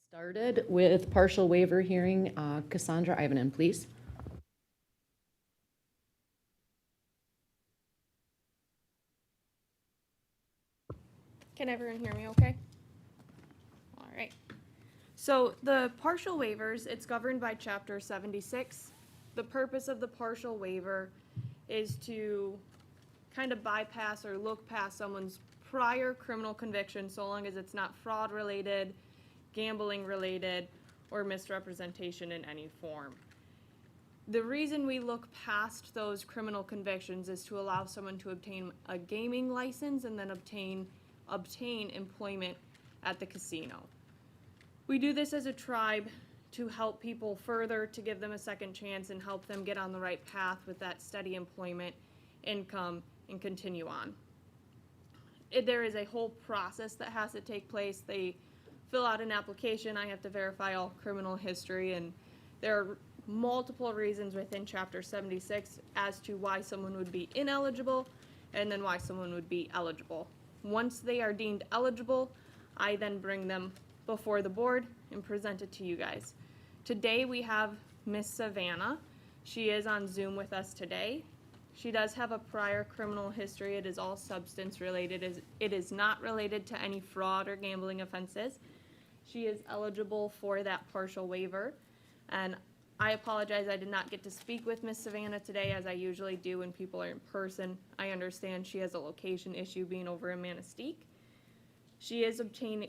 Started with partial waiver hearing. Cassandra Ivanen, please. Can everyone hear me okay? All right. So the partial waivers, it's governed by Chapter 76. The purpose of the partial waiver is to kind of bypass or look past someone's prior criminal conviction so long as it's not fraud related, gambling related, or misrepresentation in any form. The reason we look past those criminal convictions is to allow someone to obtain a gaming license and then obtain employment at the casino. We do this as a tribe to help people further, to give them a second chance and help them get on the right path with that steady employment, income, and continue on. There is a whole process that has to take place. They fill out an application. I have to verify all criminal history, and there are multiple reasons within Chapter 76 as to why someone would be ineligible and then why someone would be eligible. Once they are deemed eligible, I then bring them before the board and present it to you guys. Today we have Miss Savannah. She is on Zoom with us today. She does have a prior criminal history. It is all substance related. It is not related to any fraud or gambling offenses. She is eligible for that partial waiver. And I apologize, I did not get to speak with Miss Savannah today as I usually do when people are in person. I understand she has a location issue being over in Manistee. She is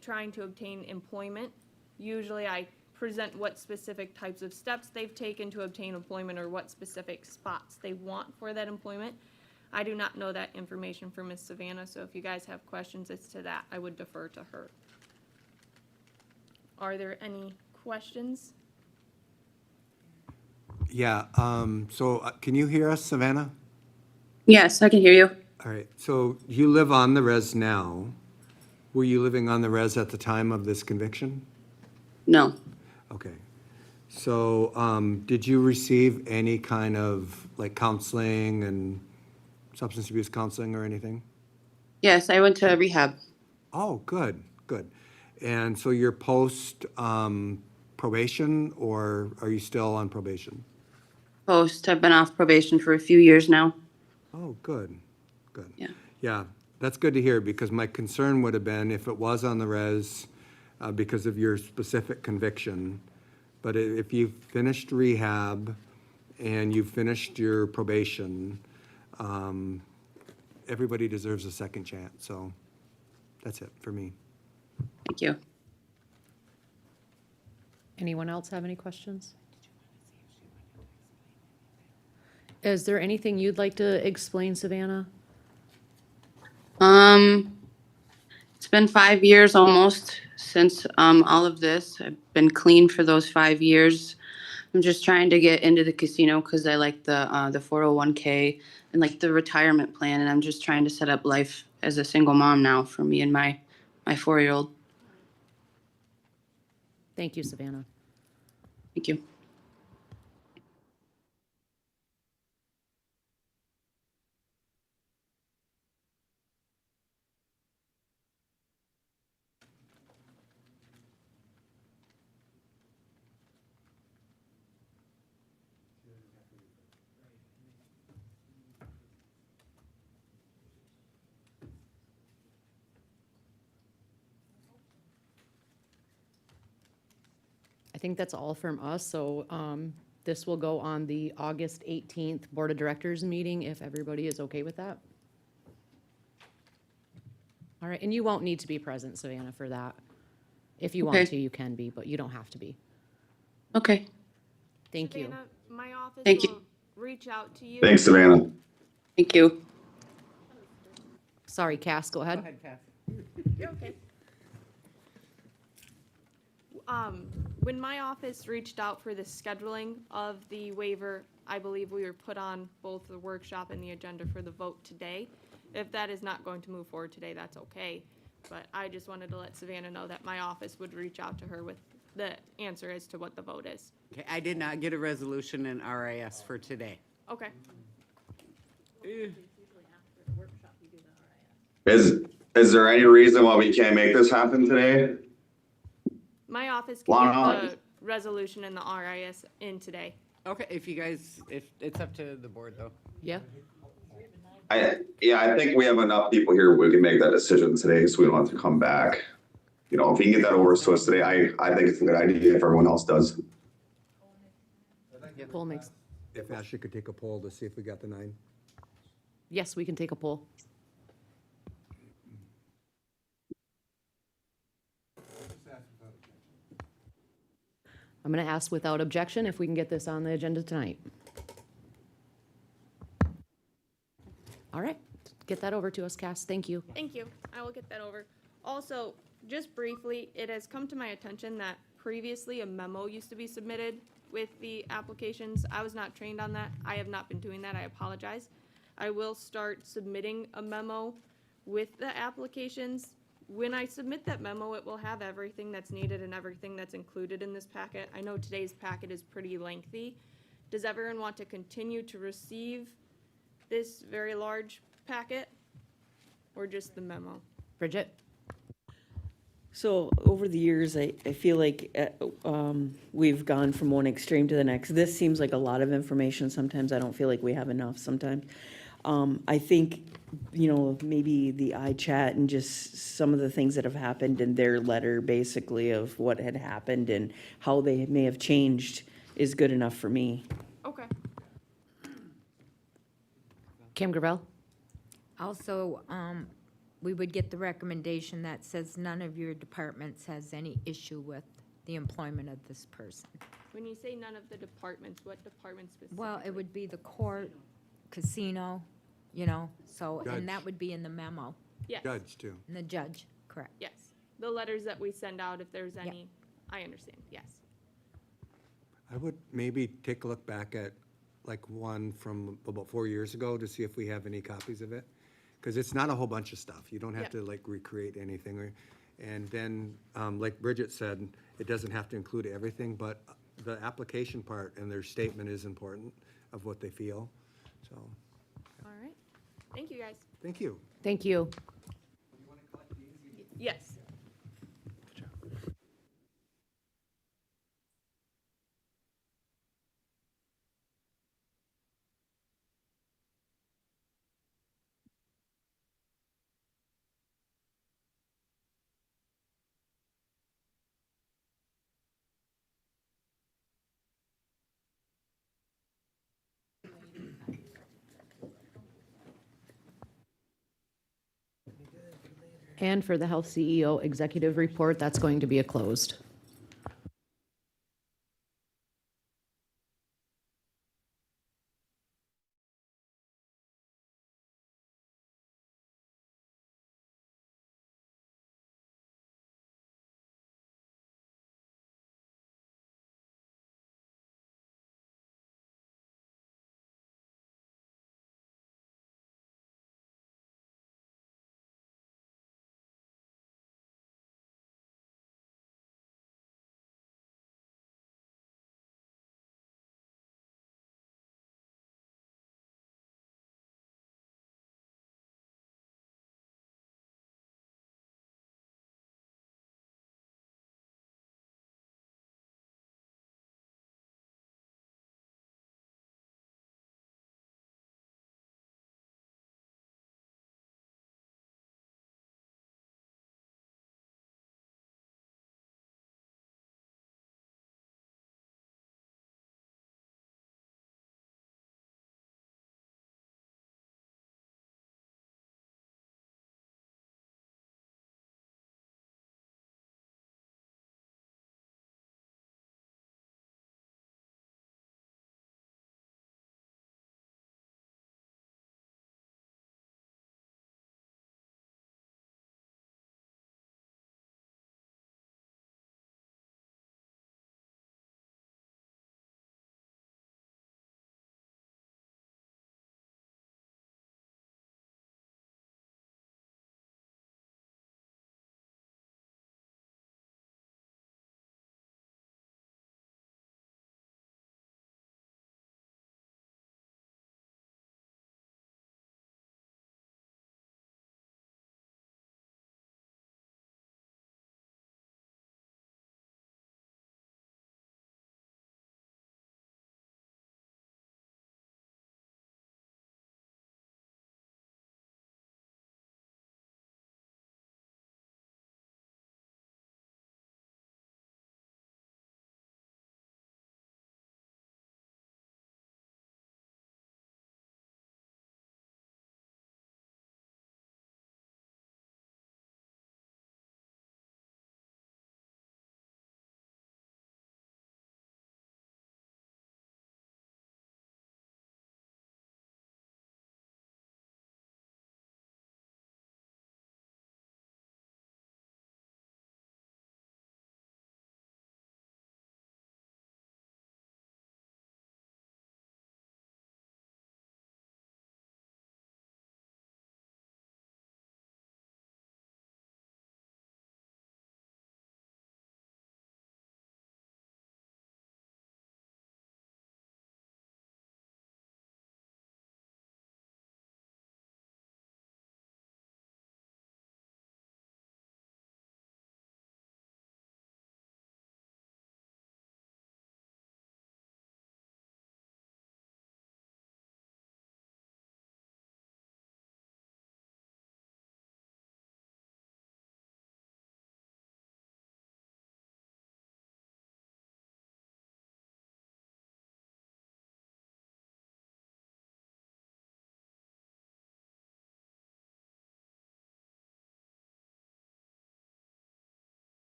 trying to obtain employment. Usually I present what specific types of steps they've taken to obtain employment or what specific spots they want for that employment. I do not know that information for Miss Savannah, so if you guys have questions as to that, I would defer to her. Are there any questions? Yeah, can you hear us, Savannah? Yes, I can hear you. All right, so you live on the res now. Were you living on the res at the time of this conviction? No. Okay. So, did you receive any kind of like counseling and substance abuse counseling or anything? Yes, I went to rehab. Oh, good, good. And so you're post probation, or are you still on probation? Post. I've been off probation for a few years now. Oh, good, good. Yeah. Yeah, that's good to hear, because my concern would have been if it was on the res because of your specific conviction. But if you've finished rehab and you've finished your probation, everybody deserves a second chance. So that's it for me. Thank you. Anyone else have any questions? Is there anything you'd like to explain, Savannah? It's been 5 years almost since all of this. I've been clean for those 5 years. I'm just trying to get into the casino because I like the 401k and like the retirement plan, and I'm just trying to set up life as a single mom now for me and my 4-year-old. Thank you, Savannah. Thank you. I think that's all from us, so this will go on the August 18th Board of Directors meeting, if everybody is okay with that. All right, and you won't need to be present, Savannah, for that. If you want Okay. to, you can be, but you don't have to be. Okay. Thank you. Savannah, my office Thank you. will reach out to you. Thanks, Savannah. Thank you. Sorry, Cass, go ahead. You're okay. When my office reached out for the scheduling of the waiver, I believe we were put on both the workshop and the agenda for the vote today. If that is not going to move forward today, that's okay. But I just wanted to let Savannah know that my office would reach out to her with the answer as to what the vote is. Okay, I did not get a resolution in RIS for today. Okay. Is there any reason why we can't make this happen today? My office Why can not? get the resolution and the RIS in today. Okay, if it's up to the board though. Yeah, Yeah, I think we have enough people here, we can make that decision today, so we don't have to come back. You know, if you can get that over to us today, I think it's a good idea if everyone else does. poll makes, If Ashley could take a poll to see if we got the 9. yes, we can take a poll. I'm gonna ask without objection if we can get this on the agenda tonight. All right, get that over to us, Cass, thank you. Thank you. I will get that over. Also, just briefly, it has come to my attention that previously a memo used to be submitted with the applications. I was not trained on that. I have not been doing that. I apologize. I will start submitting a memo with the applications. When I submit that memo, it will have everything that's needed and everything that's included in this packet. I know today's packet is pretty lengthy. Does everyone want to continue to receive this very large packet or just the memo? Bridget? So over the years, I feel like we've gone from one extreme to the next. This seems like a lot of information. Sometimes I don't feel like we have enough sometimes. I think, maybe the iChat and just some of the things that have happened in their letter, basically, of what had happened and how they may have changed is good enough for me. Okay. Kim Gravel? Also, we would get the recommendation that says none of your departments has any issue with the employment of this person. When you say none of the departments, what departments specifically? Well, it would be the court, casino, so, and that Judge. would be in the memo, Yes, Judge, too. and the judge, correct. yes. The letters that we send out, if there's any, I understand, yes. I would maybe take a look back at like one from about 4 years ago to see if we have any copies of it. Because it's not a whole bunch of stuff. You don't have Yep. to like recreate anything. And then, like Bridget said, it doesn't have to include everything, but the application part and their statement is important of what they feel. So, All right. Thank you, guys. thank you. Thank you. Yes. And for the Health CEO executive report, that's going to be a closed.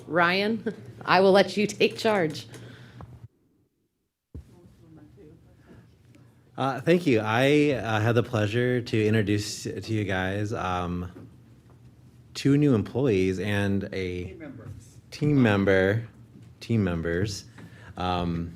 Ryan, I will let you take charge. Thank you. I had the pleasure to introduce to you guys two new employees and a team members, and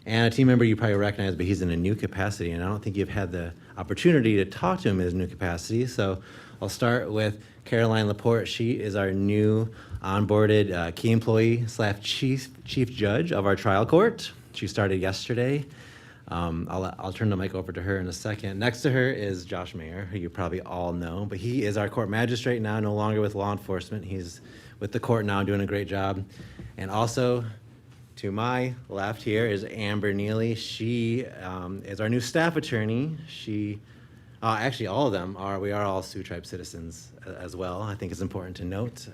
a team member you probably recognize, but he's in a new capacity, and I don't think you've had the opportunity to talk to him in his new capacity. So I'll start with Caroline Laporte. She is our new onboarded key employee / chief judge of our trial court. She started yesterday. I'll turn the mic over to her in a second. Next to her is Josh Mayer, who you probably all know, but he is our court magistrate now, no longer with law enforcement. He's with the court now, doing a great job. And also to my left here is Amber Neely. She is our new staff attorney. Actually, all of them are. We are all Sioux Tribe citizens as well. I think it's important to note.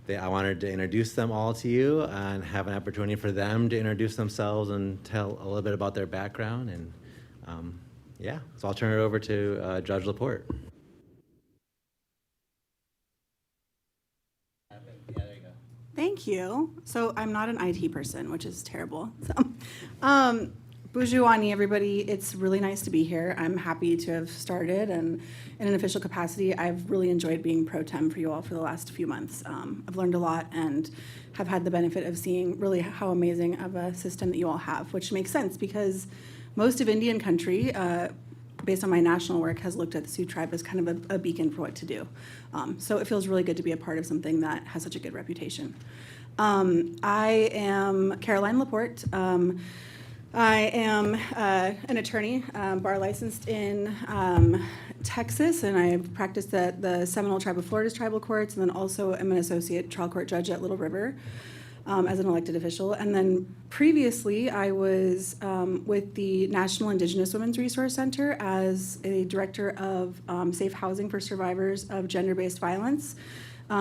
I wanted to introduce them all to you and have an opportunity for them to introduce themselves and tell a little bit about their background. And so I'll turn it over to Judge Laporte. Thank you. So I'm not an IT person, which is terrible. So, Bujuani, everybody. It's really nice to be here. I'm happy to have started, and in an official capacity, I've really enjoyed being pro tem for you all for the last few months. I've learned a lot and have had the benefit of seeing really how amazing of a system that you all have, which makes sense because most of Indian country, based on my national work, has looked at the Sioux Tribe as kind of a beacon for what to do. So it feels really good to be a part of something that has such a good reputation. I am Caroline Laporte. I am an attorney, bar licensed in Texas, and I practiced at the Seminole Tribe of Florida's tribal courts, and then also am an associate trial court judge at Little River as an elected official. And then previously, I was with the National Indigenous Women's Resource Center as a director of safe housing for survivors of gender-based violence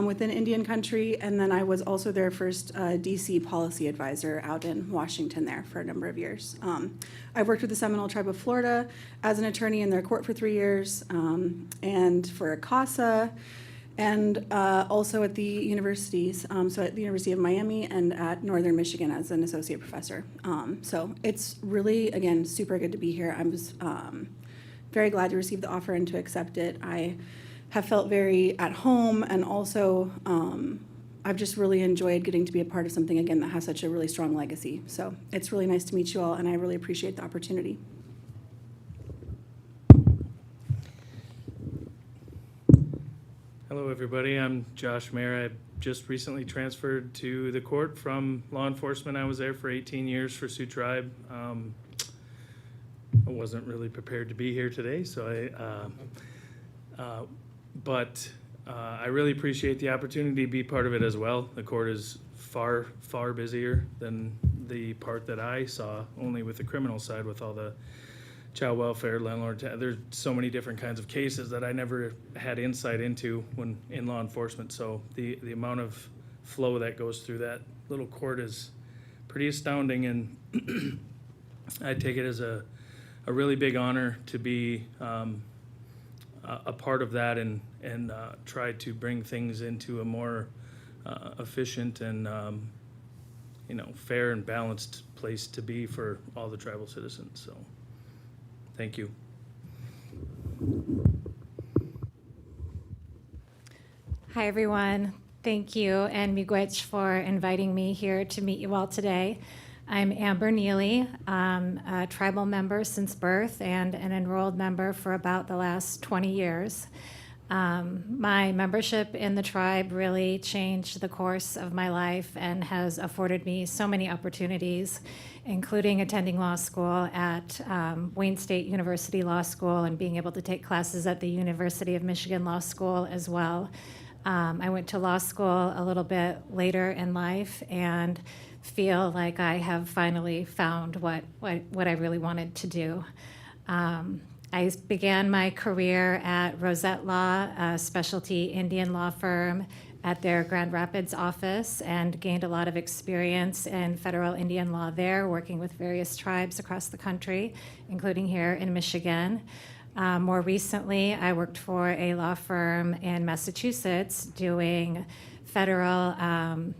within Indian country, and then I was also their first DC policy advisor out in Washington there for a number of years. I've worked with the Seminole Tribe of Florida as an attorney in their court for 3 years, and for CASA, and also at the universities, so at the University of Miami and at Northern Michigan as an associate professor. So it's really, again, super good to be here. I was very glad to receive the offer and to accept it. I have felt very at home, and also I've just really enjoyed getting to be a part of something, again, that has such a really strong legacy. So it's really nice to meet you all, and I really appreciate the opportunity. Hello, everybody. I'm Josh Mayer. I just recently transferred to the court from law enforcement. I was there for 18 years for Sioux Tribe. I wasn't really prepared to be here today, so but I really appreciate the opportunity to be part of it as well. The court is far, far busier than the part that I saw, only with the criminal side, with all the child welfare, landlord. There's so many different kinds of cases that I never had insight into when in law enforcement. So the amount of flow that goes through that little court is pretty astounding, and I take it as a really big honor to be a part of that and try to bring things into a more efficient and fair and balanced place to be for all the tribal citizens. So thank you. Hi, everyone. Thank you and miigwech for inviting me here to meet you all today. I'm Amber Neely. I'm a tribal member since birth and an enrolled member for about the last 20 years. My membership in the tribe really changed the course of my life and has afforded me so many opportunities, including attending law school at Wayne State University Law School and being able to take classes at the University of Michigan Law School as well. I went to law school a little bit later in life and feel like I have finally found what I really wanted to do. I began my career at Rosette Law, a specialty Indian law firm, at their Grand Rapids office, and gained a lot of experience in federal Indian law there, working with various tribes across the country, including here in Michigan. More recently, I worked for a law firm in Massachusetts doing federal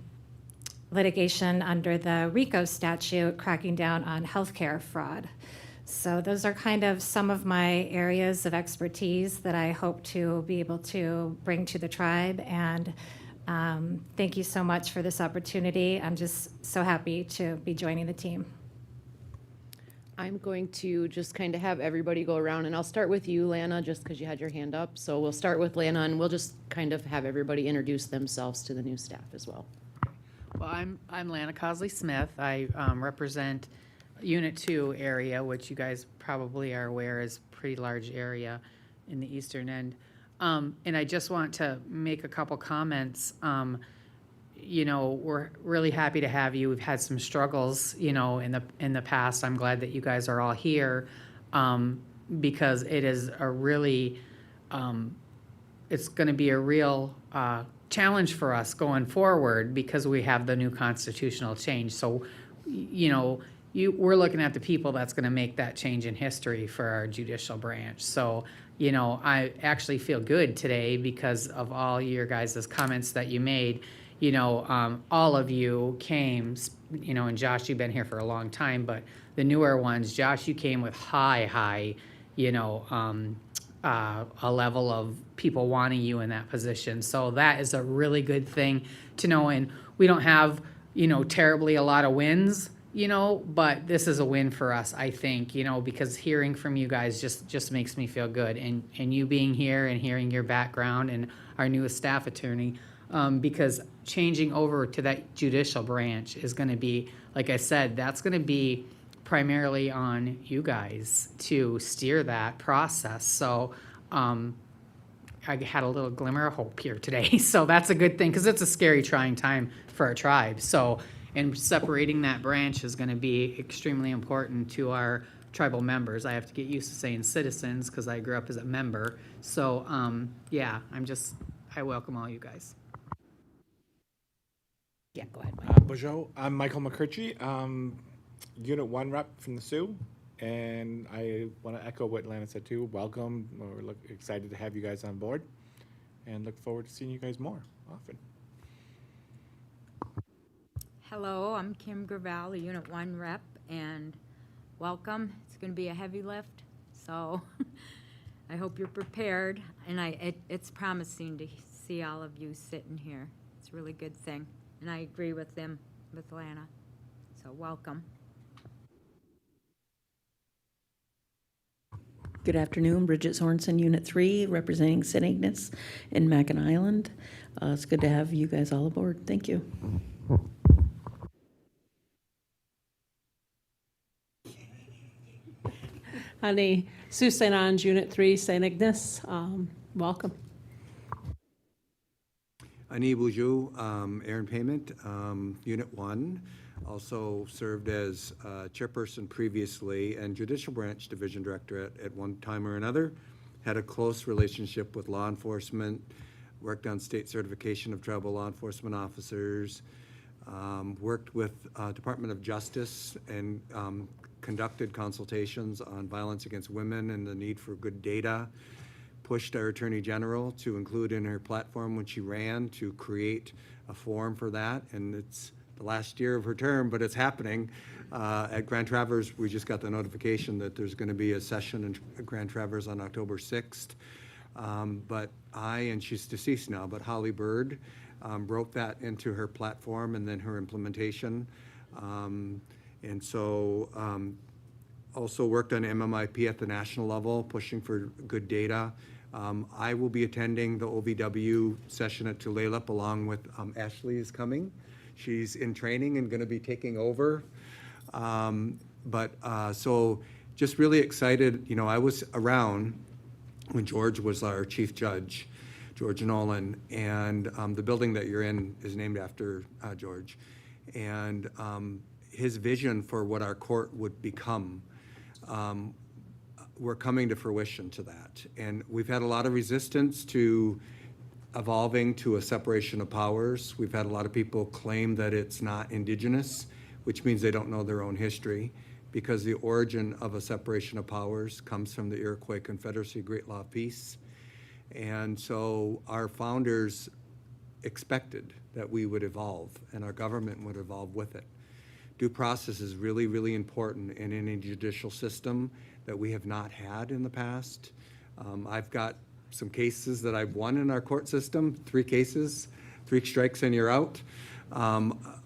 litigation under the RICO statute cracking down on healthcare fraud. So those are kind of some of my areas of expertise that I hope to be able to bring to the tribe. And thank you so much for this opportunity. I'm just so happy to be joining the team. I'm going to just kind of have everybody go around, and I'll start with you, Lana, just because you had your hand up. So we'll start with Lana, and we'll just kind of have everybody introduce themselves to the new staff as well. Well, I'm Lana Cosley Smith. I represent Unit 2 area, which you guys probably are aware is a pretty large area in the eastern end. And I just want to make a couple comments. You know, we're really happy to have you. We've had some struggles, you know, in the past. I'm glad that you guys are all here because it is a really, it's going to be a real challenge for us going forward because we have the new constitutional change. So, you know, we're looking at the people that's going to make that change in history for our judicial branch. So, you know, I actually feel good today because of all your guys' comments that you made. You know, all of you came, you know, and Josh, you've been here for a long time, but the newer ones, Josh, you came with high, you know, a level of people wanting you in that position. So that is a really good thing to know. And we don't have, you know, terribly a lot of wins, you know, but this is a win for us, I think, you know, because hearing from you guys just makes me feel good. And you being here and hearing your background and our newest staff attorney, because changing over to that judicial branch is going to be, like I said, that's going to be primarily on you guys to steer that process. So I had a little glimmer of hope here today. So that's a good thing because it's a scary, trying time for our tribe. So, and separating that branch is going to be extremely important to our tribal members. I have to get used to saying citizens because I grew up as a member. So yeah, I welcome all you guys. Yeah, go ahead, Mike. Bonjour, I'm Michael McCritchie, Unit 1 rep from the Sioux, and I want to echo what Lana said too. Welcome. We're excited to have you guys on board and look forward to seeing you guys more often. Hello, I'm Kim Gravel, the Unit 1 rep, and welcome. It's going to be a heavy lift, so I hope you're prepared, and it's promising to see all of you sitting here. It's a really good thing. And I agree with them, with Lana. So welcome. Good afternoon, Bridget Sorensen, Unit 3, representing St. Ignace in Mackinac Island. It's good to have you guys all aboard. Thank you. Honey, Sue St. Ange, Unit 3, St. Ignace. Welcome. Ani Boujou, Aaron Payment, Unit 1, also served as chairperson previously and Judicial Branch Division Director at one time or another. Had a close relationship with law enforcement, worked on state certification of tribal law enforcement officers, worked with Department of Justice and conducted consultations on violence against women and the need for good data. Pushed our Attorney General to include in her platform when she ran to create a forum for that. And it's the last year of her term, but it's happening. At Grand Traverse, we just got the notification that there's going to be a session in Grand Traverse on October 6th. But and she's deceased now, but Holly Bird wrote that into her platform and then her implementation. And so also worked on MMIP at the national level, pushing for good data. I will be attending the OVW session at Tulalip along with Ashley is coming. She's in training and going to be taking over. So just really excited. You know, I was around when George was our chief judge, George Nolan, and the building that you're in is named after George. And his vision for what our court would become, we're coming to fruition to that. And we've had a lot of resistance to evolving to a separation of powers. We've had a lot of people claim that it's not indigenous, which means they don't know their own history, because the origin of a separation of powers comes from the Iroquois Confederacy, Great Law of Peace. And so our founders expected that we would evolve and our government would evolve with it. Due process is really, really important in any judicial system that we have not had in the past. I've got some cases that I've won in our court system, 3 cases, 3 strikes and you're out,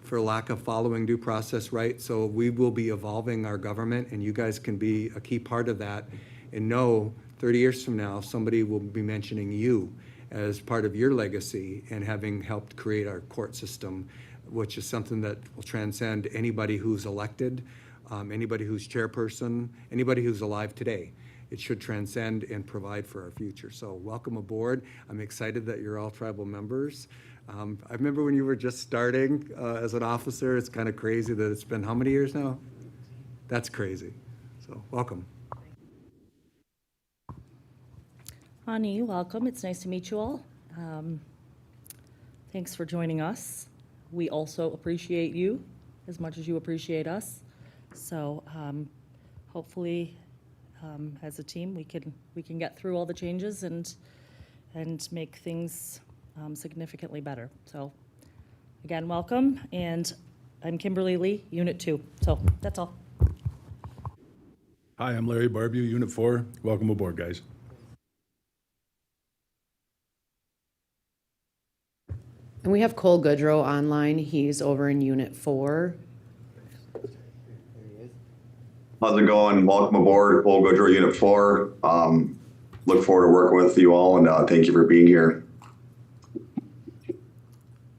for lack of following due process right. So we will be evolving our government, and you guys can be a key part of that. And know 30 years from now, somebody will be mentioning you as part of your legacy and having helped create our court system, which is something that will transcend anybody who's elected, anybody who's chairperson, anybody who's alive today. It should transcend and provide for our future. So welcome aboard. I'm excited that you're all tribal members. I remember when you were just starting as an officer. It's kind of crazy that it's been how many years now? That's crazy. So welcome. Ani, welcome. It's nice to meet you all. Thanks for joining us. We also appreciate you as much as you appreciate us. So hopefully, as a team, we can get through all the changes and make things significantly better. So again, welcome. And I'm Kimberly Lee, Unit 2. So that's all. Hi, I'm Larry Barbeau, Unit 4. Welcome aboard, guys. And we have Cole Goodrow online. He's over in Unit 4. How's it going? Welcome aboard, Cole Goodrow, Unit 4. Look forward to working with you all, and thank you for being here.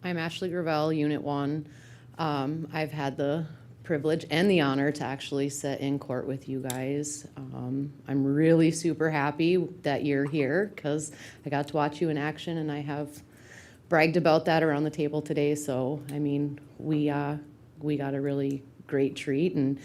I'm Ashley Gravel, Unit 1. I've had the privilege and the honor to actually sit in court with you guys. I'm really super happy that you're here because I got to watch you in action, and I have bragged about that around the table today. So, I mean, we got a really great treat, and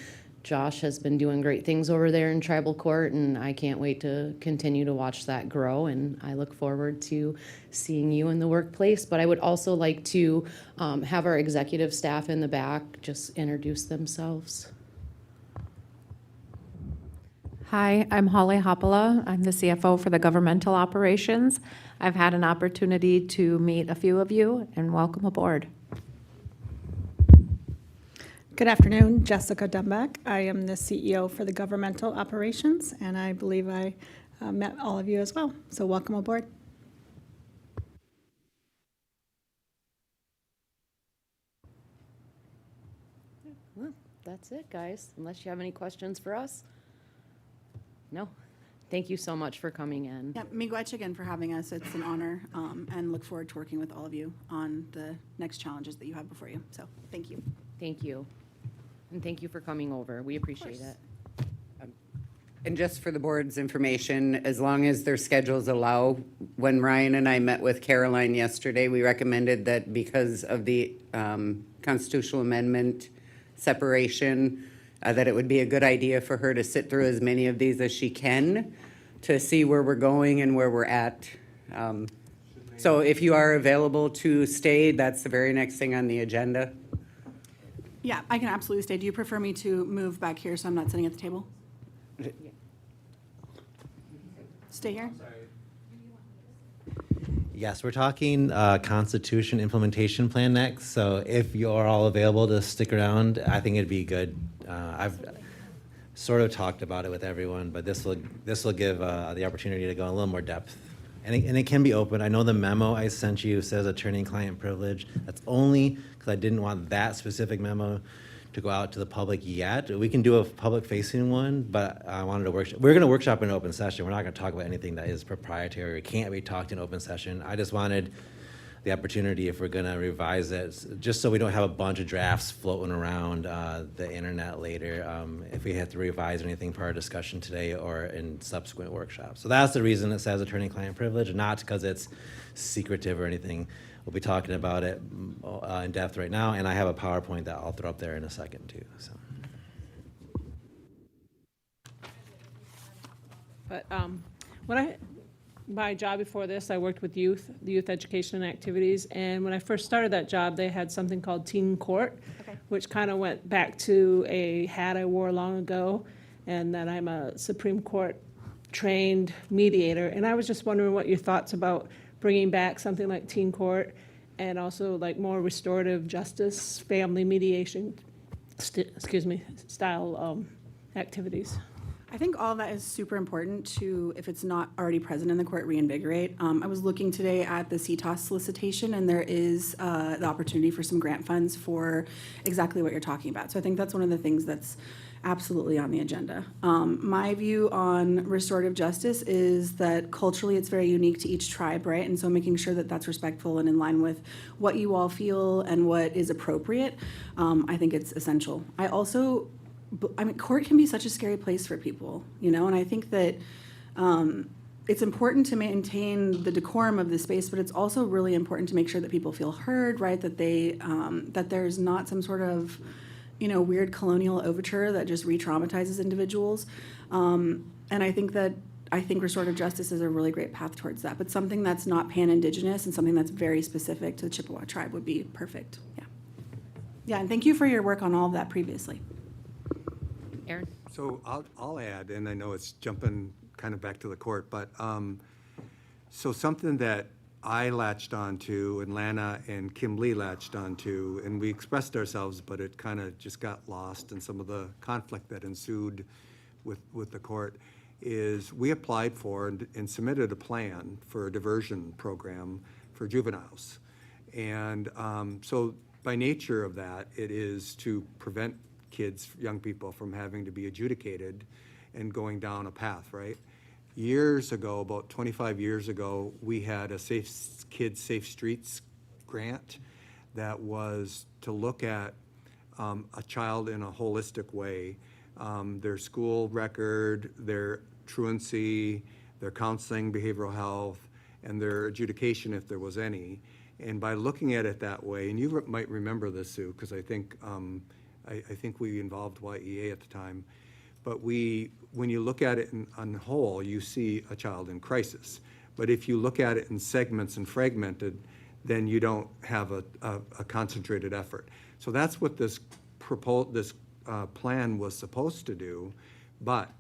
Josh has been doing great things over there in tribal court, and I can't wait to continue to watch that grow, and I look forward to seeing you in the workplace. But I would also like to have our executive staff in the back just introduce themselves. Hi, I'm Holly Hoppala. I'm the CFO for the governmental operations. I've had an opportunity to meet a few of you, and welcome aboard. Good afternoon, Jessica Dumback. I am the CEO for the governmental operations, and I believe I met all of you as well. So welcome aboard. Well, that's it, guys, unless you have any questions for us. No. Thank you so much for coming in. Yeah, miigwech again for having us. It's an honor, and look forward to working with all of you on the next challenges that you have before you. So thank you. Thank you. And thank you for coming over. We appreciate it. And just for the board's information, as long as their schedules allow, when Ryan and I met with Caroline yesterday, we recommended that because of the constitutional amendment separation, that it would be a good idea for her to sit through as many of these as she can to see where we're going and where we're at. So if you are available to stay, that's the very next thing on the agenda. Yeah, I can absolutely stay. Do you prefer me to move back here so I'm not sitting at the table? Stay here? Yes, we're talking Constitution Implementation Plan next. So if you're all available to stick around, I think it'd be good. I've sort of talked about it with everyone, but this will give the opportunity to go in a little more depth. And it can be open. I know the memo I sent you says attorney-client privilege. That's only because I didn't want that specific memo to go out to the public yet. We can do a public-facing one, but I wanted to workshop. We're going to workshop in open session. We're not going to talk about anything that is proprietary or can't be talked in open session. I just wanted the opportunity, if we're going to revise it, just so we don't have a bunch of drafts floating around the internet later, if we have to revise anything per our discussion today or in subsequent workshops. So that's the reason it says attorney-client privilege, not because it's secretive or anything. We'll be talking about it in depth right now, and I have a PowerPoint that I'll throw up there in a second too. So. But my job before this, I worked with the youth education and activities, and when I first started that job, they had something called teen court, which kind of went back to a hat I wore long ago, and that I'm a Supreme Court trained mediator, and I was just wondering what your thoughts about bringing back something like teen court and also like more restorative justice, family mediation, style activities. I think all of that is super important to, if it's not already present in the court, reinvigorate. I was looking today at the CTOS solicitation, and there is the opportunity for some grant funds for exactly what you're talking about. So I think that's one of the things that's absolutely on the agenda. My view on restorative justice is that culturally it's very unique to each tribe, right? And so making sure that that's respectful and in line with what you all feel and what is appropriate, I think it's essential. I mean, court can be such a scary place for people, you know, and I think that it's important to maintain the decorum of the space, but it's also really important to make sure that people feel heard, right? That that there's not some sort of, you know, weird colonial overture that just re-traumatizes individuals. And I think restorative justice is a really great path towards that, but something that's not pan-Indigenous and something that's very specific to the Chippewa tribe would be perfect, yeah. Yeah, and thank you for your work on all of that previously. Aaron? So I'll add, and I know it's jumping kind of back to the court, but so something that I latched onto and Lana and Kim Lee latched onto, and we expressed ourselves, but it kind of just got lost in some of the conflict that ensued with the court, is we applied for and submitted a plan for a diversion program for juveniles. And so by nature of that, it is to prevent kids, young people, from having to be adjudicated and going down a path, right? Years ago, about 25 years ago, we had a Kids Safe Streets grant that was to look at a child in a holistic way, their school record, their truancy, their counseling, behavioral health, and their adjudication if there was any. And by looking at it that way, and you might remember this, Sue, because I think we involved YEA at the time, but when you look at it on the whole, you see a child in crisis. But if you look at it in segments and fragmented, then you don't have a concentrated effort. So that's what this plan was supposed to do, but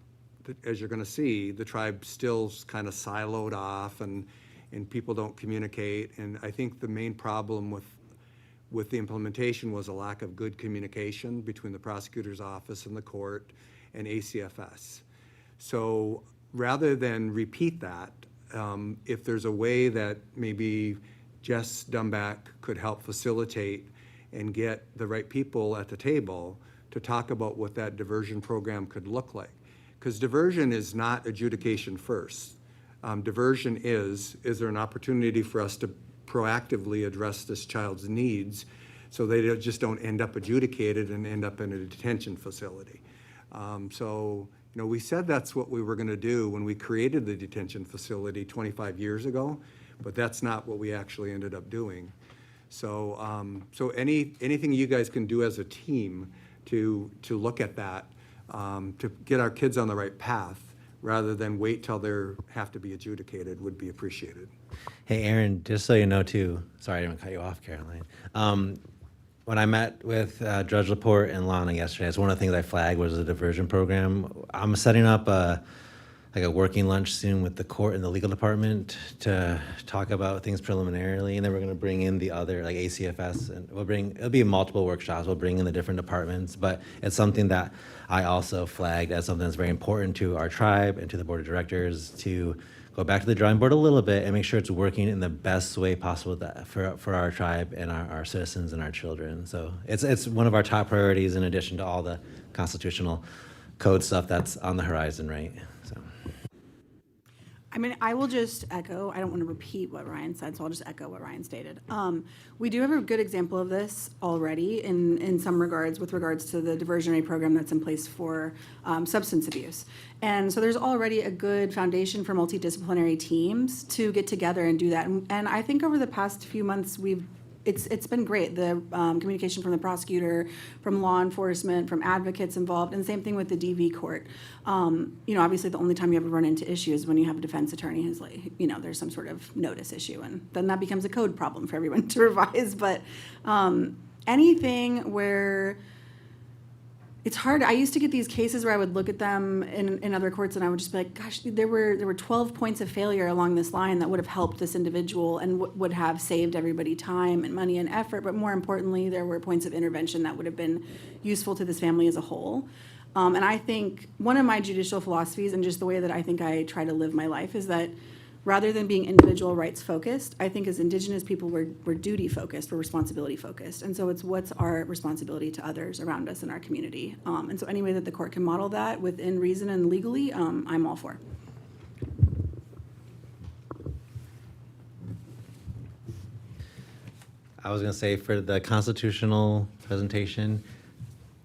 as you're going to see, the tribe still's kind of siloed off, and people don't communicate. And I think the main problem with the implementation was a lack of good communication between the prosecutor's office and the court and ACFS. So rather than repeat that, if there's a way that maybe Jess Dumback could help facilitate and get the right people at the table to talk about what that diversion program could look like. Because diversion is not adjudication first. Diversion is there an opportunity for us to proactively address this child's needs so they just don't end up adjudicated and end up in a detention facility. So, you know, we said that's what we were going to do when we created the detention facility 25 years ago, but that's not what we actually ended up doing. So, so anything you guys can do as a team to look at that, to get our kids on the right path, rather than wait till they have to be adjudicated, would be appreciated. Hey, Aaron, just so you know too, sorry I didn't cut you off, Caroline. When I met with Judge Laporte and Lana yesterday, it's one of the things I flagged was the diversion program. I'm setting up a working lunch soon with the court and the legal department to talk about things preliminarily, and then we're going to bring in the other, like ACFS, and it'll be multiple workshops. We'll bring in the different departments, but it's something that I also flagged as something that's very important to our tribe and to the board of directors to go back to the drawing board a little bit and make sure it's working in the best way possible for our tribe and our citizens and our children. So it's one of our top priorities in addition to all the constitutional code stuff that's on the horizon, right? So. I mean, I will just echo, I don't want to repeat what Ryan said, so I'll just echo what Ryan stated. We do have a good example of this already in some regards with regards to the diversionary program that's in place for substance abuse. And so there's already a good foundation for multidisciplinary teams to get together and do that. And I think over the past few months, it's been great. The communication from the prosecutor, from law enforcement, from advocates involved, and same thing with the DV court. You know, obviously the only time you ever run into issues is when you have a defense attorney who's like, you know, there's some sort of notice issue, and then that becomes a code problem for everyone to revise. But anything where it's hard. I used to get these cases where I would look at them in other courts and I would just be like, gosh, there were 12 points of failure along this line that would have helped this individual and would have saved everybody time and money and effort. But more importantly, there were points of intervention that would have been useful to this family as a whole. And I think one of my judicial philosophies and just the way that I think I try to live my life is that rather than being individual rights focused, I think as Indigenous people, we're duty focused, we're responsibility focused. And so it's what's our responsibility to others around us in our community. And so any way that the court can model that within reason and legally, I'm all for. I was going to say for the constitutional presentation,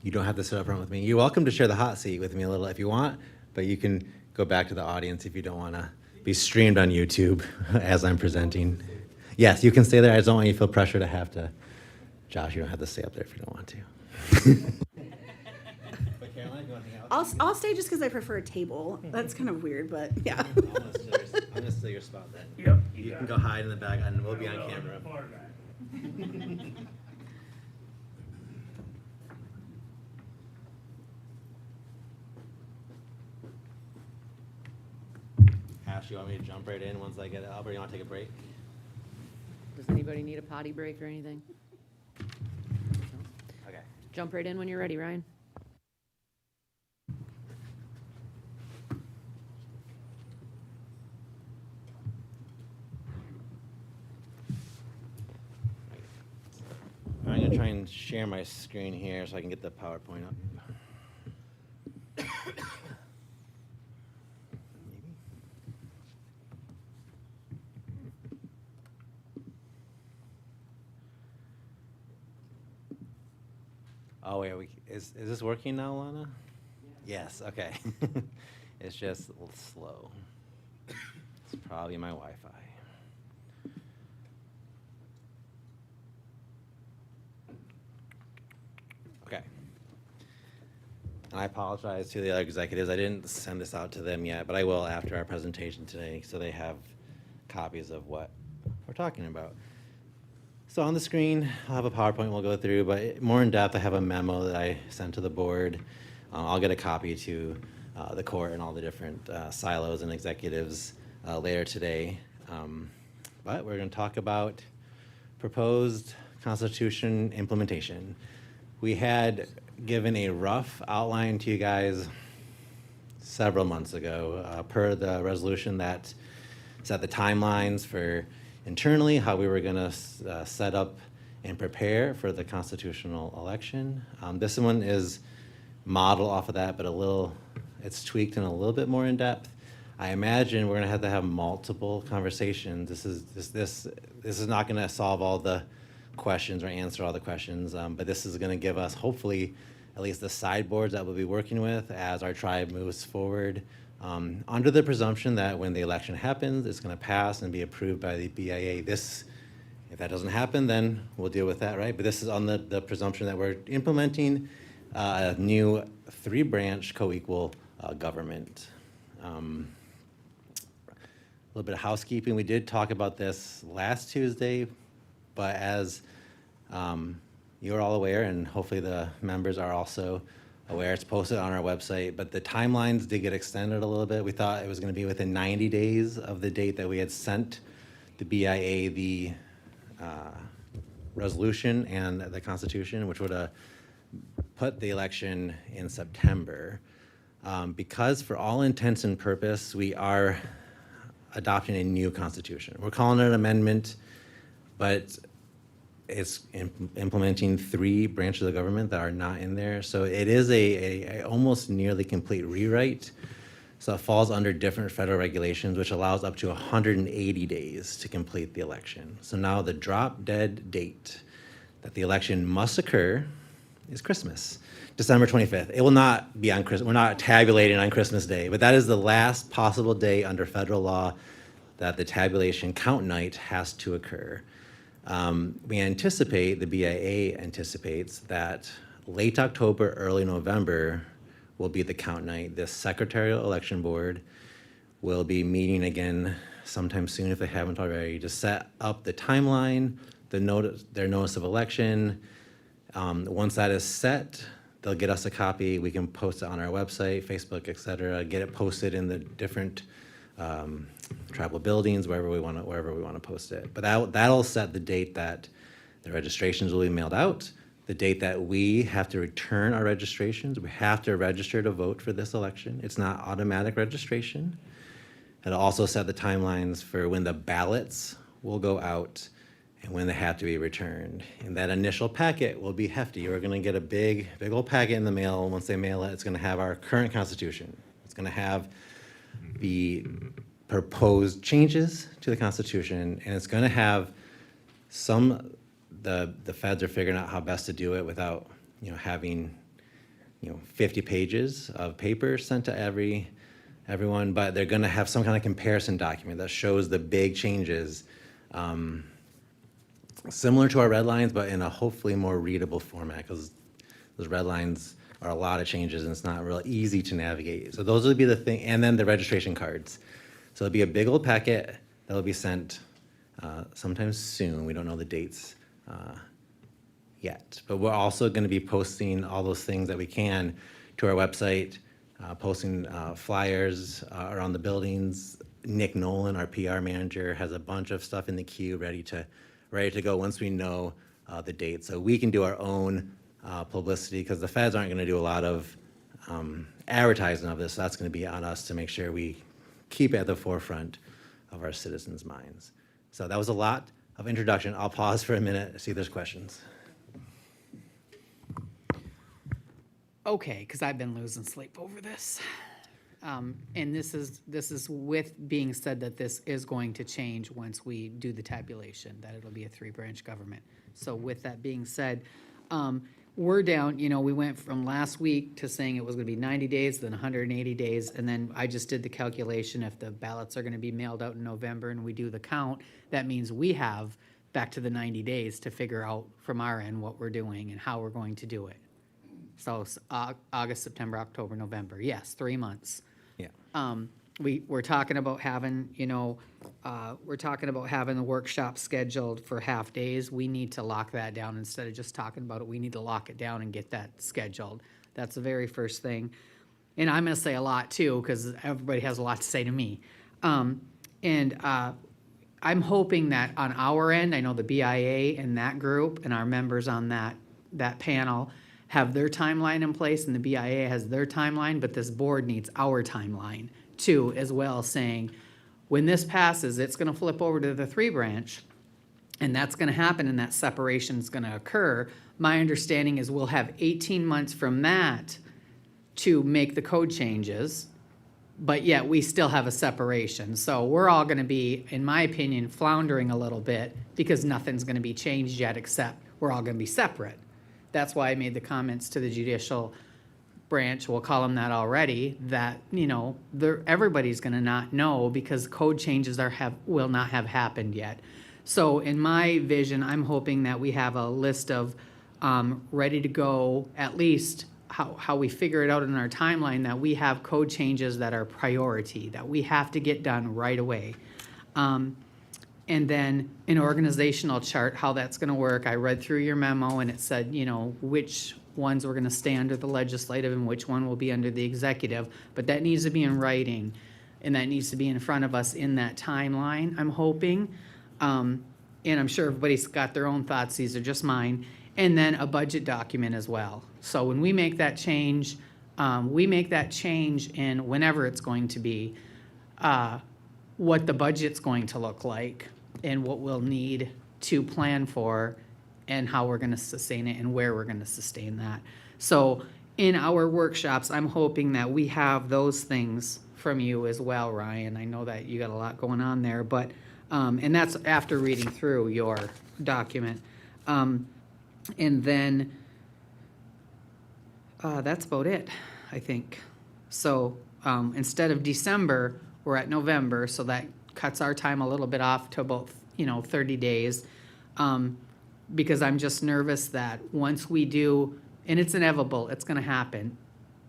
you don't have to sit up front with me. You're welcome to share the hot seat with me a little if you want, but you can go back to the audience if you don't want to be streamed on YouTube as I'm presenting. Yes, you can stay there. I just don't want you to feel pressure to have to. Josh, you don't have to stay up there if you don't want to. But Caroline, you want to hang out? I'll stay just because I prefer a table. That's kind of weird, but yeah. I'm going to steal your spot then. Yep. You can go hide in the back and we'll be on camera. Ash, you want me to jump right in once I get it up, or you want to take a break? Does anybody need a potty break or anything? Okay. Jump right in when you're ready, Ryan. I'm going to try and share my screen here so I can get the PowerPoint up. Oh, wait, is this working now, Lana? Yes, okay. It's just a little slow. It's probably my Wi-Fi. Okay. And I apologize to the other executives. I didn't send this out to them yet, but I will after our presentation today, so they have copies of what we're talking about. So on the screen, I'll have a PowerPoint we'll go through, but more in depth, I have a memo that I sent to the board. I'll get a copy to the court and all the different silos and executives later today. But we're going to talk about proposed Constitution implementation. We had given a rough outline to you guys several months ago per the resolution that set the timelines for internally how we were going to set up and prepare for the constitutional election. This one is modeled off of that, but it's tweaked and a little bit more in depth. I imagine we're going to have multiple conversations. This is not going to solve all the questions or answer all the questions, but this is going to give us hopefully at least the sideboards that we'll be working with as our tribe moves forward. Under the presumption that when the election happens, it's going to pass and be approved by the BIA. If that doesn't happen, then we'll deal with that, right? But this is on the presumption that we're implementing a new 3-branch co-equal government. A little bit of housekeeping. We did talk about this last Tuesday, but as you're all aware, and hopefully the members are also aware, it's posted on our website, but the timelines did get extended a little bit. We thought it was going to be within 90 days of the date that we had sent the BIA the resolution and the Constitution, which would put the election in September. Because for all intents and purpose, we are adopting a new Constitution. We're calling it an amendment, but it's implementing 3 branches of government that are not in there. So it is a almost nearly complete rewrite. So it falls under different federal regulations, which allows up to 180 days to complete the election. So now the drop dead date that the election must occur is Christmas, December 25th. It will not be on Christmas. We're not tabulating on Christmas Day, but that is the last possible day under federal law that the tabulation count night has to occur. We anticipate, the BIA anticipates, that late October, early November will be the count night. The Secretarial Election Board will be meeting again sometime soon if they haven't already to set up the timeline, their notice of election. Once that is set, they'll get us a copy. We can post it on our website, Facebook, et cetera, get it posted in the different tribal buildings, wherever we want to post it. But that'll set the date that the registrations will be mailed out, the date that we have to return our registrations. We have to register to vote for this election. It's not automatic registration. It'll also set the timelines for when the ballots will go out and when they have to be returned. And that initial packet will be hefty. We're gonna get a big old packet in the mail. Once they mail it, it's gonna have our current constitution. It's gonna have the proposed changes to the constitution, and it's gonna have the feds are figuring out how best to do it without, having, 50 pages of paper sent to everyone, but they're gonna have some kind of comparison document that shows the big changes, similar to our red lines, but in a hopefully more readable format, because those red lines are a lot of changes and it's not real easy to navigate. So those will be the thing, and then the registration cards. So it'll be a big old packet that'll be sent sometime soon. We don't know the dates yet, but we're also going to be posting all those things that we can to our website, posting flyers around the buildings. Nick Nolan, our PR manager, has a bunch of stuff in the queue ready to go once we know the date. So we can do our own publicity, because the feds aren't going to do a lot of advertising of this. So that's going to be on us to make sure we keep it at the forefront of our citizens' minds. So that was a lot of introduction. I'll pause for a minute to see if there's questions. Okay, because I've been losing sleep over this. And this is with being said that this is going to change once we do the tabulation, that it'll be a 3-branch government. So with that being said, we're down, we went from last week to saying it was gonna be 90 days, then 180 days, and then I just did the calculation. If the ballots are gonna be mailed out in November and we do the count, that means we have back to the 90 days to figure out from our end what we're doing and how we're going to do it. So August, September, October, November, yes, 3 months. Yeah. We're talking about having, the workshop scheduled for half days. We need to lock that down. Instead of just talking about it, we need to lock it down and get that scheduled. That's the very first thing. And I'm gonna say a lot too, because everybody has a lot to say to me. I'm hoping that on our end, I know the BIA and that group and our members on that panel have their timeline in place, and the BIA has their timeline, but this board needs our timeline too, as well, saying, when this passes, it's gonna flip over to the 3-branch, and that's gonna happen, and that separation's gonna occur. My understanding is we'll have 18 months from that to make the code changes, but yet we still have a separation. So we're all gonna be, in my opinion, floundering a little bit, because nothing's gonna be changed yet, except we're all gonna be separate. That's why I made the comments to the judicial branch, we'll call them that already, that, everybody's gonna not know, because code changes will not have happened yet. So in my vision, I'm hoping that we have a list of ready to go, at least how we figure it out in our timeline, that we have code changes that are priority, that we have to get done right away. And then an organizational chart, how that's gonna work. I read through your memo and it said, which ones were gonna stay under the legislative and which one will be under the executive, but that needs to be in writing, and that needs to be in front of us in that timeline, I'm hoping. And I'm sure everybody's got their own thoughts, these are just mine. And then a budget document as well. So when we make that change, in whenever it's going to be, what the budget's going to look like, and what we'll need to plan for, and how we're gonna sustain it, and where we're gonna sustain that. So in our workshops, I'm hoping that we have those things from you as well, Ryan. I know that you got a lot going on there, but, and that's after reading through your document. And then, that's about it, I think. So, instead of December, we're at November, so that cuts our time a little bit off to about, 30 days. Because I'm just nervous that once we do, and it's inevitable, it's gonna happen,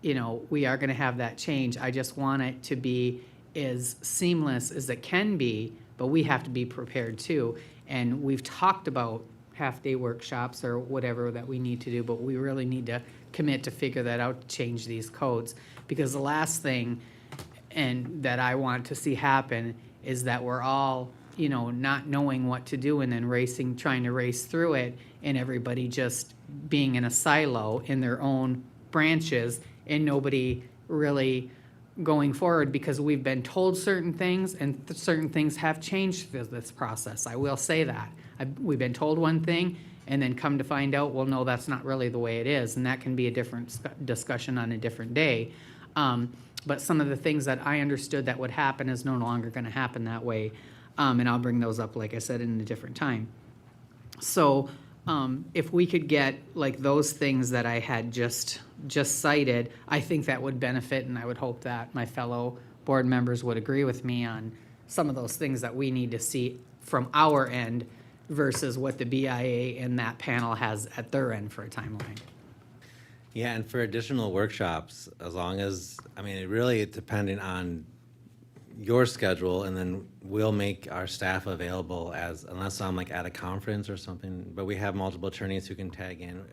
we are gonna have that change. I just want it to be as seamless as it can be, but we have to be prepared too. And we've talked about half-day workshops or whatever that we need to do, but we really need to commit to figure that out, to change these codes. Because the last thing that I want to see happen is that we're all, not knowing what to do and then trying to race through it, and everybody just being in a silo in their own branches and nobody really going forward, because we've been told certain things and certain things have changed through this process. I will say that. We've been told one thing and then come to find out, well, no, that's not really the way it is. And that can be a different discussion on a different day. But some of the things that I understood that would happen is no longer going to happen that way. And I'll bring those up, like I said, in a different time. So if we could get like those things that I had just cited, I think that would benefit, and I would hope that my fellow board members would agree with me on some of those things that we need to see from our end versus what the BIA and that panel has at their end for a timeline. Yeah, and for additional workshops, as long as, it really depending on your schedule, and then we'll make our staff available unless I'm like at a conference or something, but we have multiple attorneys who can tag in.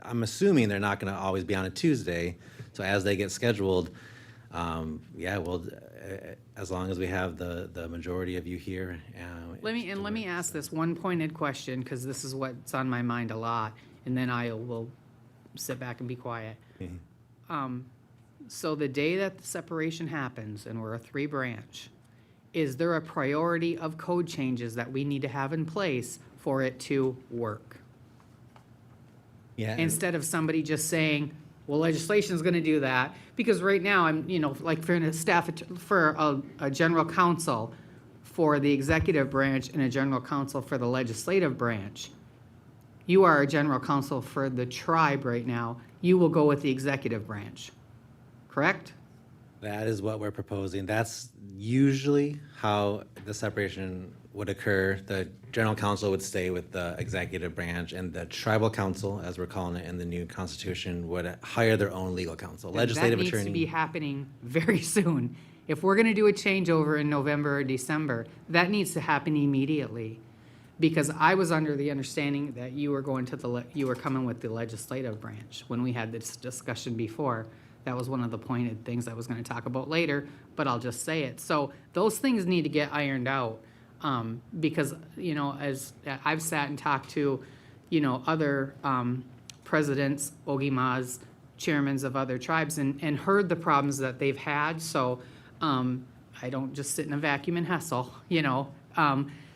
I'm assuming they're not gonna always be on a Tuesday, so as they get scheduled, we'll, as long as we have the majority of you here. Let me ask this one pointed question, because this is what's on my mind a lot, and then I will sit back and be quiet. So the day that the separation happens and we're a 3-branch, is there a priority of code changes that we need to have in place for it to work? Yeah. Instead of somebody just saying, well, legislation is going to do that, because right now I'm, like for a staff, for a general counsel for the executive branch and a general counsel for the legislative branch. You are a general counsel for the tribe right now. You will go with the executive branch, correct? That is what we're proposing. That's usually how the separation would occur. The general counsel would stay with the executive branch, and the tribal council, as we're calling it in the new constitution, would hire their own legal counsel, legislative attorney. That needs to be happening very soon. If we're gonna do a changeover in November or December, that needs to happen immediately. Because I was under the understanding that you were going to you were coming with the legislative branch when we had this discussion before. That was one of the pointed things I was gonna talk about later, but I'll just say it. So those things need to get ironed out. Because, as I've sat and talked to, other presidents, Ogimas, chairmans of other tribes, and heard the problems that they've had. So I don't just sit in a vacuum and hustle,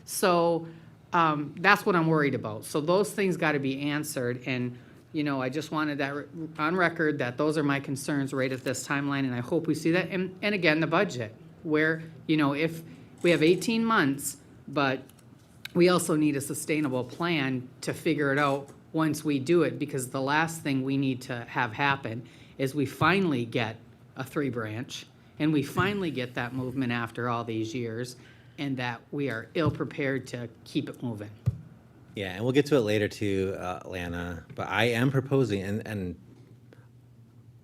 So that's what I'm worried about. So those things got to be answered. And, I just wanted that on record that those are my concerns right at this timeline. And I hope we see that. And again, the budget, where, if we have 18 months, but we also need a sustainable plan to figure it out once we do it, because the last thing we need to have happen is we finally get a 3-branch and we finally get that movement after all these years, and that we are ill-prepared to keep it moving. Yeah, and we'll get to it later too, Lana, but I am proposing, and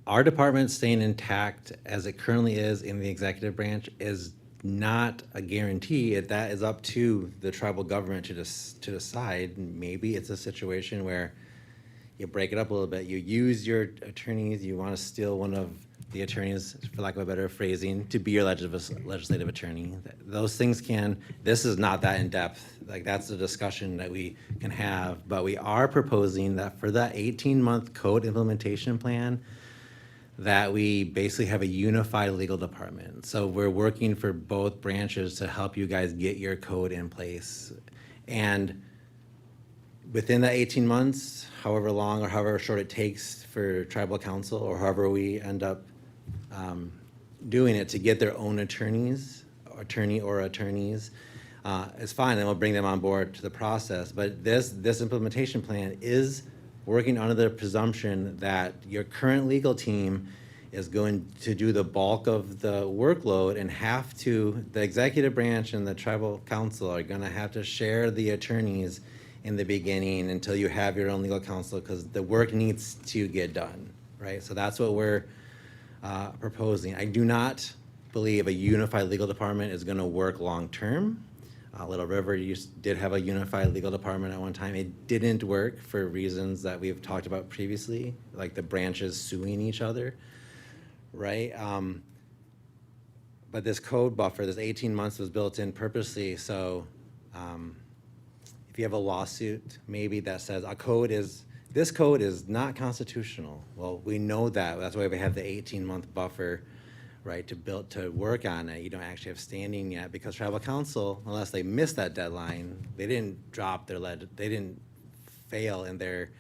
our department staying intact as it currently is in the executive branch is not a guarantee. That is up to the tribal government to decide. Maybe it's a situation where you break it up a little bit. You use your attorneys. You want to steal one of the attorneys, for lack of a better phrasing, to be your legislative attorney. Those things this is not that in depth. Like, that's a discussion that we can have. But we are proposing that for that 18-month code implementation plan, that we basically have a unified legal department. So we're working for both branches to help you guys get your code in place. And within that 18 months, however long or however short it takes for tribal council, or however we end up doing it, to get their own attorneys, attorneys, is fine, and we'll bring them on board to the process. But this implementation plan is working under the presumption that your current legal team is going to do the bulk of the workload, and the executive branch and the tribal council are gonna have to share the attorneys in the beginning until you have your own legal counsel, because the work needs to get done, right? So that's what we're proposing. I do not believe a unified legal department is gonna work long-term. Little River did have a unified legal department at one time. It didn't work for reasons that we've talked about previously, like the branches suing each other, right? But this code buffer, this 18 months was built in purposely, so if you have a lawsuit, maybe that says this code is not constitutional. Well, we know that. That's why we have the 18-month buffer, right, to work on it. You don't actually have standing yet because tribal council, unless they missed that deadline, they didn't drop they didn't fail in their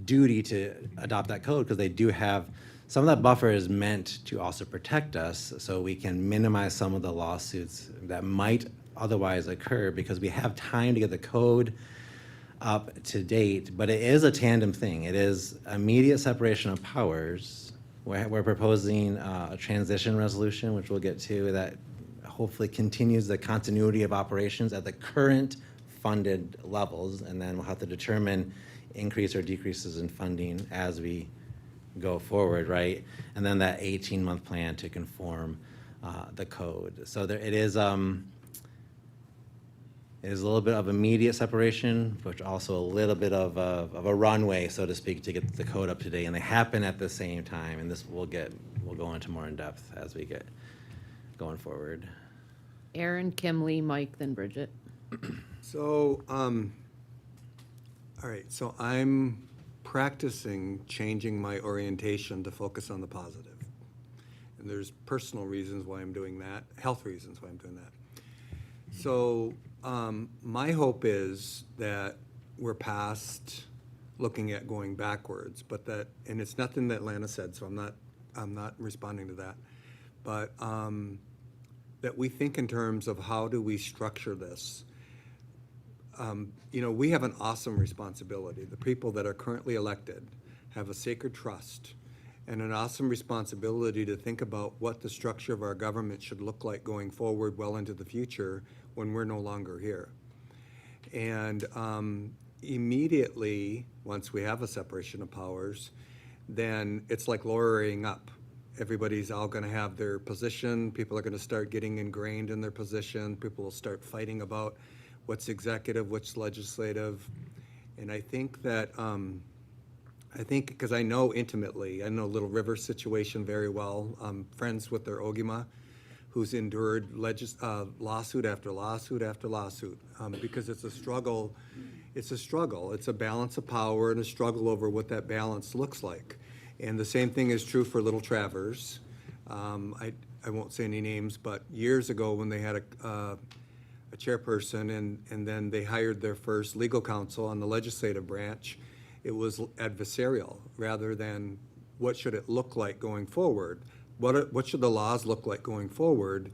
duty to adopt that code because they do have, some of that buffer is meant to also protect us so we can minimize some of the lawsuits that might otherwise occur because we have time to get the code up to date, but it is a tandem thing. It is immediate separation of powers. We're proposing a transition resolution, which we'll get to, that hopefully continues the continuity of operations at the current funded levels, and then we'll have to determine increase or decreases in funding as we go forward, right? And then that 18-month plan to conform the code. So it is a little bit of immediate separation, but also a little bit of a runway, so to speak, to get the code up to date. And they happen at the same time, and this we'll go into more in depth as we get going forward. Aaron, Kimley, Mike, then Bridget. So, all right, so I'm practicing changing my orientation to focus on the positive. And there's personal reasons why I'm doing that, health reasons why I'm doing that. So, my hope is that we're past looking at going backwards, but that, and it's nothing that Lana said, so I'm not responding to that, but that we think in terms of how do we structure this. We have an awesome responsibility. The people that are currently elected have a sacred trust and an awesome responsibility to think about what the structure of our government should look like going forward well into the future when we're no longer here. And immediately, once we have a separation of powers, then it's like lawyering up. Everybody's all going to have their position. People are going to start getting ingrained in their position. People will start fighting about what's executive, what's legislative. And I think that, because I know intimately, I know Little River situation very well. I'm friends with their Ogima, who's endured lawsuit after lawsuit after lawsuit, because it's a struggle. It's a struggle. It's a balance of power and a struggle over what that balance looks like. And the same thing is true for Little Traverse. I won't say any names, but years ago when they had a chairperson and then they hired their first legal counsel on the legislative branch, it was adversarial rather than what should it look like going forward. What should the laws look like going forward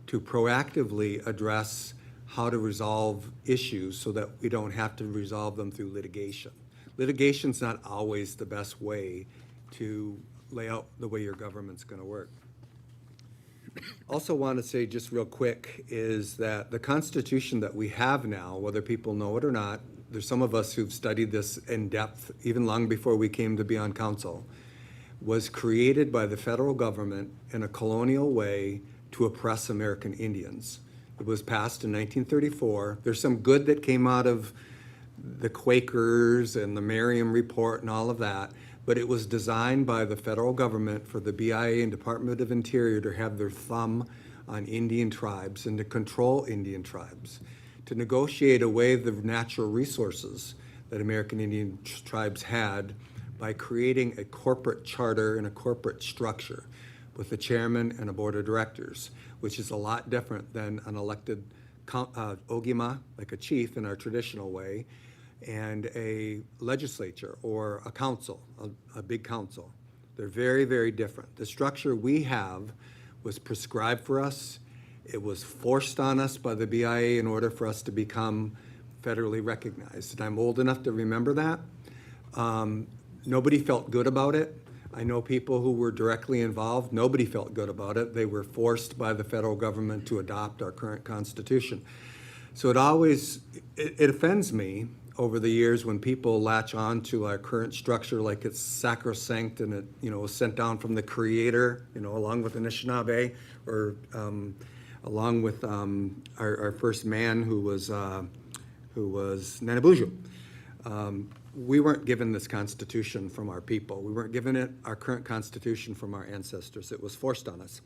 to proactively address how to resolve issues so that we don't have to resolve them through litigation. Litigation's not always the best way to lay out the way your government's going to work. Also want to say just real quick is that the Constitution that we have now, whether people know it or not, there's some of us who've studied this in depth even long before we came to be on council, was created by the federal government in a colonial way to oppress American Indians. It was passed in 1934. There's some good that came out of the Quakers and the Merriam Report and all of that, but it was designed by the federal government for the BIA and Department of Interior to have their thumb on Indian tribes and to control Indian tribes, to negotiate away the natural resources that American Indian tribes had by creating a corporate charter and a corporate structure with a chairman and a board of directors, which is a lot different than an elected Ogima, like a chief in our traditional way, and a legislature or a council, a big council. They're very, very different. The structure we have was prescribed for us. It was forced on us by the BIA in order for us to become federally recognized. And I'm old enough to remember that. Nobody felt good about it. I know people who were directly involved. Nobody felt good about it. They were forced by the federal government to adopt our current Constitution. So it offends me over the years when people latch on to our current structure like it's sacrosanct and it was sent down from the Creator, along with Anishinaabe or along with our first man who was Nanabuju. We weren't given this Constitution from our people. We weren't given it, our current Constitution, from our ancestors. It was forced on us.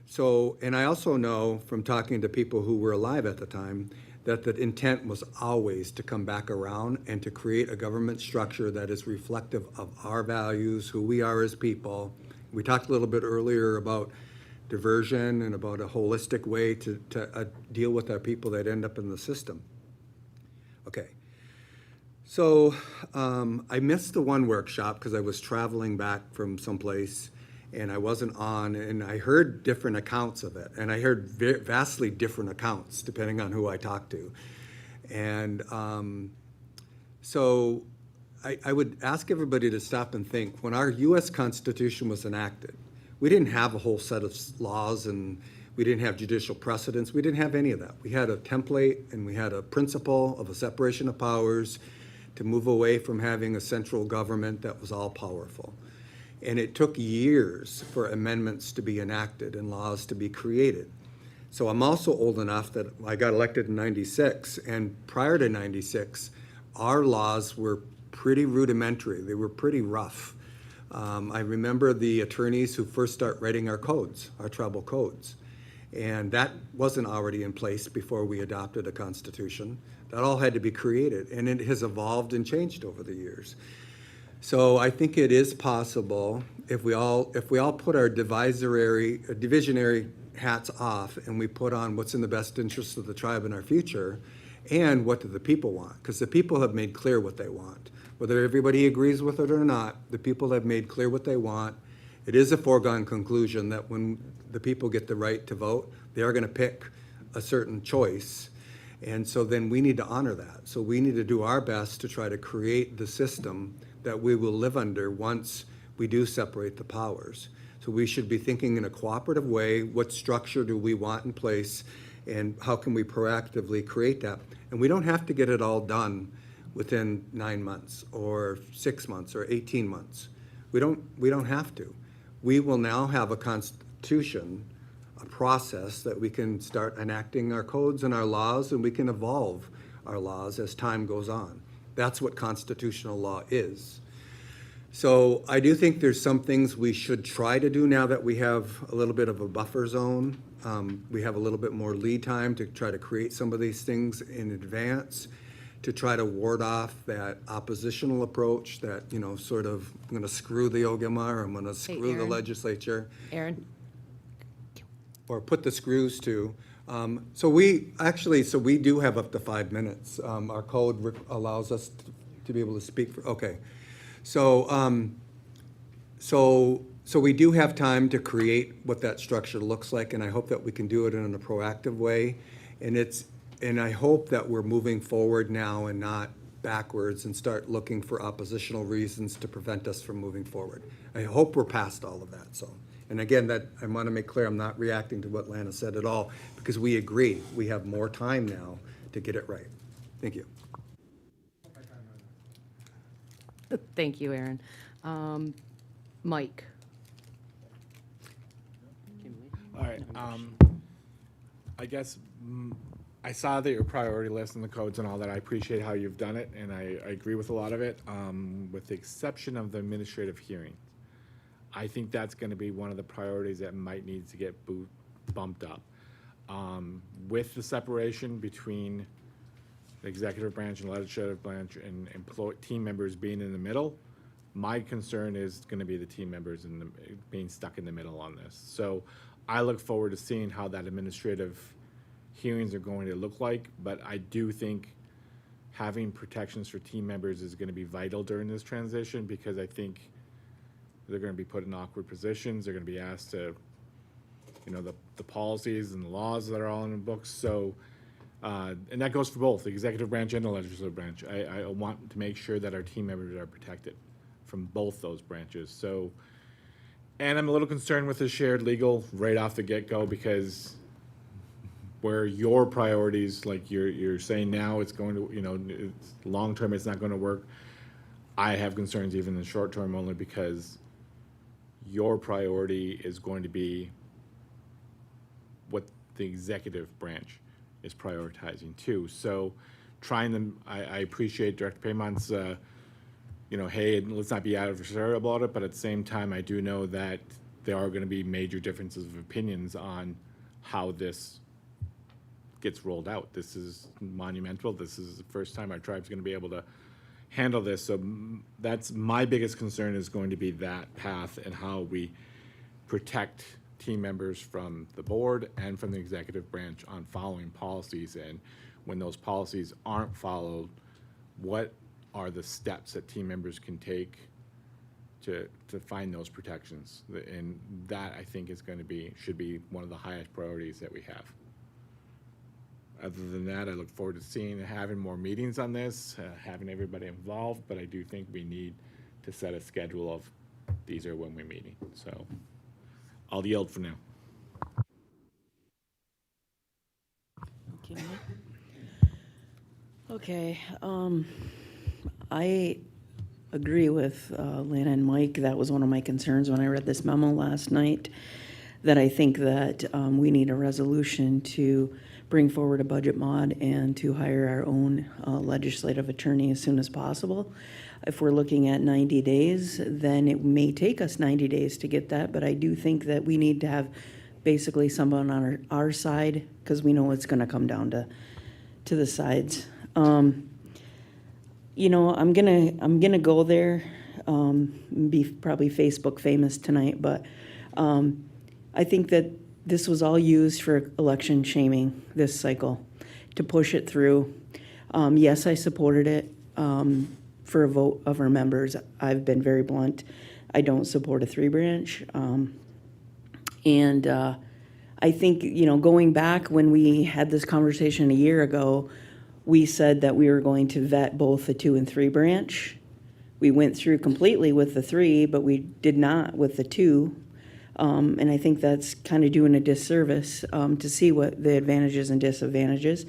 So, and I also know from talking to people who were alive at the time that the intent was always to come back around and to create a government structure that is reflective of our values, who we are as people. We talked a little bit earlier about diversion and about a holistic way to deal with our people that end up in the system. Okay. So I missed the one workshop because I was traveling back from someplace and I wasn't on, and I heard different accounts of it, and I heard vastly different accounts depending on who I talked to. And so I would ask everybody to stop and think. When our U.S. Constitution was enacted, we didn't have a whole set of laws, and we didn't have judicial precedents. We didn't have any of that. We had a template, and we had a principle of a separation of powers to move away from having a central government that was all powerful. And it took years for amendments to be enacted and laws to be created. So I'm also old enough that I got elected in 96, and prior to 96, our laws were pretty rudimentary. They were pretty rough. I remember the attorneys who first start writing our codes, our tribal codes. And that wasn't already in place before we adopted a constitution. That all had to be created, and it has evolved and changed over the years. So I think it is possible if we all put our divisionary hats off and we put on what's in the best interest of the tribe and our future, and what do the people want? Because the people have made clear what they want. Whether everybody agrees with it or not, the people have made clear what they want. It is a foregone conclusion that when the people get the right to vote, they are going to pick a certain choice. And so then we need to honor that. So we need to do our best to try to create the system that we will live under once we do separate the powers. So we should be thinking in a cooperative way, what structure do we want in place, and how can we proactively create that? And we don't have to get it all done within 9 months or 6 months or 18 months. We don't have to. We will now have a constitution, a process that we can start enacting our codes and our laws, and we can evolve our laws as time goes on. That's what constitutional law is. So I do think there's some things we should try to do now that we have a little bit of a buffer zone. We have a little bit more lead time to try to create some of these things in advance, to try to ward off that oppositional approach that, sort of, I'm going to screw the Ogama, or I'm going to screw the legislature. Aaron? Or put the screws to. So we do have up to 5 minutes. Our code allows us to be able to speak for, okay. So we do have time to create what that structure looks like, and I hope that we can do it in a proactive way. And I hope that we're moving forward now and not backwards and start looking for oppositional reasons to prevent us from moving forward. I hope we're past all of that, so. And again, that I want to make clear, I'm not reacting to what Lana said at all, because we agree. We have more time now to get it right. Thank you. Thank you, Aaron. Mike? All right, I guess I saw that your priority list and the codes and all that. I appreciate how you've done it, and I agree with a lot of it, with the exception of the administrative hearing. I think that's going to be one of the priorities that might need to get bumped up. With the separation between the executive branch and legislative branch and team members being in the middle, my concern is going to be the team members being stuck in the middle on this. So I look forward to seeing how that administrative hearings are going to look like, but I do think having protections for team members is going to be vital during this transition, because I think they're going to be put in awkward positions. They're going to be asked to, the policies and the laws that are all in the books. So, and that goes for both the executive branch and the legislative branch. I want to make sure that our team members are protected from both those branches. So, and I'm a little concerned with the shared legal right off the get-go, because where your priorities, like you're saying now, it's going to, it's long-term, it's not going to work. I have concerns even in the short term, only because your priority is going to be what the executive branch is prioritizing too. So trying them, I appreciate Director Paymont's, hey, let's not be adversarial about it, but at the same time, I do know that there are gonna be major differences of opinions on how this gets rolled out. This is monumental. This is the first time our tribe's gonna be able to handle this. So that's my biggest concern, is going to be that path and how we protect team members from the board and from the executive branch on following policies. And when those policies aren't followed, what are the steps that team members can take to find those protections? And that, I think, should be one of the highest priorities that we have. Other than that, I look forward to seeing and having more meetings on this, having everybody involved, but I do think we need to set a schedule of these are when we're meeting. So I'll yield for now. Okay, Mike. Okay, I agree with Lana and Mike. That was one of my concerns when I read this memo last night, that I think that we need a resolution to bring forward a budget mod and to hire our own legislative attorney as soon as possible. If we're looking at 90 days, then it may take us 90 days to get that, but I do think that we need to have basically someone on our side, because we know it's gonna come down to the sides. You know, I'm gonna go there, be probably Facebook famous tonight, but I think that this was all used for election shaming this cycle, to push it through. Yes, I supported it for a vote of our members. I've been very blunt. I don't support a 3-branch. And I think, you know, going back when we had this conversation a year ago, we said that we were going to vet both the 2 and 3 branch. We went through completely with the 3, but we did not with the 2. And I think that's kind of doing a disservice to see what the advantages and disadvantages.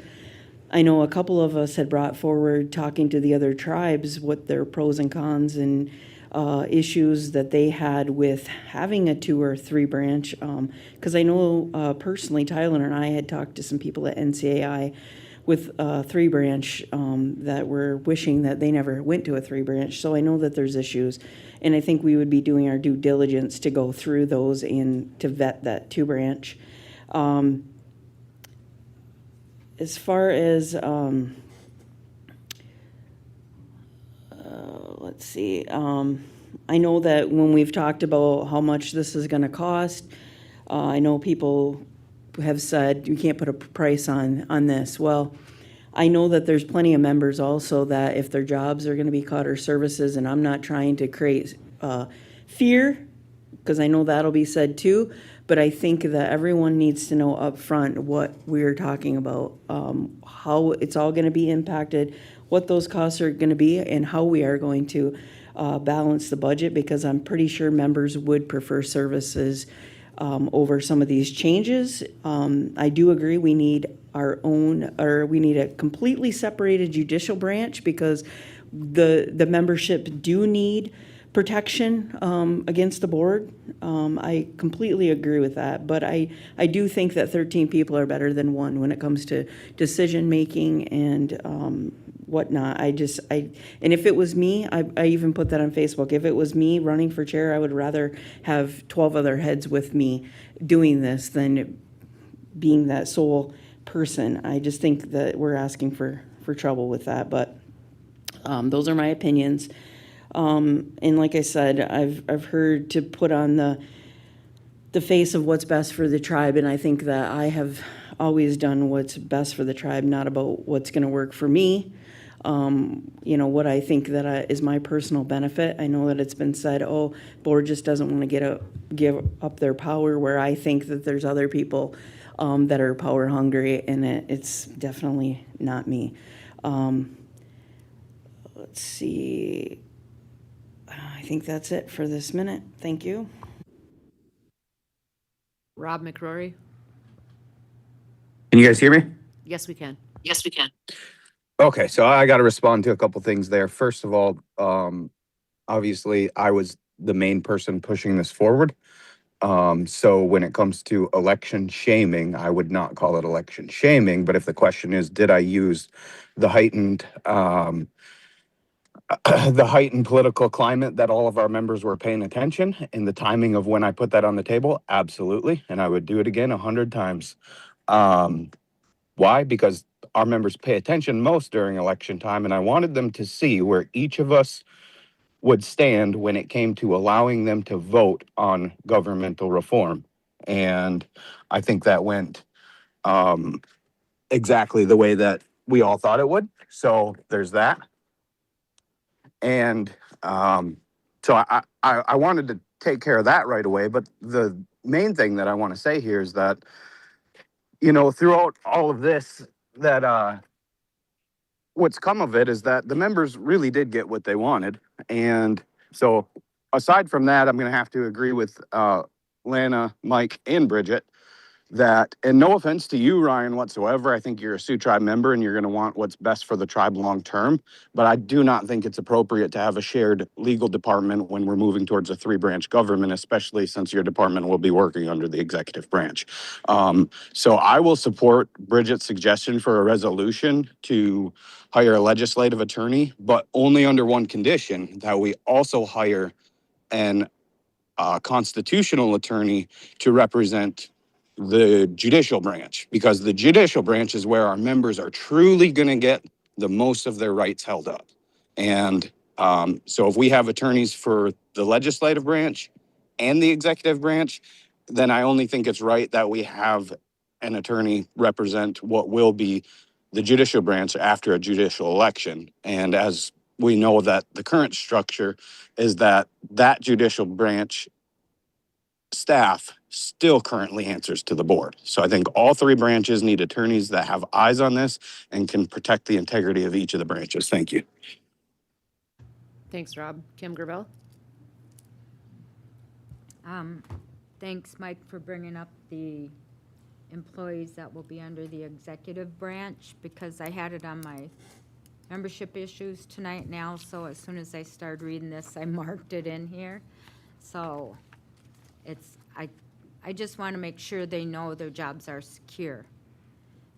I know a couple of us had brought forward, talking to the other tribes, what their pros and cons and issues that they had with having a 2 or 3 branch. Because I know personally, Tyler and I had talked to some people at NCAI with 3 branch that were wishing that they never went to a 3 branch. So I know that there's issues. And I think we would be doing our due diligence to go through those and to vet that 2 branch. As far as, let's see, I know that when we've talked about how much this is gonna cost, I know people have said you can't put a price on this. Well, I know that there's plenty of members also that if their jobs are gonna be cut or services, and I'm not trying to create fear, because I know that'll be said too, but I think that everyone needs to know up front what we're talking about, how it's all gonna be impacted, what those costs are gonna be, and how we are going to balance the budget, because I'm pretty sure members would prefer services over some of these changes. I do agree we need our own, or we need a completely separated judicial branch, because the membership do need protection against the board. I completely agree with that, but I do think that 13 people are better than 1 when it comes to decision-making and whatnot. And if it was me, I even put that on Facebook, if it was me running for chair, I would rather have 12 other heads with me doing this than being that sole person. I just think that we're asking for trouble with that, but those are my opinions. And like I said, I've heard to put on the face of what's best for the tribe, and I think that I have always done what's best for the tribe, not about what's going to work for me. You know, what I think that is my personal benefit. I know that it's been said, oh, board just doesn't want to give up their power, where I think that there's other people that are power hungry, and it's definitely not me. Let's see. I think that's it for this minute. Thank you. Rob McRory? Can you guys hear me? Yes, we can. Yes, we can. Okay, so I got to respond to a couple things there. First of all, obviously, I was the main person pushing this forward. So when it comes to election shaming, I would not call it election shaming. But if the question is, did I use the heightened the heightened political climate that all of our members were paying attention and the timing of when I put that on the table? Absolutely. And I would do it again 100 times. Why? Because our members pay attention most during election time. And I wanted them to see where each of us would stand when it came to allowing them to vote on governmental reform. And I think that went exactly the way that we all thought it would. So there's that. And so I wanted to take care of that right away. But the main thing that I want to say here is that, you know, throughout all of this, that what's come of it is that the members really did get what they wanted. And so aside from that, I'm going to have to agree with Lana, Mike, and Bridget that, and no offense to you, Ryan, whatsoever, I think you're a Sioux Tribe member and you're going to want what's best for the tribe long term. But I do not think it's appropriate to have a shared legal department when we're moving towards a 3-branch government, especially since your department will be working under the executive branch. So I will support Bridget's suggestion for a resolution to hire a legislative attorney, but only under one condition, that we also hire an constitutional attorney to represent the judicial branch, because the judicial branch is where our members are truly going to get the most of their rights held up. And so if we have attorneys for the legislative branch and the executive branch, then I only think it's right that we have an attorney represent what will be the judicial branch after a judicial election. And as we know, that the current structure is that that judicial branch staff still currently answers to the board. So I think all 3 branches need attorneys that have eyes on this and can protect the integrity of each of the branches. Thank you. Thanks, Rob. Kim Gravel? Thanks, Mike, for bringing up the employees that will be under the executive branch, because I had it on my membership issues tonight now, so as soon as I started reading this, I marked it in here. So it's, I just want to make sure they know their jobs are secure.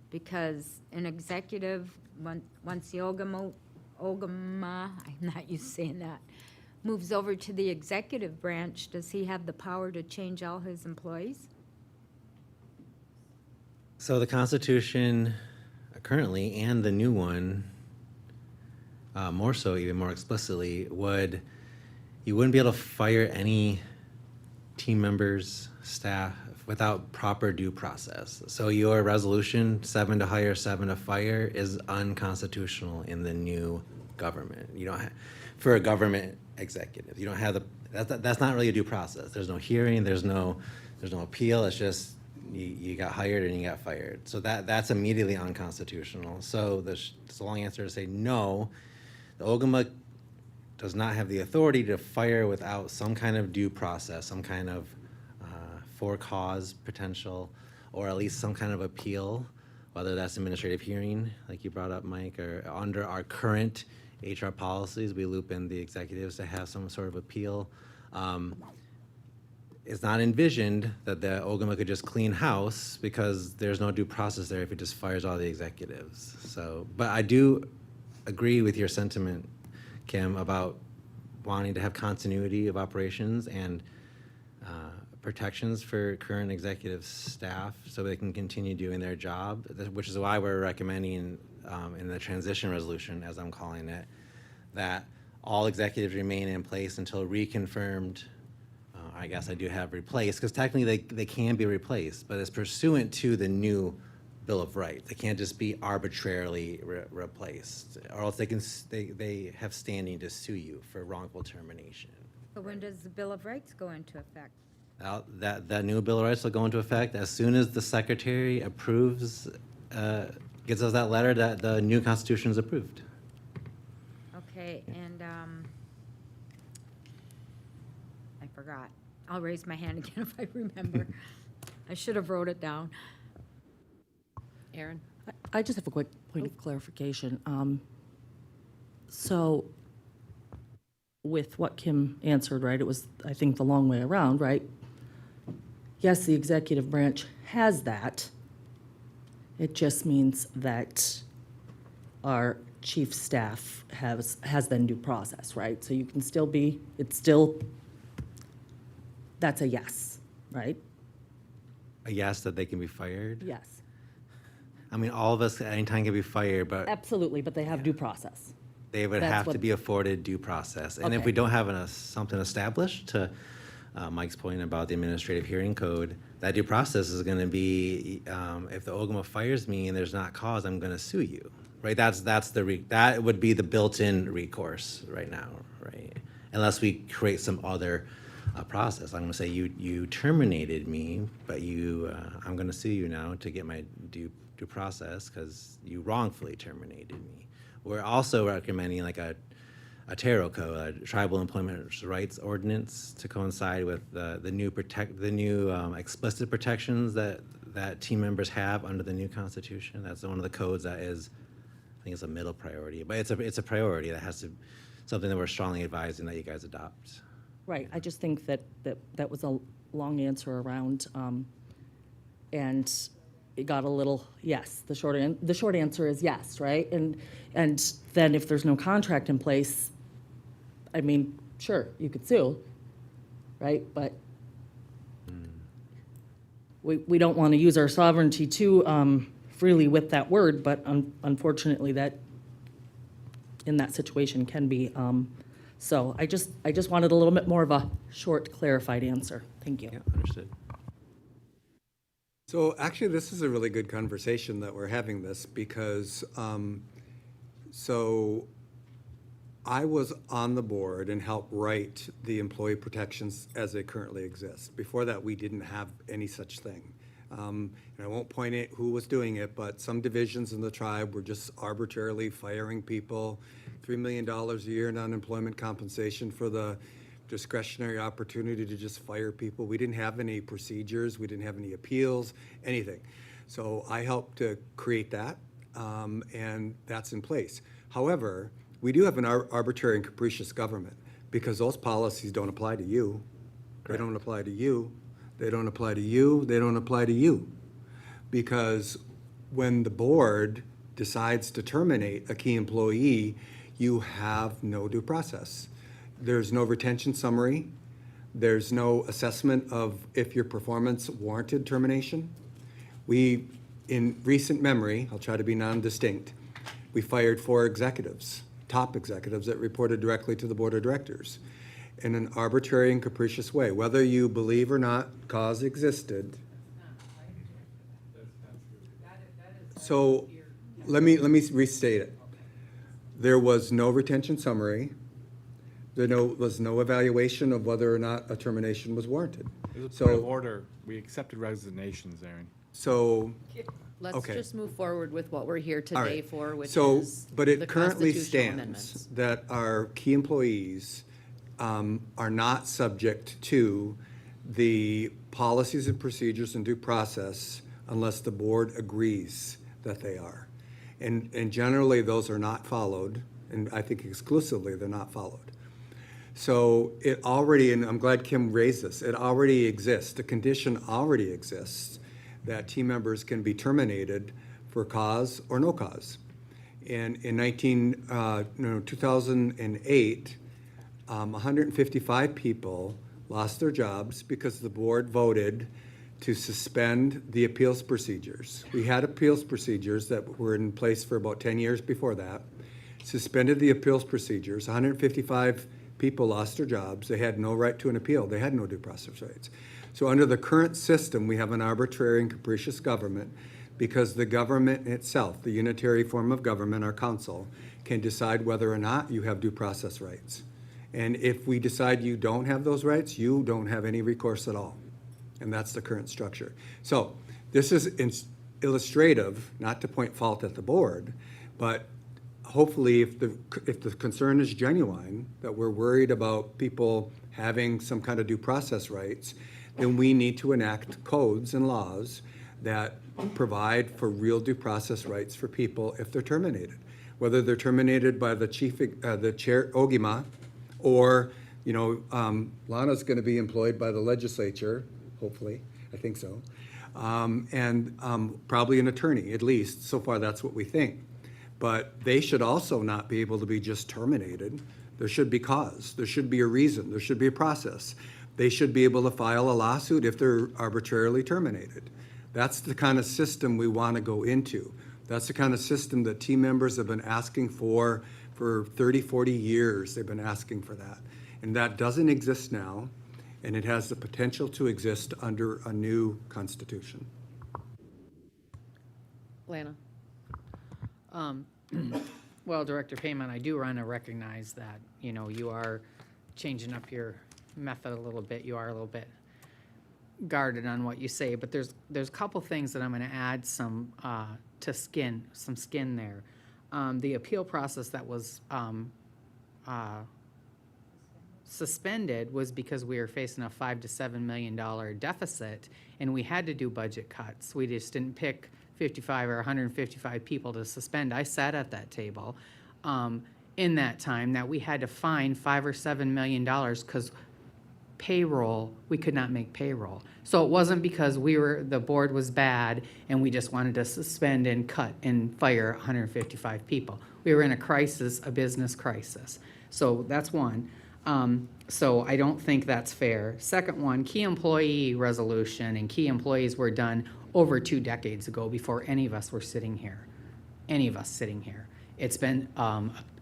Because an executive, once the Ogama, I'm not used to saying that, moves over to the executive branch, does he have the power to change all his employees? So the Constitution currently, and the new one, more so, even more explicitly, you wouldn't be able to fire any team members, staff, without proper due process. So your resolution, 7 to hire, 7 to fire, is unconstitutional in the new government. You don't for a government executive, you don't have that's not really a due process. There's no hearing, there's no appeal. It's just you got hired and you got fired. So that's immediately unconstitutional. So the long answer is say no. The Ogama does not have the authority to fire without some kind of due process, some kind of for cause potential, or at least some kind of appeal, whether that's administrative hearing, like you brought up, Mike, or under our current HR policies, we loop in the executives to have some sort of appeal. It's not envisioned that the Ogama could just clean house, because there's no due process there if it just fires all the executives. So, but I do agree with your sentiment, Kim, about wanting to have continuity of operations and protections for current executive staff so they can continue doing their job, which is why we're recommending in the transition resolution, as I'm calling it, that all executives remain in place until reconfirmed. I guess I do have replaced, because technically they can be replaced, but it's pursuant to the new Bill of Rights. They can't just be arbitrarily replaced, or else they have standing to sue you for wrongful termination. So when does the Bill of Rights go into effect? That new Bill of Rights will go into effect as soon as the Secretary approves, gives us that letter that the new Constitution is approved. Okay, and I forgot. I'll raise my hand again if I remember. I should have wrote it down. Aaron? I just have a quick point of clarification. So with what Kim answered, right, it was, I think, the long way around, right? yes, the executive branch has that. It just means that our chief staff has then due process, right? So you can still be, that's a yes, right? A yes that they can be fired? Yes, I mean, all of us at any time can be fired, but absolutely, but they have due process. they would That's have to what- be afforded due process. And if Okay. we don't have something established, to Mike's point about the administrative hearing code, that due process is going to be, if the OGMA fires me and there's not cause, I'm going to sue you, right? That would be the built-in recourse right now, right? Unless we create some other process. I'm going to say you terminated me, but I'm going to sue you now to get my due process because you wrongfully terminated me. We're also recommending like a TARO code, a tribal employment rights ordinance, to coincide with the new explicit protections that team members have under the new constitution. That's one of the codes that is, I think, it's a middle priority, but it's a priority that has to something that we're strongly advising that you guys adopt. Right, I just think that was a long answer around, and it got a little, yes, the short answer is yes, right? And then if there's no contract in place, I mean, sure, you could sue, right? But we don't want to use our sovereignty too freely with that word, but unfortunately that, in that situation, can be. So I just wanted a little bit more of a short, clarified answer. Thank you. Yeah, understood. So actually, this is a really good conversation that we're having this because, so I was on the board and helped write the employee protections as they currently exist. Before that, we didn't have any such thing. And I won't point out who was doing it, but some divisions in the tribe were just arbitrarily firing people, $3 million a year in unemployment compensation for the discretionary opportunity to just fire people. We didn't have any procedures, we didn't have any appeals, anything. So I helped to create that, and that's in place. However, we do have an arbitrary and capricious government because those policies don't apply to you. They don't apply to you. They don't apply to you. They don't apply to you. Because when the board decides to terminate a key employee, you have no due process. There's no retention summary. There's no assessment of if your performance warranted termination. We, in recent memory, I'll try to be non-distinct, we fired 4 executives, top executives that reported directly to the board of directors in an arbitrary and capricious way. Whether you believe or not cause existed. So let me restate it. There was no retention summary. There was no evaluation of whether or not a termination was warranted. It was a So- point of order. We accepted resignations, Aaron. So, Let's Okay. just move forward with what we're here all today right. for, which So, is but the it currently constitutional amendments. stands that our key employees are not subject to the policies and procedures and due process unless the board agrees that they are. And generally, those are not followed, and I think exclusively they're not followed. So it already, and I'm glad Kim raised this, it already exists, the condition already exists that team members can be terminated for cause or no cause. And in 2008, 155 people lost their jobs because the board voted to suspend the appeals procedures. We had appeals procedures that were in place for about 10 years before that, suspended the appeals procedures. 155 people lost their jobs. They had no right to an appeal. They had no due process rights. So under the current system, we have an arbitrary and capricious government because the government itself, the unitary form of government, our council, can decide whether or not you have due process rights. And if we decide you don't have those rights, you don't have any recourse at all. And that's the current structure. So this is illustrative, not to point fault at the board, but hopefully if the concern is genuine, that we're worried about people having some kind of due process rights, then we need to enact codes and laws that provide for real due process rights for people if they're terminated. Whether they're terminated by the chair, OGMA, or, Lana's gonna be employed by the legislature, hopefully, I think so. And probably an attorney, at least. So far, that's what we think. But they should also not be able to be just terminated. There should be cause. There should be a reason. There should be a process. They should be able to file a lawsuit if they're arbitrarily terminated. That's the kind of system we want to go into. That's the kind of system that team members have been asking for 30, 40 years. They've been asking for that. And that doesn't exist now, and it has the potential to exist under a new constitution. Lana? Well, Director Payman, I do want to recognize that, you know, you are changing up your method a little bit. You are a little bit guarded on what you say, but there's a couple things that I'm going to add some skin there. The appeal process that was suspended was because we were facing a $5 to $7 million deficit, and we had to do budget cuts. We just didn't pick 55 or 155 people to suspend. I sat at that table in that time that we had to find $5 or $7 million because payroll, we could not make payroll. So it wasn't because the board was bad and we just wanted to suspend and cut and fire 155 people. We were in a crisis, a business crisis. So that's one. So I don't think that's fair. Second one, key employee resolution and key employees were done over 2 decades ago before any of us were sitting here. Any of us sitting here. It's been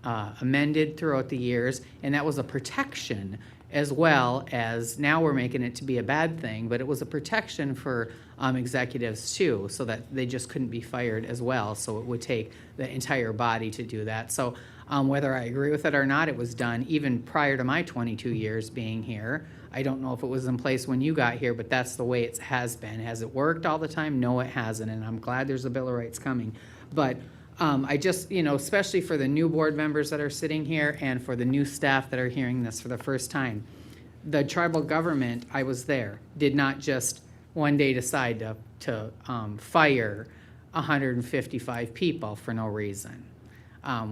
amended throughout the years, and that was a protection as well as, now we're making it to be a bad thing, but it was a protection for executives too, so that they just couldn't be fired as well. So it would take the entire body to do that. So whether I agree with it or not, it was done even prior to my 22 years being here. I don't know if it was in place when you got here, but that's the way it has been. Has it worked all the time? No, it hasn't, and I'm glad there's a Bill of Rights coming. But I just, you know, especially for the new board members that are sitting here and for the new staff that are hearing this for the first time, the tribal government, I was there, did not just one day decide to fire 155 people for no reason.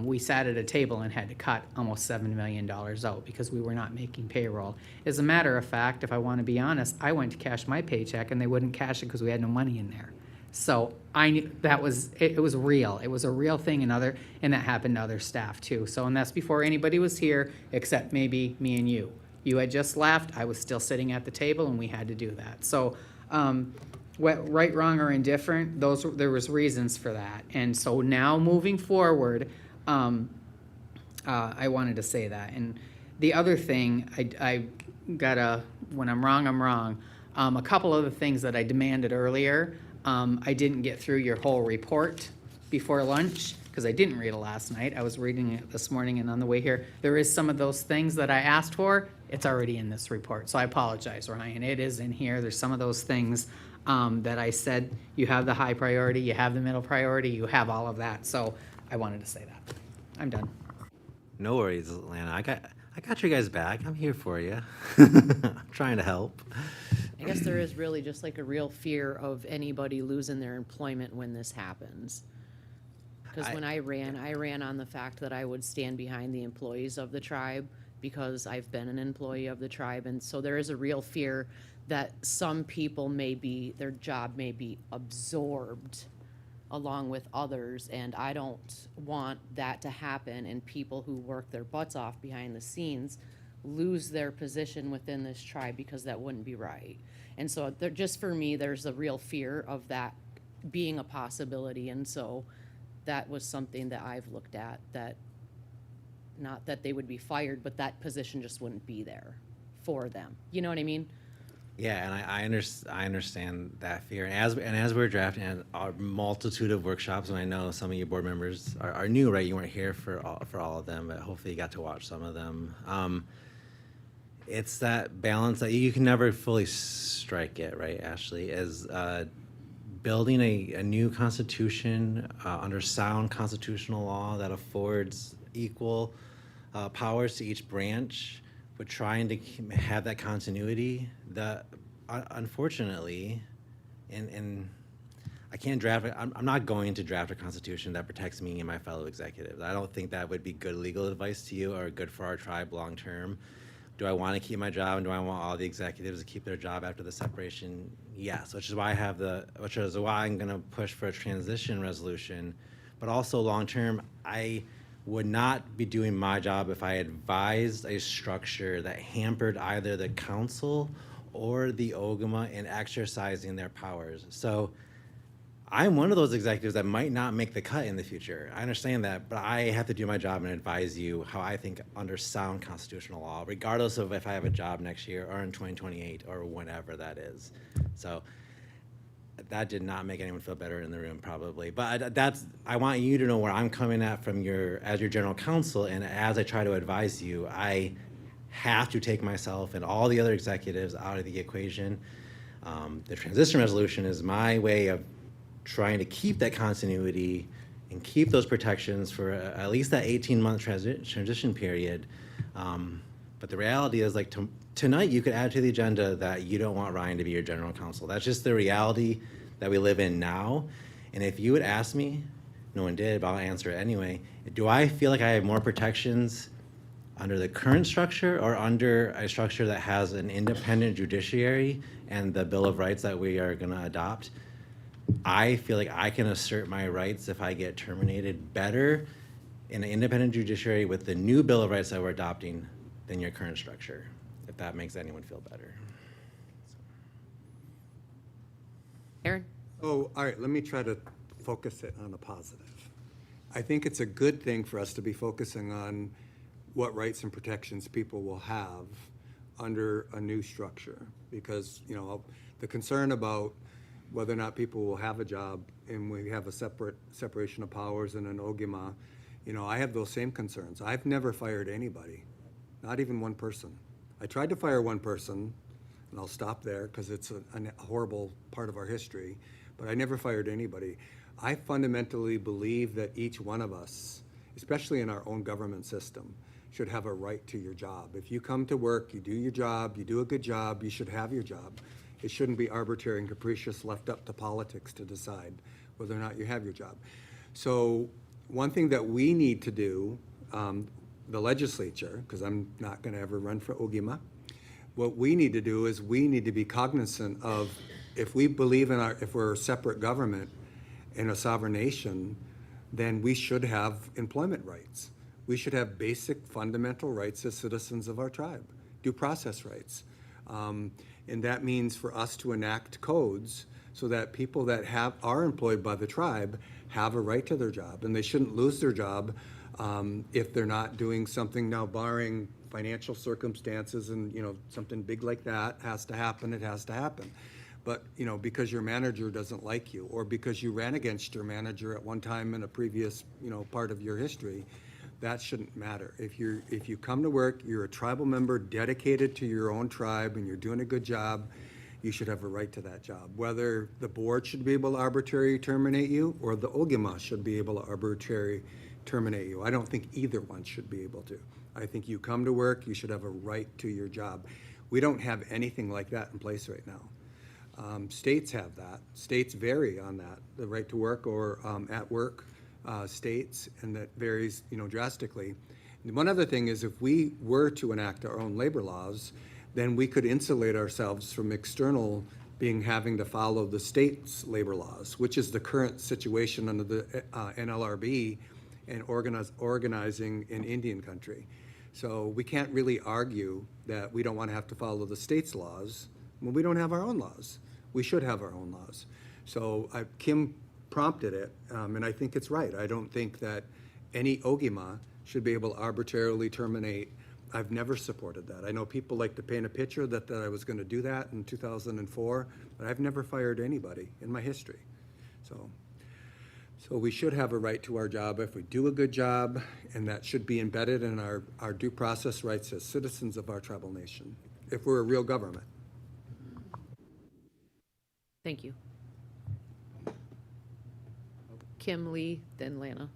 We sat at a table and had to cut almost $7 million out because we were not making payroll. As a matter of fact, if I want to be honest, I went to cash my paycheck and they wouldn't cash it because we had no money in there. So I knew that it was real. It was a real thing, and that happened to other staff too. So, and that's before anybody was here except maybe me and you. You had just left. I was still sitting at the table, and we had to do that. So, right, wrong, or indifferent, there was reasons for that. And so now moving forward, I wanted to say that. And the other thing, I gotta, when I'm wrong, I'm wrong. A couple other things that I demanded earlier. I didn't get through your whole report before lunch because I didn't read it last night. I was reading it this morning and on the way here. There is some of those things that I asked for. It's already in this report. So I apologize, Ryan. It is in here. There's some of those things that I said, you have the high priority, you have the middle priority, you have all of that. So I wanted to say that. I'm done. No worries, Lana. I got you guys back. I'm here for you. I'm trying to help. I guess there is really just like a real fear of anybody losing their employment when this happens. Because when I ran on the fact that I would stand behind the employees of the tribe because I've been an employee of the tribe. And so there is a real fear that some people their job may be absorbed along with others. And I don't want that to happen, and people who work their butts off behind the scenes lose their position within this tribe, because that wouldn't be right. And so just for me, there's a real fear of that being a possibility. And so that was something that I've looked at, that not that they would be fired, but that position just wouldn't be there for them. You know what I mean? Yeah, and I understand that fear. And as we're drafting our multitude of workshops, and I know some of you board members are new, right? You weren't here for all of them, but hopefully you got to watch some of them. It's that balance that you can never fully strike it, right, Ashley? As building a new constitution under sound constitutional law that affords equal powers to each branch, but trying to have that continuity, that unfortunately, and I can't draft it. I'm not going to draft a constitution that protects me and my fellow executives. I don't think that would be good legal advice to you or good for our tribe long term. Do I want to keep my job, and do I want all the executives to keep their job after the separation? Yes, which is why I'm going to push for a transition resolution. But also long-term, I would not be doing my job if I advised a structure that hampered either the council or the OGMA in exercising their powers. So I'm one of those executives that might not make the cut in the future. I understand that, but I have to do my job and advise you how I think under sound constitutional law, regardless of if I have a job next year or in 2028 or whenever that is. So that did not make anyone feel better in the room, probably. But I want you to know where I'm coming at from as your general counsel, and as I try to advise you, I have to take myself and all the other executives out of the equation. The transition resolution is my way of trying to keep that continuity and keep those protections for at least that 18-month transition period. But the reality is, like, tonight you could add to the agenda that you don't want Ryan to be your general counsel. That's just the reality that we live in now. And if you would ask me, no one did, but I'll answer it anyway, do I feel like I have more protections under the current structure or under a structure that has an independent judiciary and the Bill of Rights that we are going to adopt? I feel like I can assert my rights if I get terminated better in an independent judiciary with the new Bill of Rights that we're adopting than your current structure, if that makes anyone feel better. Aaron? Oh, all right, let me try to focus it on the positive. I think it's a good thing for us to be focusing on what rights and protections people will have under a new structure, because, you know, the concern about whether or not people will have a job and we have a separation of powers and an OGMA, you know, I have those same concerns. I've never fired anybody, not even one person. I tried to fire one person, and I'll stop there because it's a horrible part of our history, but I never fired anybody. I fundamentally believe that each one of us, especially in our own government system, should have a right to your job. If you come to work, you do your job, you do a good job, you should have your job. It shouldn't be arbitrary and capricious, left up to politics to decide whether or not you have your job. So one thing that we need to do, the legislature, because I'm not going to ever run for OGMA, what we need to do is we need to be cognizant of, if we believe in if we're a separate government in a sovereign nation, then we should have employment rights. We should have basic fundamental rights as citizens of our tribe, due process rights. And that means for us to enact codes so that people that are employed by the tribe have a right to their job, and they shouldn't lose their job if they're not doing something. Now, barring financial circumstances and, you know, something big like that has to happen, it has to happen. But, you know, because your manager doesn't like you, or because you ran against your manager at one time in a previous, you know, part of your history, that shouldn't matter. If you come to work, you're a tribal member dedicated to your own tribe and you're doing a good job, you should have a right to that job. Whether the board should be able to arbitrarily terminate you or the OGMA should be able to arbitrarily terminate you. I don't think either one should be able to. I think you come to work, you should have a right to your job. We don't have anything like that in place right now. States have that. States vary on that, the right to work or at work. States, and that varies, you know, drastically. And one other thing is, if we were to enact our own labor laws, then we could insulate ourselves from external having to follow the state's labor laws, which is the current situation under the NLRB and organizing in Indian country. So we can't really argue that we don't want to have to follow the state's laws when we don't have our own laws. We should have our own laws. So Kim prompted it, and I think it's right. I don't think that any OGMA should be able to arbitrarily terminate. I've never supported that. I know people like to paint a picture that I was going to do that in 2004, but I've never fired anybody in my history. So we should have a right to our job if we do a good job, and that should be embedded in our due process rights as citizens of our tribal nation, if we're a real government. Thank you. Kim, Lee, then Lana.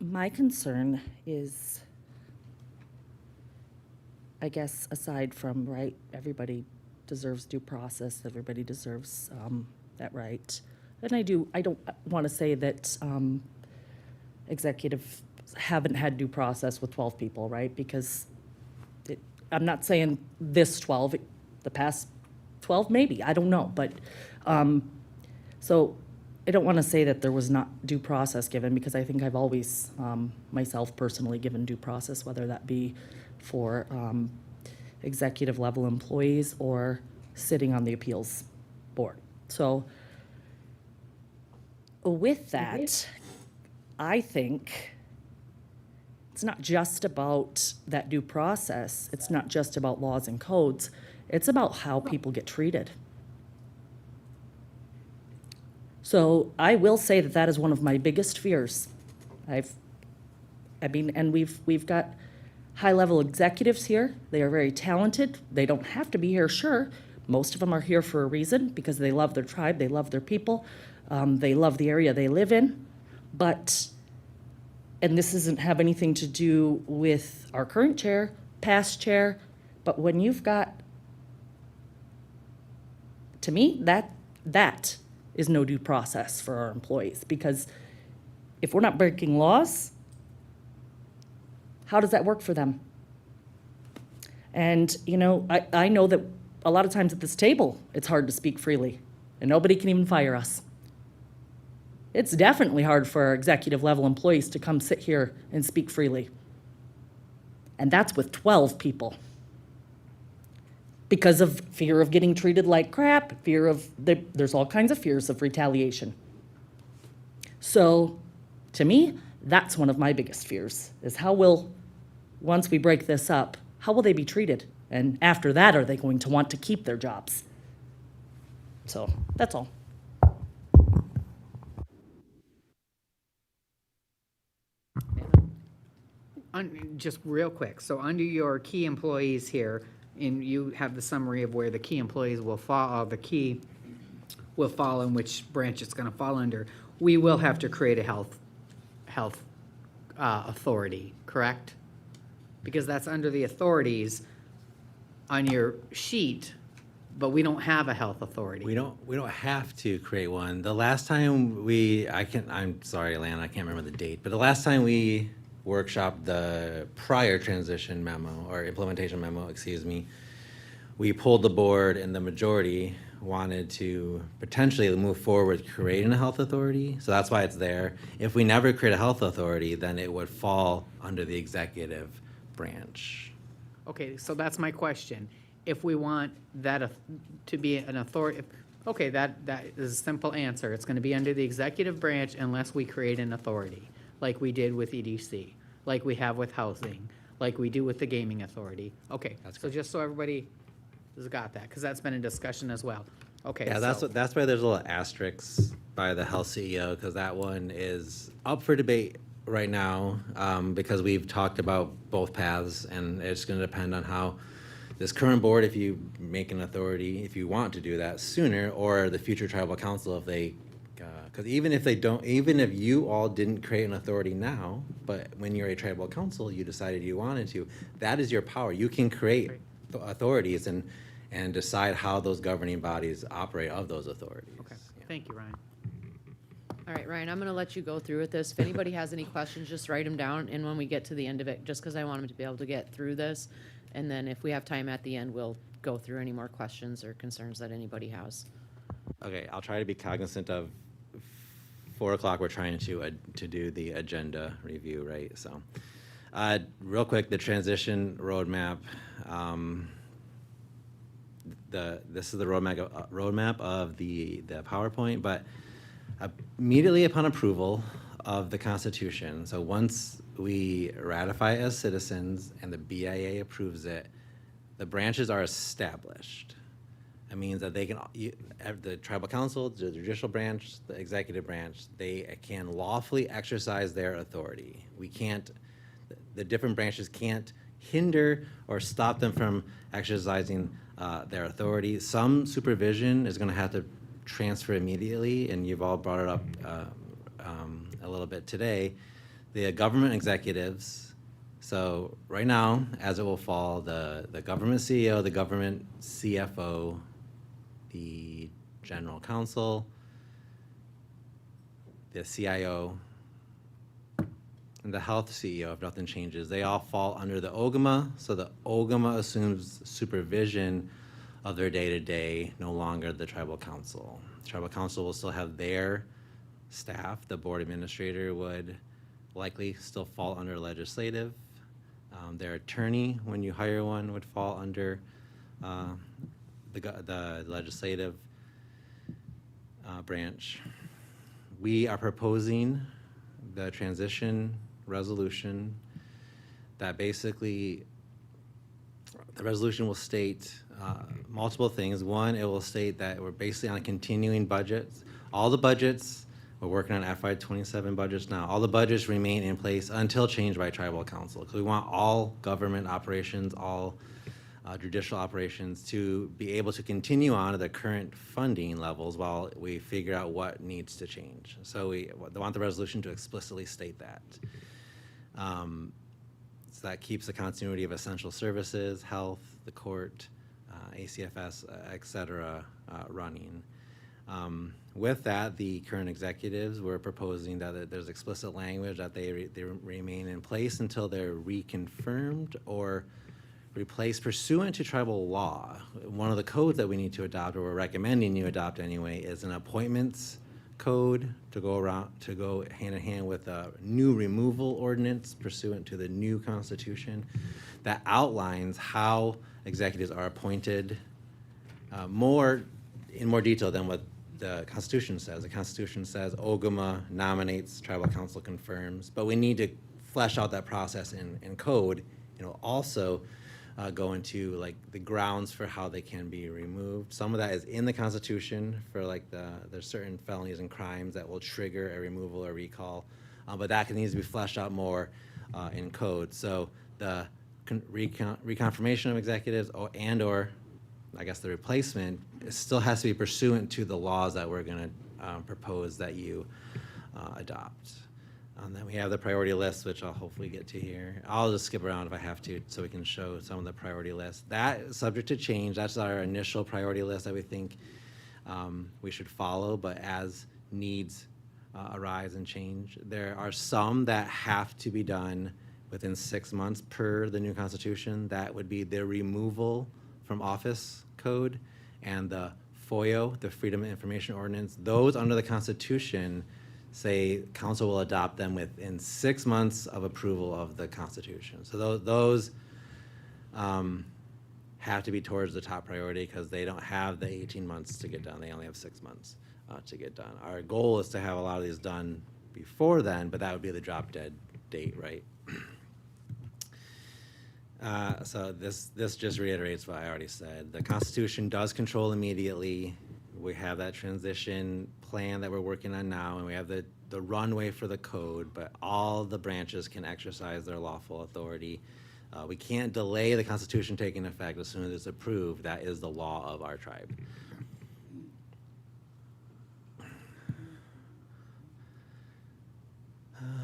My concern is I guess aside from, right, everybody deserves due process, everybody deserves that right. And I don't want to say that executives haven't had due process with 12 people, right? Because I'm not saying this 12, the past 12, maybe, I don't know. But, so I don't want to say that there was not due process given, because I think I've always, myself personally, given due process, whether that be for executive level employees or sitting on the appeals board. So with that, I think it's not just about that due process. It's not just about laws and codes. It's about how people get treated. So I will say that that is one of my biggest fears. And we've got high-level executives here. They are very talented. They don't have to be here, sure. Most of them are here for a reason, because they love their tribe, they love their people, they love the area they live in. But, and this doesn't have anything to do with our current chair, past chair, but when you've got, to me, that is no due process for our employees, because if we're not breaking laws, how does that work for them? And, you know, I know that a lot of times at this table, it's hard to speak freely, and nobody can even fire us. It's definitely hard for our executive level employees to come sit here and speak freely. And that's with 12 people. Because of fear of getting treated like crap, there's all kinds of fears of retaliation. So, to me, that's one of my biggest fears, is once we break this up, how will they be treated? And after that, are they going to want to keep their jobs? So, that's all. Just real quick, so under your key employees here, and you have the summary of where the key employees will fall, the key will fall in which branch it's gonna fall under, we will have to create a health authority, correct? Because that's under the authorities on your sheet, but we don't have a health authority. We don't have to create one. The last time I'm sorry, Alana, I can't remember the date, but the last time we workshopped the prior transition memo, or implementation memo, excuse me, we pulled the board, and the majority wanted to potentially move forward creating a health authority. So that's why it's there. If we never create a health authority, then it would fall under the executive branch. Okay, so that's my question. If we want that to be an authority, okay, that is a simple answer. It's gonna be under the executive branch unless we create an authority, like we did with EDC, like we have with housing, like we do with the gaming authority. Okay, so just so everybody has got that, because that's been a discussion as well. Okay. Yeah, that's why there's a little asterisk by the health CEO, because that one is up for debate right now, because we've talked about both paths, and it's going to depend on how this current board, if you make an authority, if you want to do that sooner, or the future tribal council, if they, because even if you all didn't create an authority now, but when you're a tribal council, you decided you wanted to, that is your power. You can create authorities and decide how those governing bodies operate of those authorities. Okay, thank you, Ryan. All right, Ryan, I'm going to let you go through with this. If anybody has any questions, just write them down, and when we get to the end of it, just because I want them to be able to get through this, and then if we have time at the end, we'll go through any more questions or concerns that anybody has. Okay, I'll try to be cognizant of 4 o'clock. We're trying to do the agenda review, right? So, real quick, the transition roadmap. This is the roadmap of the PowerPoint, but immediately upon approval of the Constitution, so once we ratify as citizens and the BIA approves it, the branches are established. It means that they can, the tribal council, the judicial branch, the executive branch, they can lawfully exercise their authority. The different branches can't hinder or stop them from exercising their authority. Some supervision is going to have to transfer immediately, and you've all brought it up a little bit today. The government executives So right now, as it will fall, the government CEO, the government CFO, the general counsel, the CIO, and the health CEO, if nothing changes, they all fall under the OGMA. So the OGMA assumes supervision of their day-to-day, no longer the tribal council. The tribal council will still have their staff. The board administrator would likely still fall under legislative. Their attorney, when you hire one, would fall under the legislative branch. We are proposing the transition resolution that basically, the resolution will state multiple things. One, it will state that we're basically on a continuing budget. All the budgets, we're working on FY27 budgets now. All the budgets remain in place until changed by tribal council. Because we want all government operations, all judicial operations to be able to continue on at the current funding levels while we figure out what needs to change. So we want the resolution to explicitly state that. So that keeps the continuity of essential services, health, the court, ACFS, et cetera, running. With that, the current executives were proposing that there's explicit language that they remain in place until they're reconfirmed or replaced pursuant to tribal law. One of the codes that we need to adopt, or we're recommending you adopt anyway, is an appointments code to go hand in hand with a new removal ordinance pursuant to the new constitution that outlines how executives are appointed in more detail than what the Constitution says. The Constitution says OGMA nominates, tribal council confirms, but we need to flesh out that process in code. Also go into like the grounds for how they can be removed. Some of that is in the Constitution for like there's certain felonies and crimes that will trigger a removal or recall, but that needs to be fleshed out more in code. So the reconfirmation of executives or I guess the replacement, it still has to be pursuant to the laws that we're going to propose that you adopt. And then we have the priority list, which I'll hopefully get to here. I'll just skip around if I have to so we can show some of the priority lists. That is subject to change. That's our initial priority list that we think we should follow, but as needs arise and change. There are some that have to be done within 6 months per the new constitution. That would be the removal from office code and the FOIO, the Freedom of Information Ordinance. Those under the Constitution say council will adopt them within 6 months of approval of the Constitution. So those have to be towards the top priority because they don't have the 18 months to get done. They only have 6 months to get done. Our goal is to have a lot of these done before then, but that would be the drop dead date, right? So this just reiterates what I already said. The Constitution does control immediately. We have that transition plan that we're working on now, and we have the runway for the code, but all the branches can exercise their lawful authority. We can't delay the Constitution taking effect. As soon as it's approved, that is the law of our tribe.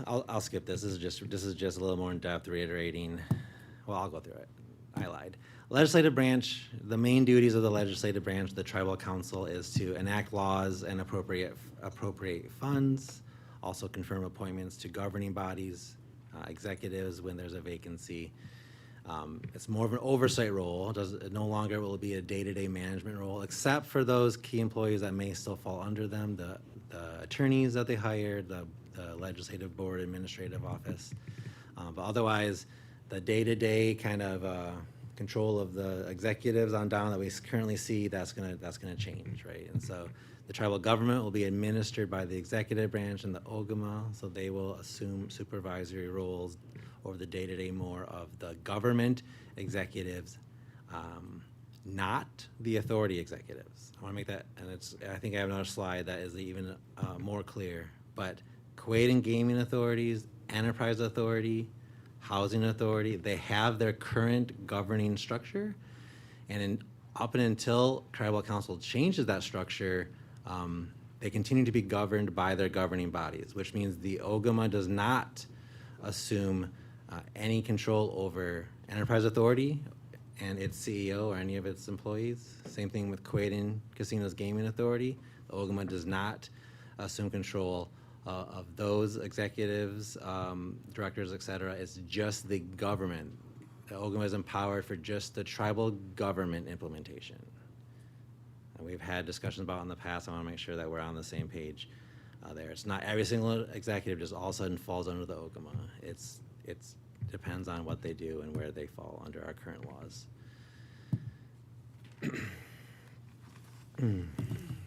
I'll skip this. This is just a little more in depth, reiterating. Well, I'll go through it. I lied. Legislative branch, the main duties of the legislative branch, the tribal council, is to enact laws and appropriate funds, also confirm appointments to governing bodies, executives when there's a vacancy. It's more of an oversight role. It no longer will be a day-to-day management role, except for those key employees that may still fall under them, the attorneys that they hired, the legislative board administrative office. But otherwise, the day-to-day kind of control of the executives on down that we currently see, that's gonna change, right? And so the tribal government will be administered by the executive branch and the OGMA, so they will assume supervisory roles over the day-to-day more of the government executives, not the authority executives. I want to make that, and I think I have another slide that is even more clear, but Kuwait and gaming authorities, enterprise authority, housing authority, they have their current governing structure, and up and until tribal council changes that structure, they continue to be governed by their governing bodies, which means the OGMA does not assume any control over Enterprise Authority and its CEO or any of its employees. Same thing with Quaidin Casinos Gaming Authority. The OGMA does not assume control of those executives, directors, et cetera. It's just the government. The OGMA is empowered for just the tribal government implementation. And we've had discussions about in the past. I want to make sure that we're on the same page there. It's not every single executive just all of a sudden falls under the OGMA. It's depends on what they do and where they fall under our current laws.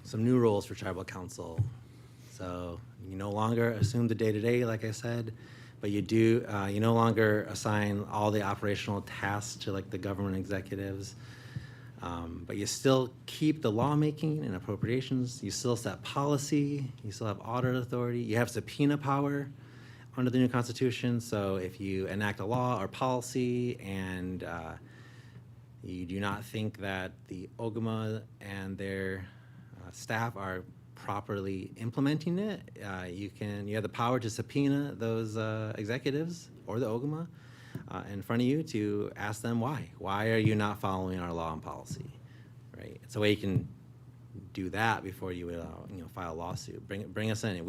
Some new roles for tribal council. So you no longer assume the day-to-day, like I said, but you do, you no longer assign all the operational tasks to like the government executives. But you still keep the lawmaking and appropriations. You still set policy. You still have audit authority. You have subpoena power under the new constitution. So if you enact a law or policy and you do not think that the OGMA and their staff are properly implementing it, you have the power to subpoena those executives or the OGMA in front of you to ask them why. Why are you not following our law and policy, right? It's a way you can do that before you would file a lawsuit. Bring us in.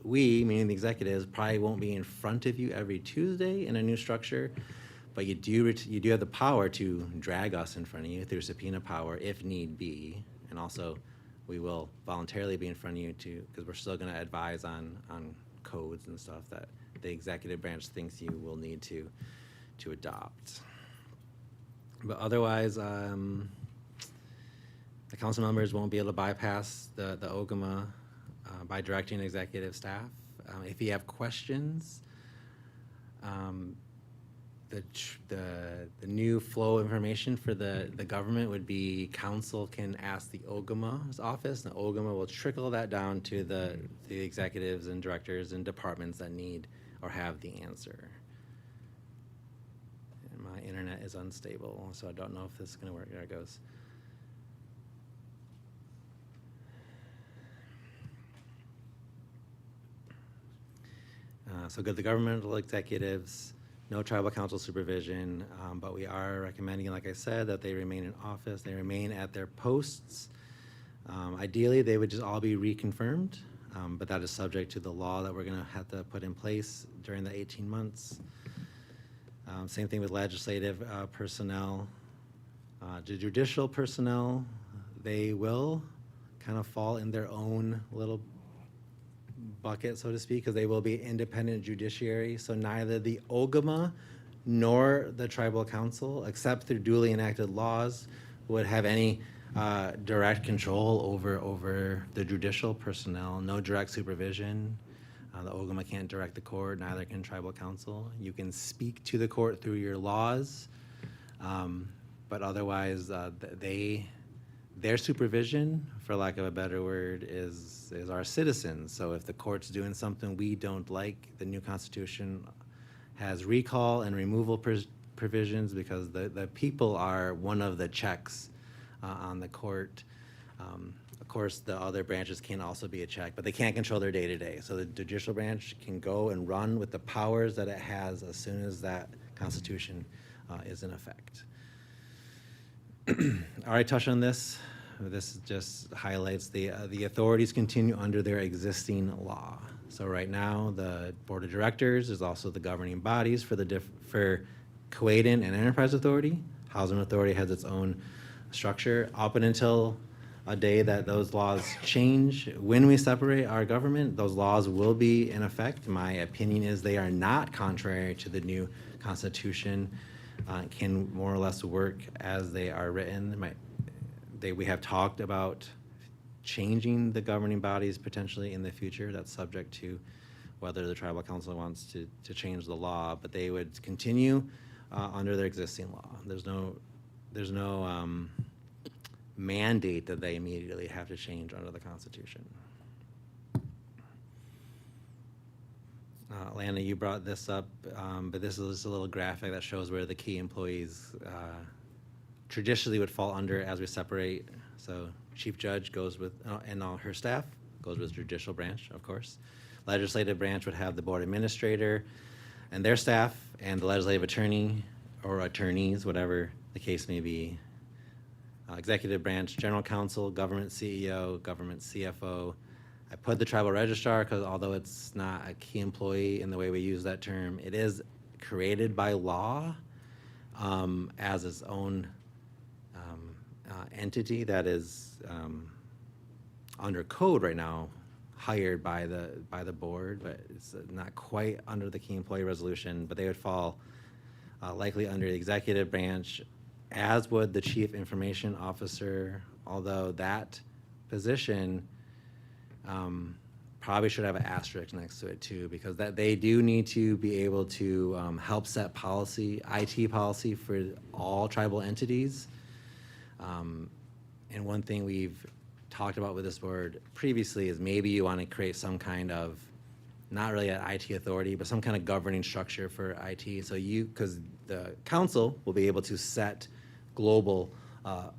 We, meaning the executives, probably won't be in front of you every Tuesday in a new structure, but you do have the power to drag us in front of you through subpoena power if need be, and also we will voluntarily be in front of you too, because we're still going to advise on codes and stuff that the executive branch thinks you will need to adopt. But otherwise, the council members won't be able to bypass the OGMA by directing executive staff. If you have questions, the new flow of information for the government would be council can ask the OGMA's office, and the OGMA will trickle that down to the executives and directors and departments that need or have the answer. And my internet is unstable, so I don't know if this is going to work. There it goes. So good, the governmental executives, no tribal council supervision, but we are recommending, like I said, that they remain in office, they remain at their posts. Ideally, they would just all be reconfirmed, but that is subject to the law that we're going to have to put in place during the 18 months. Same thing with legislative personnel. The judicial personnel, they will kind of fall in their own little bucket, so to speak, because they will be independent judiciary. So neither the OGMA nor the tribal council, except through duly enacted laws, would have any direct control over the judicial personnel. No direct supervision. The OGMA can't direct the court, neither can tribal council. You can speak to the court through your laws, but otherwise their supervision, for lack of a better word, is our citizens. So if the court's doing something we don't like, the new constitution has recall and removal provisions because the people are one of the checks on the court. Of course, the other branches can also be a check, but they can't control their day-to-day. So the judicial branch can go and run with the powers that it has as soon as that constitution is in effect. I already touched on this. This just highlights the authorities continue under their existing law. So right now, the board of directors is also the governing bodies for Quaidin and Enterprise Authority. Housing Authority has its own structure up and until a day that those laws change. When we separate our government, those laws will be in effect. My opinion is they are not contrary to the new constitution. Can more or less work as they are written. We have talked about changing the governing bodies potentially in the future. That's subject to whether the tribal council wants to change the law, but they would continue under their existing law. There's no mandate that they immediately have to change under the Constitution. Lana, you brought this up, but this is just a little graphic that shows where the key employees traditionally would fall under as we separate. So chief judge goes with, and all her staff goes with judicial branch, of course. Legislative branch would have the board administrator, and their staff and the legislative attorney or attorneys, whatever the case may be, executive branch, general counsel, government CEO, government CFO. I put the tribal registrar because although it's not a key employee in the way we use that term, it is created by law as its own entity that is under code right now, hired by the board, but it's not quite under the key employee resolution, but they would fall likely under the executive branch, as would the chief information officer, although that position probably should have an asterisk next to it too, because that they do need to be able to help set policy, IT policy for all tribal entities. And one thing we've talked about with this board previously is maybe you want to create some kind of, not really an IT authority, but some kind of governing structure for IT. So because the council will be able to set global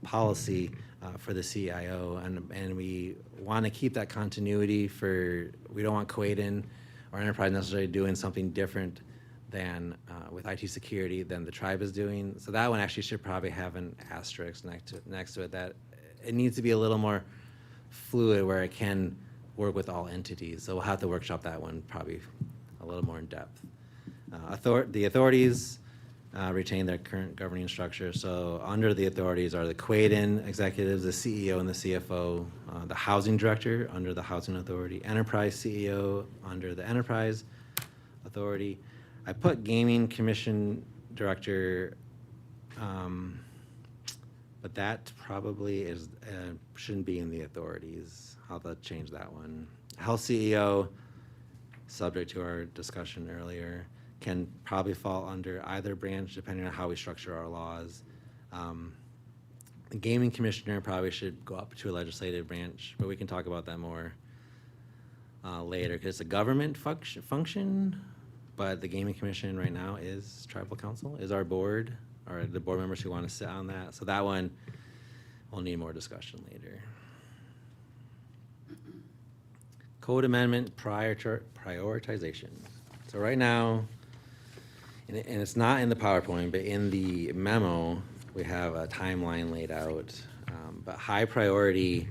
policy for the CIO, and we want to keep that continuity we don't want COADN or Enterprise necessarily doing something different than with IT security than the tribe is doing. So that one actually should probably have an asterisk next to it, that it needs to be a little more fluid where it can work with all entities. So we'll have to workshop that one probably a little more in depth. The authorities retain their current governing structure. So under the authorities are the COADN executives, the CEO and the CFO, the housing director under the housing authority, enterprise CEO under the enterprise authority. I put gaming commission director, but that probably shouldn't be in the authorities. I'll have to change that one. Health CEO, subject to our discussion earlier, can probably fall under either branch depending on how we structure our laws. The gaming commissioner probably should go up to a legislative branch, but we can talk about that more later, because it's a government function, but the gaming commission right now is tribal council, is our board, or the board members who want to sit on that. So that one will need more discussion later. Code amendment prioritization. So right now, and it's not in the PowerPoint, but in the memo, we have a timeline laid out. But high priority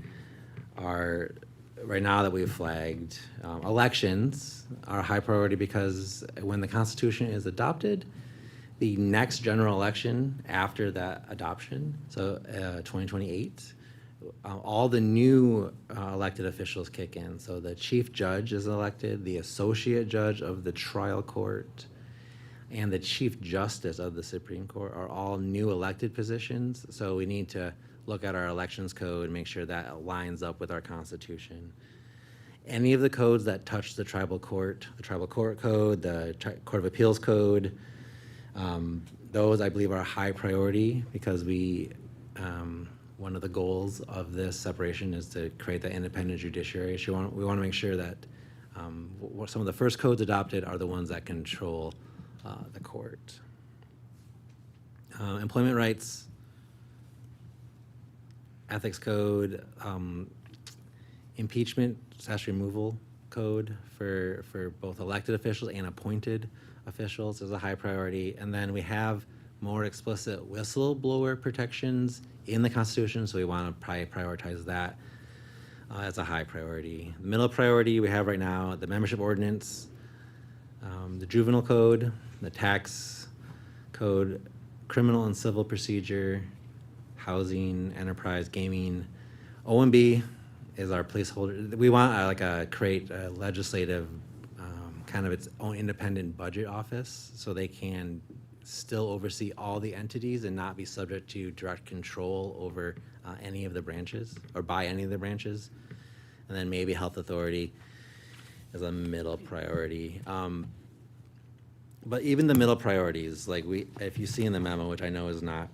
are, right now that we've flagged, elections are high priority because when the Constitution is adopted, the next general election after that adoption, so 2028, all the new elected officials kick in. So the chief judge is elected, the associate judge of the trial court, and the chief justice of the Supreme Court are all new elected positions. So we need to look at our elections code, make sure that lines up with our Constitution. Any of the codes that touch the tribal court code, the Court of Appeals code, those I believe are a high priority because one of the goals of this separation is to create that independent judiciary. We want to make sure that some of the first codes adopted are the ones that control the court. Employment rights, ethics code, impeachment / removal code for both elected officials and appointed officials is a high priority. And then we have more explicit whistleblower protections in the Constitution, so we want to probably prioritize that as a high priority. The middle priority we have right now, the membership ordinance, the juvenile code, the tax code, criminal and civil procedure, housing, enterprise, gaming. OMB is our placeholder. We want create a legislative kind of its own independent budget office so they can still oversee all the entities and not be subject to direct control over any of the branches or by any of the branches. And then maybe health authority is a middle priority. But even the middle priorities, if you see in the memo, which I know is not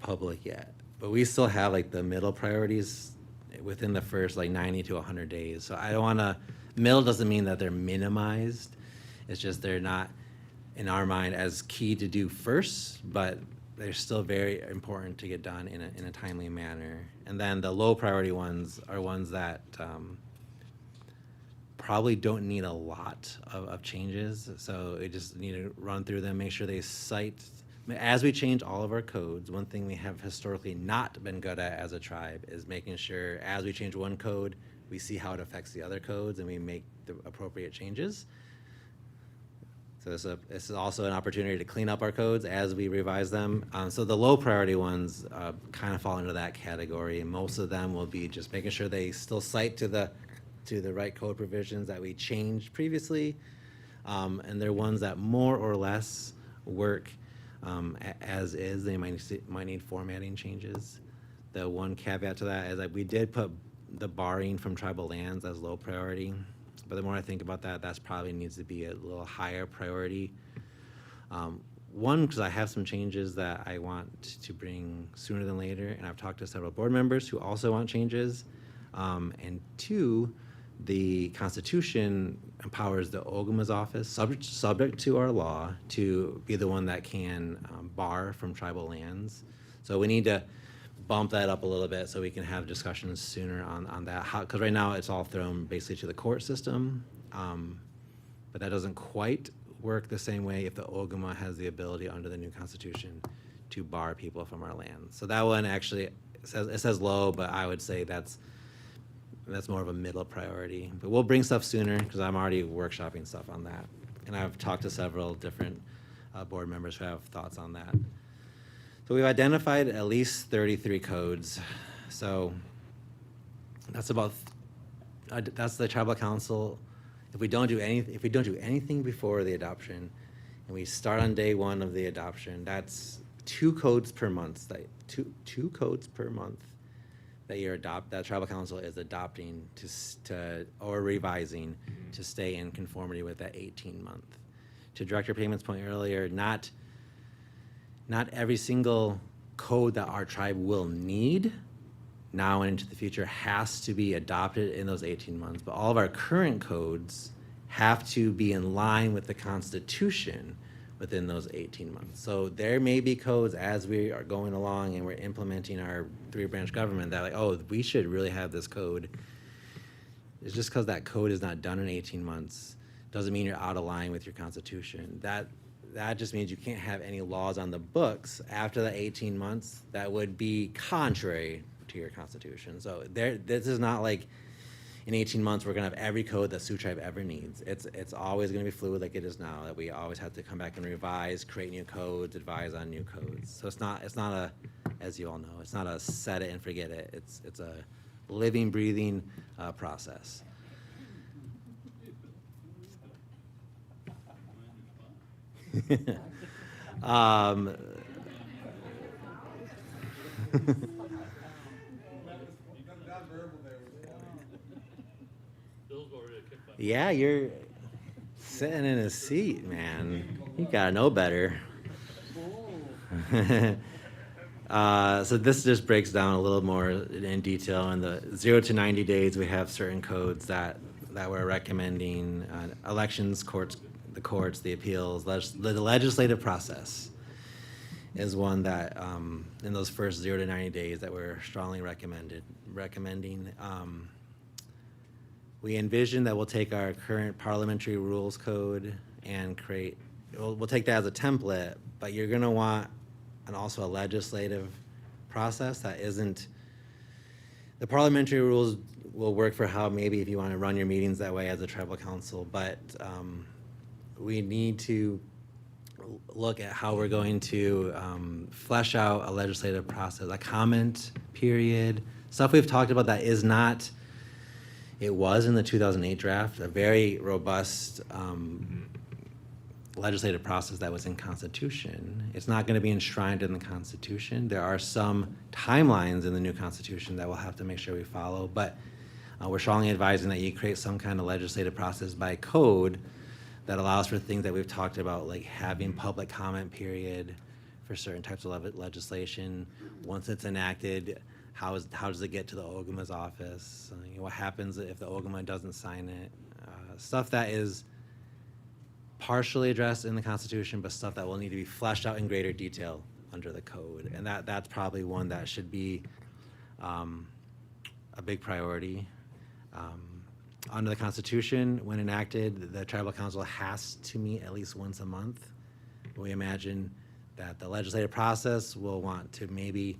public yet, but we still have the middle priorities within the first 90 to 100 days. So I don't want to, middle doesn't mean that they're minimized. It's just they're not, in our mind, as key to do first, but they're still very important to get done in a timely manner. And then the low priority ones are ones that probably don't need a lot of changes, so we just need to run through them, make sure they cite. As we change all of our codes, one thing we have historically not been good at as a tribe is making sure as we change one code, we see how it affects the other codes and we make the appropriate changes. So this is also an opportunity to clean up our codes as we revise them. So the low priority ones kind of fall into that category, and most of them will be just making sure they still cite to the right code provisions that we changed previously, and they're ones that more or less work as is. They might need formatting changes. The one caveat to that is that we did put the barring from tribal lands as low priority. But the more I think about that, that's probably needs to be a little higher priority. One, because I have some changes that I want to bring sooner than later, and I've talked to several board members who also want changes. And two, the Constitution empowers the Ogama's office, subject to our law, to be the one that can bar from tribal lands. So we need to bump that up a little bit so we can have discussions sooner on that. Because right now it's all thrown basically to the court system, but that doesn't quite work the same way if the Ogama has the ability under the new Constitution to bar people from our land. So that one actually says low, but I would say that's more of a middle priority. But we'll bring stuff sooner because I'm already workshopping stuff on that, and I've talked to several different board members who have thoughts on that. So we've identified at least 33 codes. So that's that's the tribal council. If we don't do anything before the adoption, and we start on day one of the adoption, that's 2 codes per month. Two codes per month that tribal council is adopting or revising to stay in conformity with that 18-month. To Director Payment's point earlier, not every single code that our tribe will need now and into the future has to be adopted in those 18 months, but all of our current codes have to be in line with the Constitution within those 18 months. So there may be codes as we are going along and we're implementing our 3-branch government that like, oh, we should really have this code. It's just because that code is not done in 18 months doesn't mean you're out of line with your Constitution. That just means you can't have any laws on the books after the 18 months that would be contrary to your Constitution. So this is not like in 18 months we're gonna have every code that Sioux Tribe ever needs. It's always gonna be fluid like it is now, that we always have to come back and revise, create new codes, advise on new codes. So it's not a, as you all know, it's not a set it and forget it. It's a living, breathing process. Yeah, you're sitting in a seat, man. You gotta know better. So this just breaks down a little more in detail. In the 0 to 90 days, we have certain codes that we're recommending. Elections, courts, the appeals, the legislative process is one that in those first 0 to 90 days that we're strongly recommending. We envision that we'll take our current parliamentary rules code and we'll take that as a template, but you're gonna want also a legislative process that isn't, the parliamentary rules will work for how maybe if you wanna run your meetings that way as a tribal council, but we need to look at how we're going to flesh out a legislative process, a comment period, stuff we've talked about that is not, it was in the 2008 draft, a very robust legislative process that was in Constitution. It's not going to be enshrined in the Constitution. There are some timelines in the new Constitution that we'll have to make sure we follow, but we're strongly advising that you create some kind of legislative process by code that allows for things that we've talked about, like having public comment period for certain types of legislation. Once it's enacted, how does it get to the Ogama's office? What happens if the Ogama doesn't sign it? Stuff that is partially addressed in the Constitution, but stuff that will need to be fleshed out in greater detail under the code. And that's probably one that should be a big priority. under the Constitution, when enacted, the tribal council has to meet at least once a month. We imagine that the legislative process will want to maybe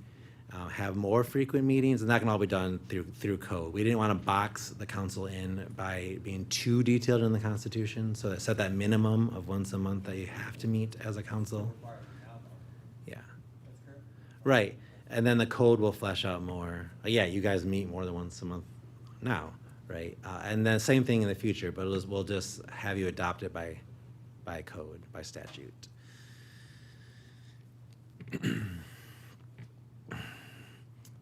have more frequent meetings, and that can all be done through code. We didn't want to box the council in by being too detailed in the Constitution, so that set that minimum of once a month that you have to meet as a council. Yeah. Right, and then the code will flesh out more. Yeah, you guys meet more than once a month now, right? And then same thing in the future, but we'll just have you adopt it by code, by statute.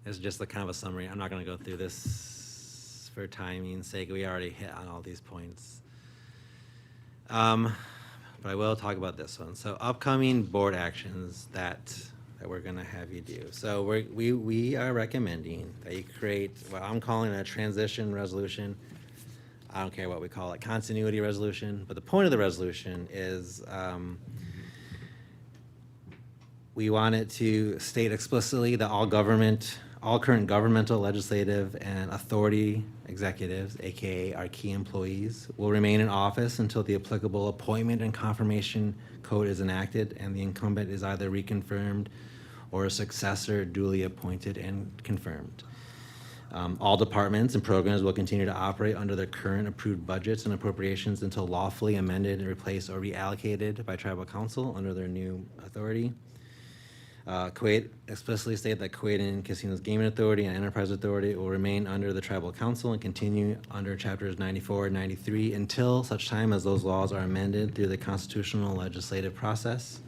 This is just the kind of a summary. I'm not going to go through this for timing's sake. We already hit on all these points. But I will talk about this one. So upcoming board actions that we're going to have you do. So we are recommending that you create what I'm calling a transition resolution. I don't care what we call it, continuity resolution. But the point of the resolution is we want it to state explicitly that all current governmental, legislative, and authority executives, AKA our key employees, will remain in office until the applicable appointment and confirmation code is enacted and the incumbent is either reconfirmed or a successor duly appointed and confirmed. All departments and programs will continue to operate under their current approved budgets and appropriations until lawfully amended and replaced or reallocated by tribal council under their new authority. Kuwait explicitly stated that Kuwait and Casinos Gaming Authority and Enterprise Authority will remain under the tribal council and continue under chapters 94 and 93 until such time as those laws are amended through the constitutional legislative process.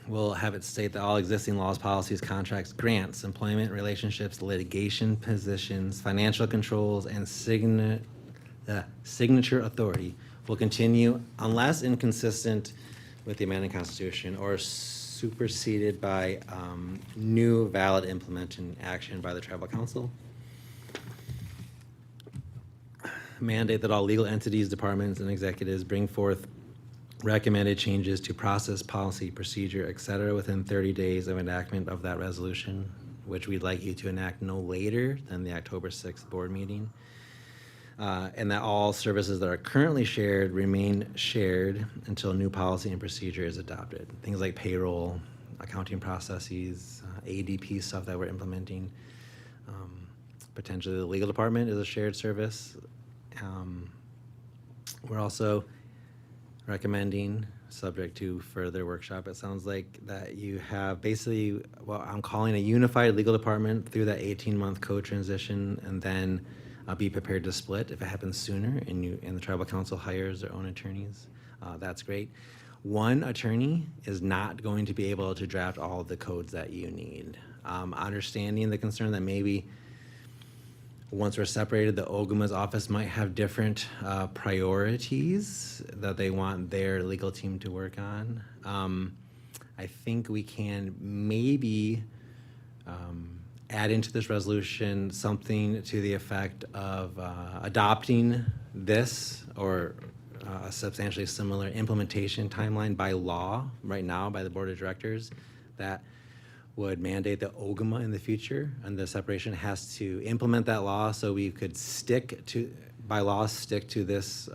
We'll have it state that all existing laws, policies, contracts, grants, employment relationships, litigation positions, financial controls, and signature authority will continue unless inconsistent with the amended Constitution or superseded by new valid implementing action by the tribal council. Mandate that all legal entities, departments, and executives bring forth recommended changes to process, policy, procedure, et cetera, within 30 days of enactment of that resolution, which we'd like you to enact no later than the October 6th board meeting. And that all services that are currently shared remain shared until new policy and procedure is adopted. Things like payroll, accounting processes, ADP stuff that we're implementing. Potentially the legal department is a shared service. We're also recommending, subject to further workshop, it sounds like that you have basically what I'm calling a unified legal department through that 18-month code transition, and then be prepared to split if it happens sooner and the tribal council hires their own attorneys. That's great. One attorney is not going to be able to draft all of the codes that you need. Understanding the concern that maybe once we're separated, the OGMA's office might have different priorities that they want their legal team to work on. I think we can maybe add into this resolution something to the effect of adopting this or a substantially similar implementation timeline by law right now by the board of directors that would mandate that OGMA in the future and the separation has to implement that law so we could stick to this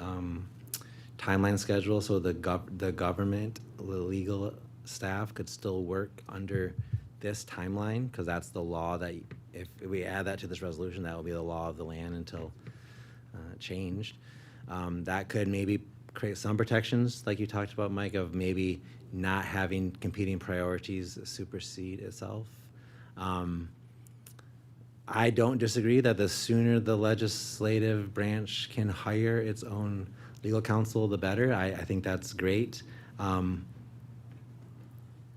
timeline schedule so the government, the legal staff could still work under this timeline, because that's the law that if we add that to this resolution, that will be the law of the land until changed. That could maybe create some protections, like you talked about, Mike, of maybe not having competing priorities supersede itself. I don't disagree that the sooner the legislative branch can hire its own legal counsel, the better. I think that's great.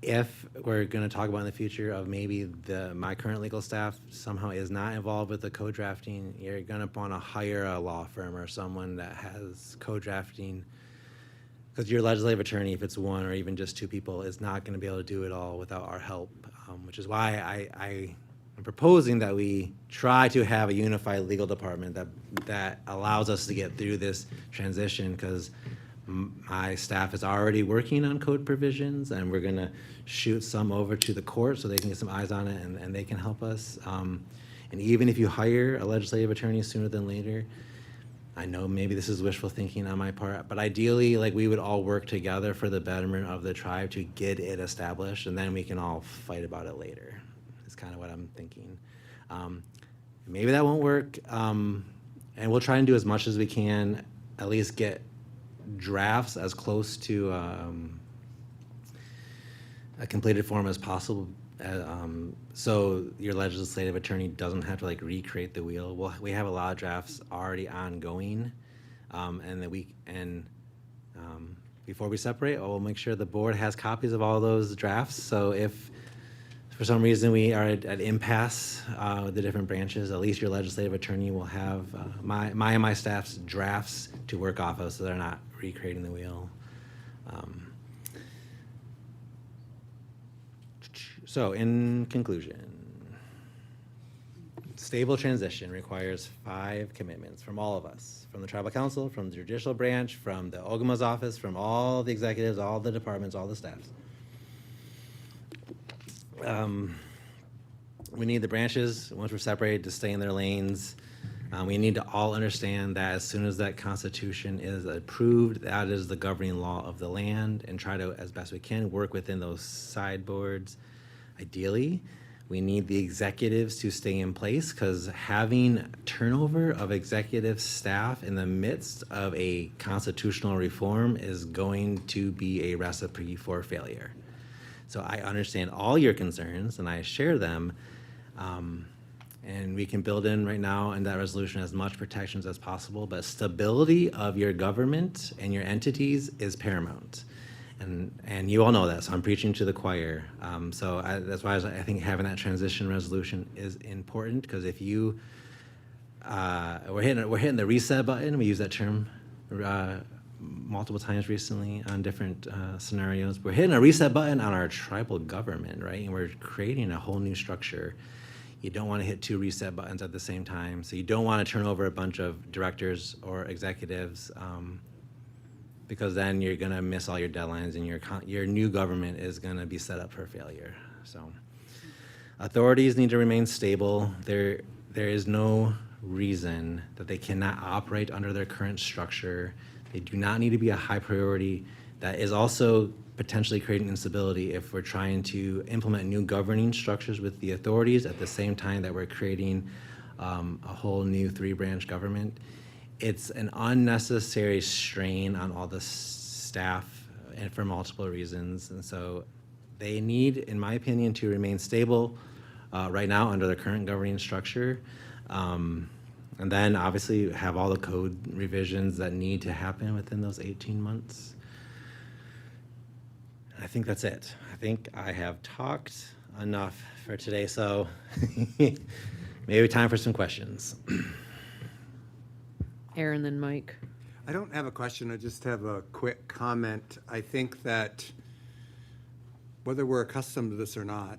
If we're going to talk about in the future of maybe my current legal staff somehow is not involved with the code drafting, you're going to want to hire a law firm or someone that has code drafting, because your legislative attorney, if it's one or even just two people, is not going to be able to do it all without our help, which is why I am proposing that we try to have a unified legal department that allows us to get through this transition, because my staff is already working on code provisions, and we're going to shoot some over to the court so they can get some eyes on it and they can help us. And even if you hire a legislative attorney sooner than later, I know maybe this is wishful thinking on my part, but ideally, like, we would all work together for the betterment of the tribe to get it established, and then we can all fight about it later. Is kind of what I'm thinking. Maybe that won't work, and we'll try and do as much as we can, at least get drafts as close to a completed form as possible, so your legislative attorney doesn't have to like recreate the wheel. Well, we have a lot of drafts already ongoing, and before we separate, we'll make sure the board has copies of all those drafts. So if for some reason we are at impasse with the different branches, at least your legislative attorney will have my and my staff's drafts to work off of, so they're not recreating the wheel. So in conclusion, stable transition requires 5 commitments from all of us, from the tribal council, from the judicial branch, from the Ogama's office, from all the executives, all the departments, all the staffs. We need the branches, once we're separated, to stay in their lanes. We need to all understand that as soon as that constitution is approved, that is the governing law of the land, and try to, as best we can, work within those sideboards. Ideally, we need the executives to stay in place, because having turnover of executive staff in the midst of a constitutional reform is going to be a recipe for failure. So I understand all your concerns and I share them, and we can build in right now in that resolution as much protections as possible, but stability of your government and your entities is paramount. And you all know that, so I'm preaching to the choir. That's why I think having that transition resolution is important, because if you, we're hitting the reset button. We use that term multiple times recently on different scenarios. We're hitting a reset button on our tribal government, right? And we're creating a whole new structure. You don't want to hit 2 reset buttons at the same time. So you don't want to turn over a bunch of directors or executives, because then you're going to miss all your deadlines, and your new government is going to be set up for failure. So authorities need to remain stable. There is no reason that they cannot operate under their current structure. They do not need to be a high priority. That is also potentially creating instability if we're trying to implement new governing structures with the authorities at the same time that we're creating a whole new 3-branch government. It's an unnecessary strain on all the staff, and for multiple reasons. And so they need, in my opinion, to remain stable right now under the current governing structure. And then obviously have all the code revisions that need to happen within those 18 months. I think that's it. I think I have talked enough for today, so maybe time for some questions. Aaron, then Mike. I don't have a question, I just have a quick comment. I think that whether we're accustomed to this or not,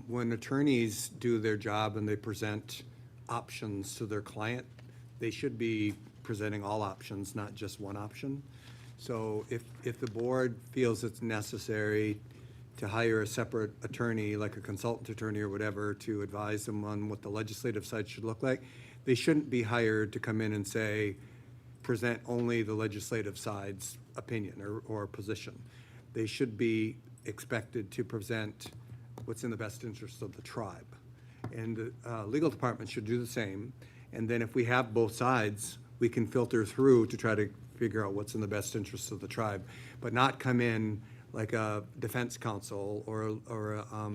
when attorneys do their job and they present options to their client, they should be presenting all options, not just one option. So if the board feels it's necessary to hire a separate attorney, like a consultant attorney or whatever, to advise them on what the legislative side should look like, they shouldn't be hired to come in and say, present only the legislative side's opinion or position. They should be expected to present what's in the best interest of the tribe. And the legal department should do the same. And then if we have both sides, we can filter through to try to figure out what's in the best interest of the tribe, but not come in like a defense counsel or a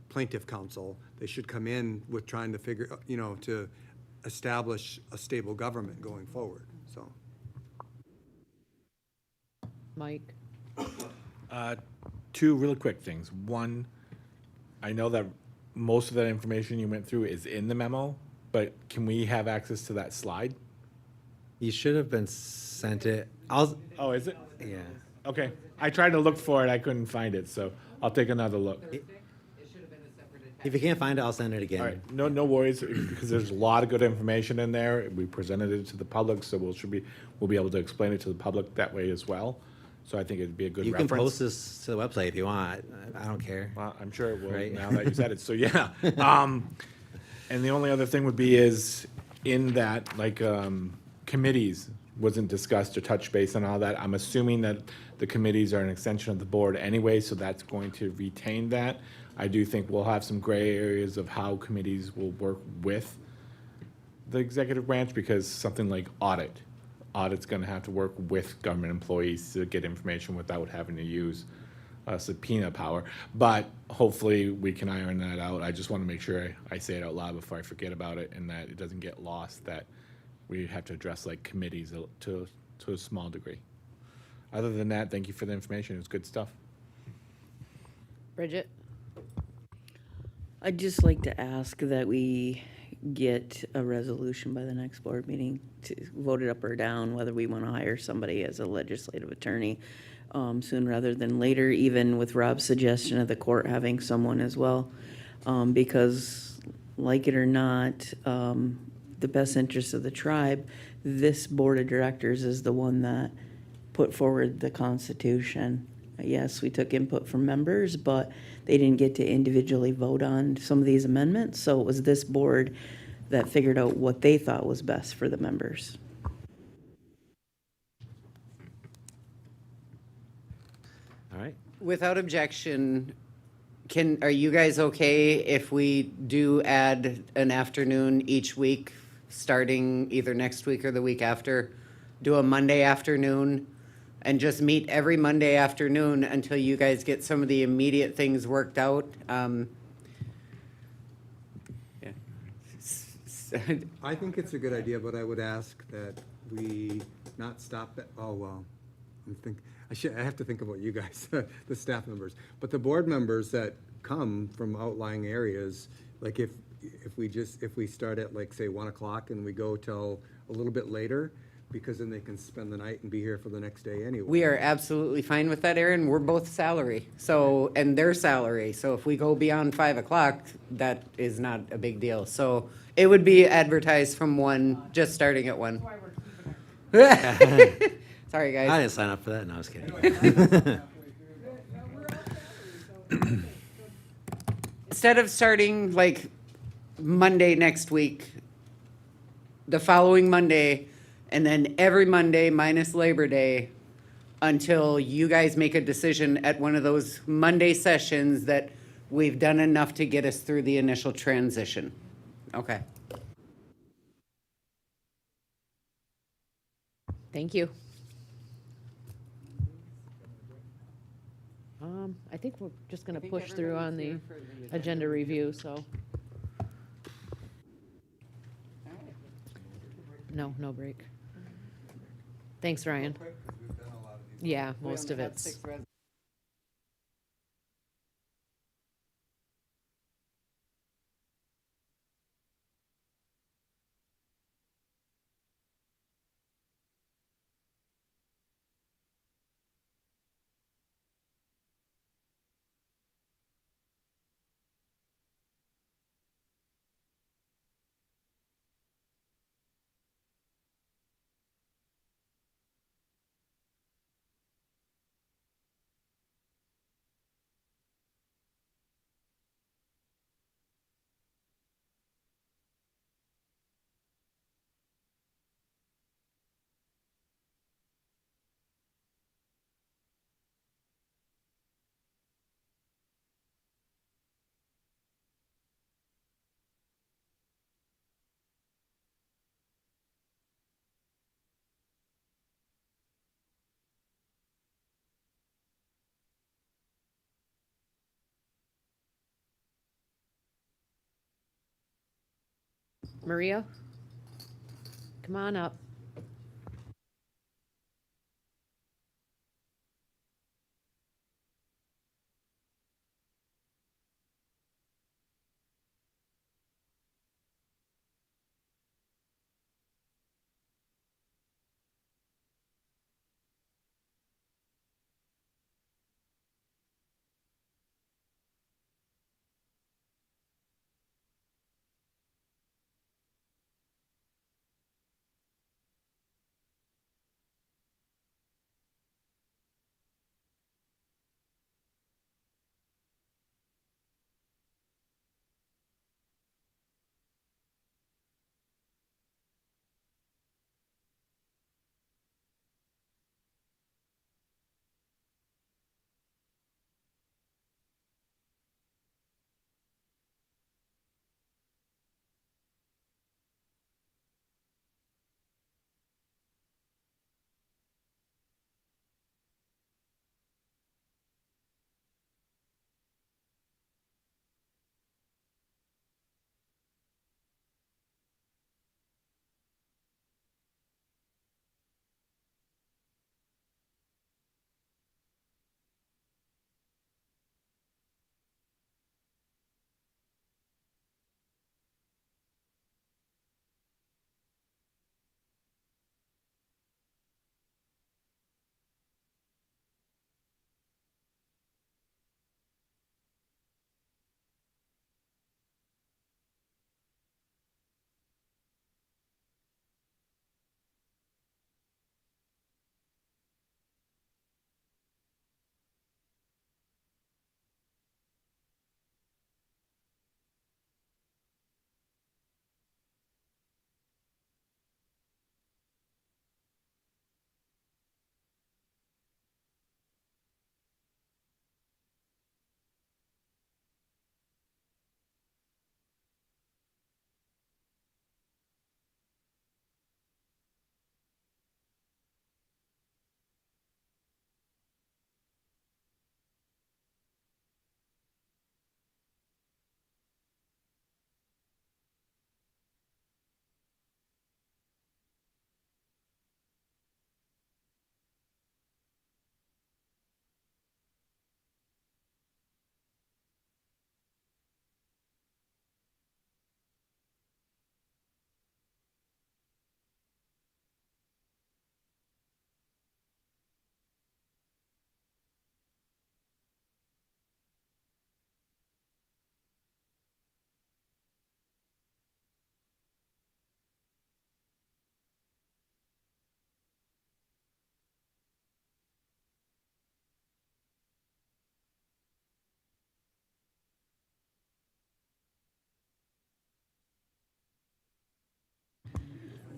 plaintiff counsel. They should come in with trying to figure, to establish a stable government going forward, so. Mike? 2 really quick things. One, I know that most of that information you went through is in the memo, but can we have access to that slide? You should have been sent it. Oh, is it? Yeah. Okay. I tried to look for it. I couldn't find it, so I'll take another look. If you can't find it, I'll send it again. All right. No worries, because there's a lot of good information in there. We presented it to the public, so we'll be able to explain it to the public that way as well. So I think it'd be a good reference. You can post this to the website if you want. I don't care. Well, I'm sure it will, Right. now that you said it. So yeah. And the only other thing would be is in that, like, committees wasn't discussed or touched base on all that. I'm assuming that the committees are an extension of the board anyway, so that's going to retain that. I do think we'll have some gray areas of how committees will work with the executive branch, because something like audit's gonna have to work with government employees to get information without having to use subpoena power. But hopefully we can iron that out. I just want to make sure I say it out loud before I forget about it, and that it doesn't get lost, that we have to address like committees to a small degree. Other than that, thank you for the information. It was good stuff. Bridget? I'd just like to ask that we get a resolution by the next board meeting to vote it up or down, whether we want to hire somebody as a legislative attorney sooner rather than later, even with Rob's suggestion of the court having someone as well. Because like it or not, the best interest of the tribe, this board of directors is the one that put forward the Constitution. Yes, we took input from members, but they didn't get to individually vote on some of these amendments. So it was this board that figured out what they thought was best for the members. All right. Without objection, are you guys okay if we do add an afternoon each week, starting either next week or the week after? Do a Monday afternoon and just meet every Monday afternoon until you guys get some of the immediate things worked out? I think it's a good idea, but I would ask that we not stop at, oh, well, I have to think about you guys, the staff members. But the board members that come from outlying areas, like if we start at like, say, 1 o'clock and we go till a little bit later, because then they can spend the night and be here for the next day anyway. We are absolutely fine with that, Aaron. We're both salary, so, and their salary. So if we go beyond 5 o'clock, that is not a big deal. So it would be advertised from 1, just starting at 1. Sorry, guys. I didn't sign up for that. No, I was kidding. Instead of starting like Monday next week, the following Monday, and then every Monday minus Labor Day until you guys make a decision at one of those Monday sessions that we've done enough to get us through the initial transition. Okay. Thank you. I think we're just gonna push through on the agenda review, so. No break. Thanks, Ryan. Yeah, most of it's. Maria? Come on up.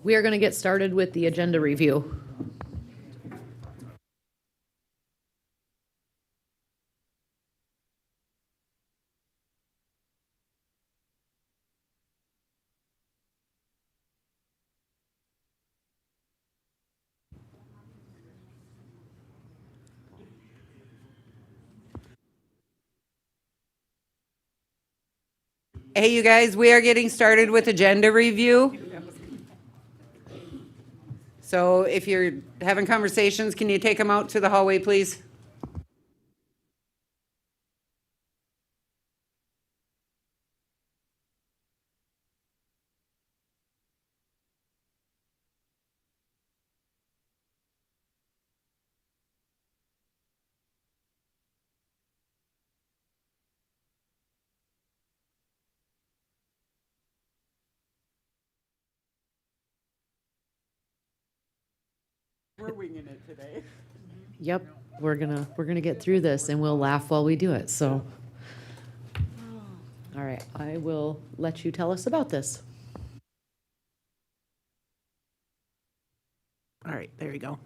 We are going to get started with the agenda review. Hey, you guys, we are getting started with agenda review. So if you're having conversations, can you take them out to the hallway, please? We're winging it today. Yep, we're gonna get through this and we'll laugh while we do it, so. All right, I will let you tell us about this. All right, there you go.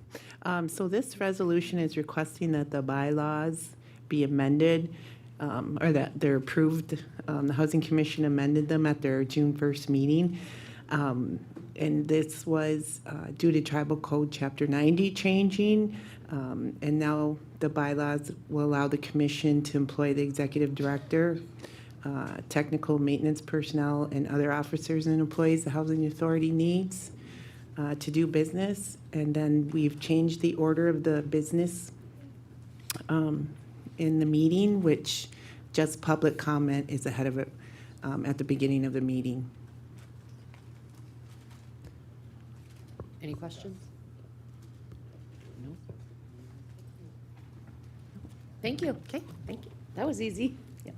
So this resolution is requesting that the bylaws be amended, or that they're approved. The Housing Commission amended them at their June 1st meeting. And this was due to Tribal Code Chapter 90 changing. And now the bylaws will allow the commission to employ the executive director, technical maintenance personnel, and other officers and employees the Housing Authority needs to do business. And then we've changed the order of the business in the meeting, which just public comment is ahead of it at the beginning of the meeting. Any questions? No? Thank you. Okay, thank you. That was easy. Yeah.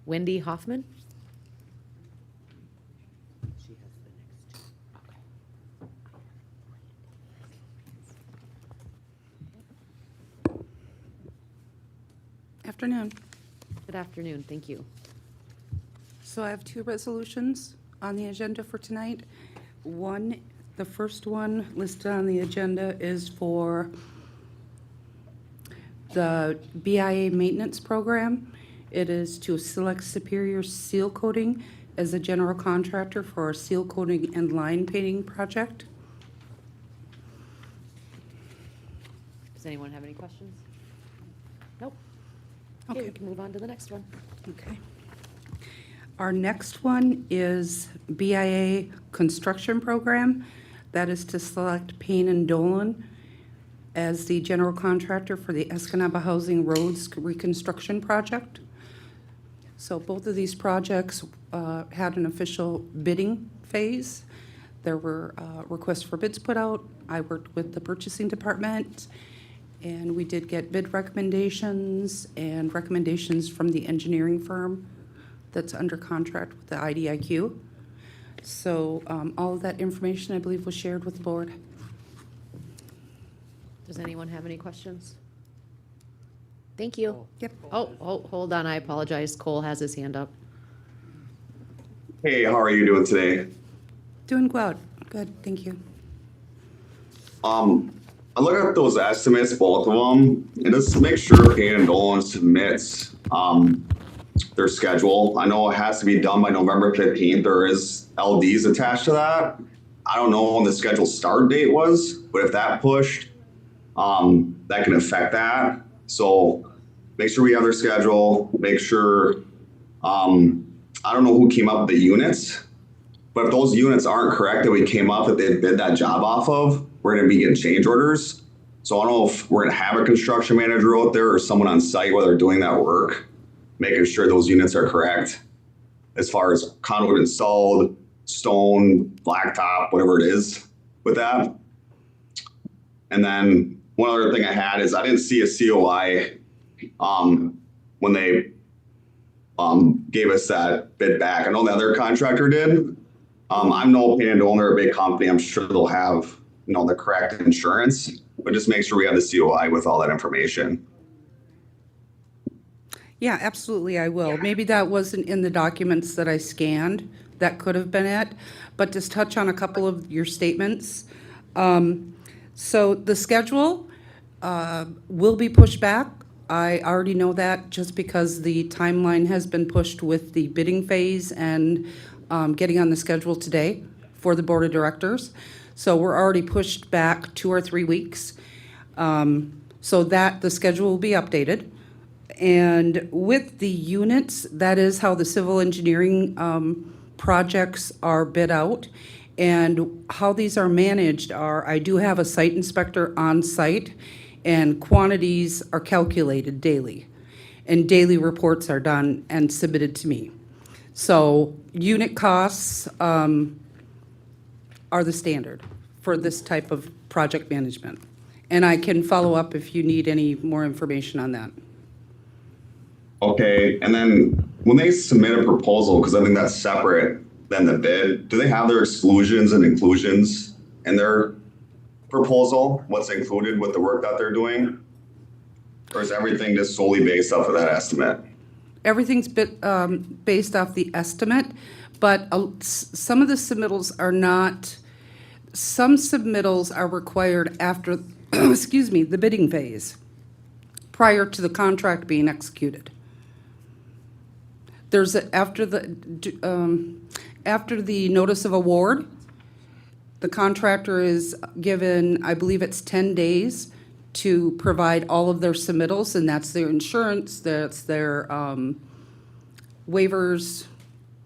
Wendy Hoffman? Afternoon. Good afternoon, thank you. So I have two resolutions on the agenda for tonight. The first one listed on the agenda is for the BIA maintenance program. It is to select Superior Seal Coating as a general contractor for our seal coating and line painting project. Does anyone have any questions? Nope. Okay, we can move on to the next one. Okay. Our next one is BIA construction program. That is to select Payne and Dolan as the general contractor for the Escanaba Housing Roads reconstruction project. So both of these projects had an official bidding phase. There were requests for bids put out. I worked with the purchasing department, and we did get bid recommendations and recommendations from the engineering firm that's under contract with the IDIQ. So all of that information, I believe, was shared with the board. Does anyone have any questions? Thank you. Yep. Oh, hold on, I apologize. Cole has his hand up. Hey, how are you doing today? Doing good. Good, thank you. I look at those estimates, both of them, and just make sure Payne and Dolan submits their schedule. I know it has to be done by November 15th. There is LDs attached to that. I don't know when the scheduled start date was, but if that pushed, that can affect that. So make sure we have their schedule, make sure, I don't know who came up with the units, but if those units aren't correct that we came up that they bid that job off of, we're gonna be getting change orders. So I don't know if we're gonna have a construction manager out there or someone on site while they're doing that work, making sure those units are correct as far as conduit installed, stone, blacktop, whatever it is with that. And then one other thing I had is I didn't see a COI when they gave us that bid back. I know the other contractor did. I'm no Payne and Dolan, they're a big company. I'm sure they'll have the correct insurance, but just make sure we have the COI with all that information. Yeah, absolutely, I will. Maybe that wasn't in the documents that I scanned, that could have been it, but just touch on a couple of your statements. So the schedule will be pushed back. I already know that just because the timeline has been pushed with the bidding phase and getting on the schedule today for the Board of Directors. So we're already pushed back 2 or 3 weeks. So that the schedule will be updated. And with the units, that is how the civil engineering projects are bid out. And how these are managed are, I do have a site inspector on site, and quantities are calculated daily. And daily reports are done and submitted to me. So unit costs are the standard for this type of project management. And I can follow up if you need any more information on that. Okay, and then when they submit a proposal, because I think that's separate than the bid, do they have their exclusions and inclusions in their proposal? What's included with the work that they're doing? Or is everything just solely based off of that estimate? Everything's based off the estimate, but some of the submittals are not, some submittals are required after, excuse me, the bidding phase, prior to the contract being executed. There's after the notice of award, the contractor is given, I believe it's 10 days to provide all of their submittals, and that's their insurance, that's their waivers,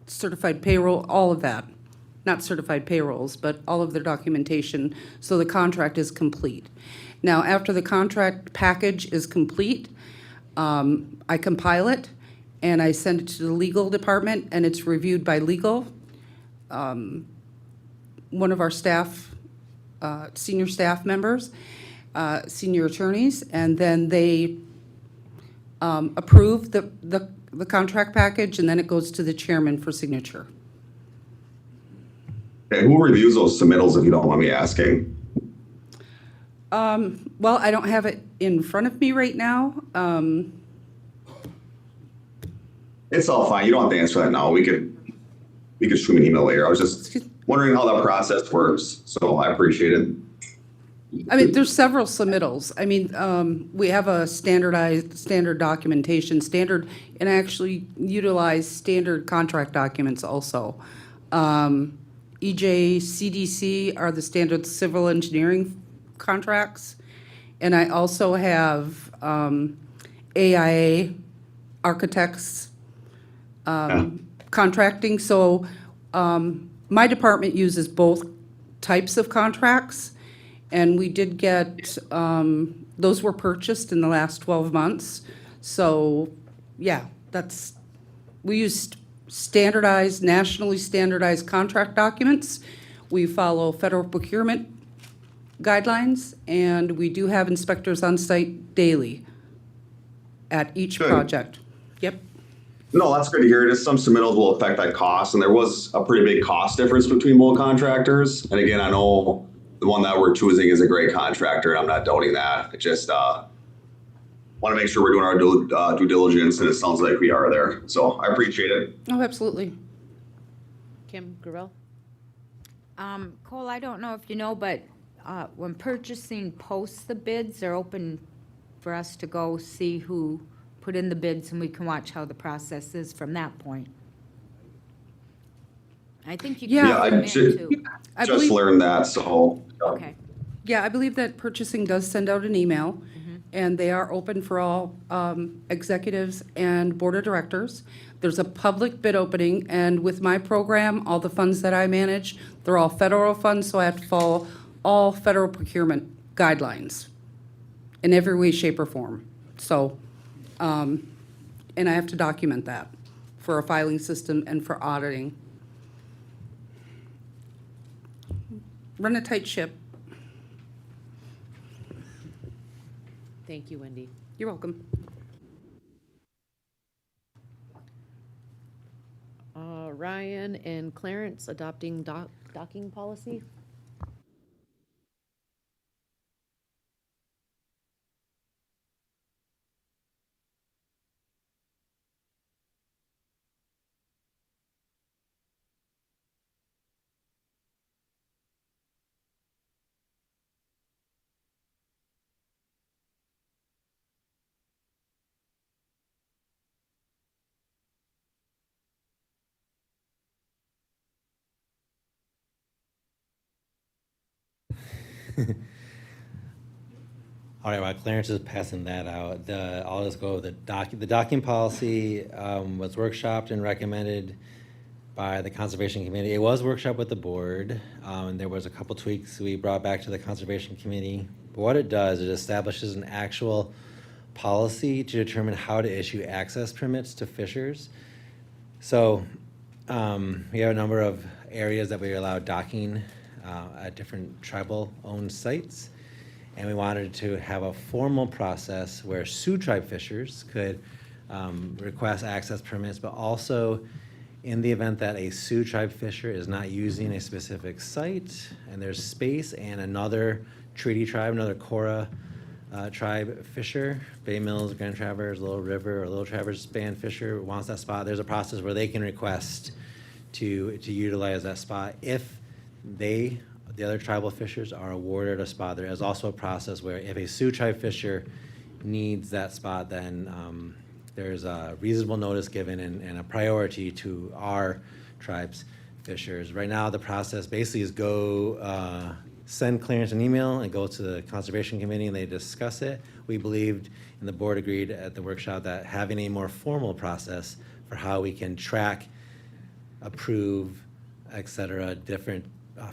certified payroll, all of that. Not certified payrolls, but all of their documentation, so the contract is complete. Now, after the contract package is complete, I compile it, and I send it to the legal department, and it's reviewed by legal. One of our staff, senior staff members, senior attorneys, and then they approve the contract package, and then it goes to the chairman for signature. Okay, who reviews those submittals, if you don't mind me asking? Well, I don't have it in front of me right now. It's all fine. You don't have to answer that now. We could shoot me an email later. I was just wondering how that process works, so I appreciate it. I mean, there's several submittals. I mean, we have a standard documentation, and I actually utilize standard contract documents also. EJ, CDC are the standard civil engineering contracts. And I also have AIA, architects, contracting. So my department uses both types of contracts. And we did get, those were purchased in the last 12 months. So, yeah, we used nationally standardized contract documents. We follow federal procurement guidelines, and we do have inspectors on site daily at each project. Yep. No, that's good to hear. Just some submittals will affect that cost, and there was a pretty big cost difference between both contractors. And again, I know the one that we're choosing is a great contractor, and I'm not doubting that. It just want to make sure we're doing our due diligence, and it sounds like we are there. So I appreciate it. Oh, absolutely. Kim Gravel? Cole, I don't know if you know, but when purchasing posts the bids, they're open for us to go see who put in the bids, and we can watch how the process is from that point. I think you can. Yeah, I just learned that, so. Okay. Yeah, I believe that purchasing does send out an email, and they are open for all executives and board of directors. There's a public bid opening, and with my program, all the funds that I manage, they're all federal funds, so I have to follow all federal procurement guidelines in every way, shape, or form. So, and I have to document that for a filing system and for auditing. Run a tight ship. Thank you, Wendy. You're welcome. Ryan and Clarence adopting docking policy. All right, while Clarence is passing that out, I'll just go with the docking policy was workshopped and recommended by the Conservation Committee. It was workshopped with the board, and there was a couple tweaks we brought back to the Conservation Committee. But what it does, it establishes an actual policy to determine how to issue access permits to fishers. So we have a number of areas that we allow docking at different tribal-owned sites. And we wanted to have a formal process where Sioux tribe fishers could request access permits, but also in the event that a Sioux tribe fisher is not using a specific site and there's space and another treaty tribe, another Cora tribe fisher, Bay Mills, Grand Traverse, Little River, or Little Traverse Band fisher wants that spot, there's a process where they can request to utilize that spot. If the other tribal fishers are awarded a spot, there is also a process where if a Sioux tribe fisher needs that spot, then there's a reasonable notice given and a priority to our tribe's fishers. Right now, the process basically is go send Clarence an email and go to the Conservation Committee and they discuss it. We believed, and the board agreed at the workshop, that having a more formal process for how we can track, approve, et cetera, different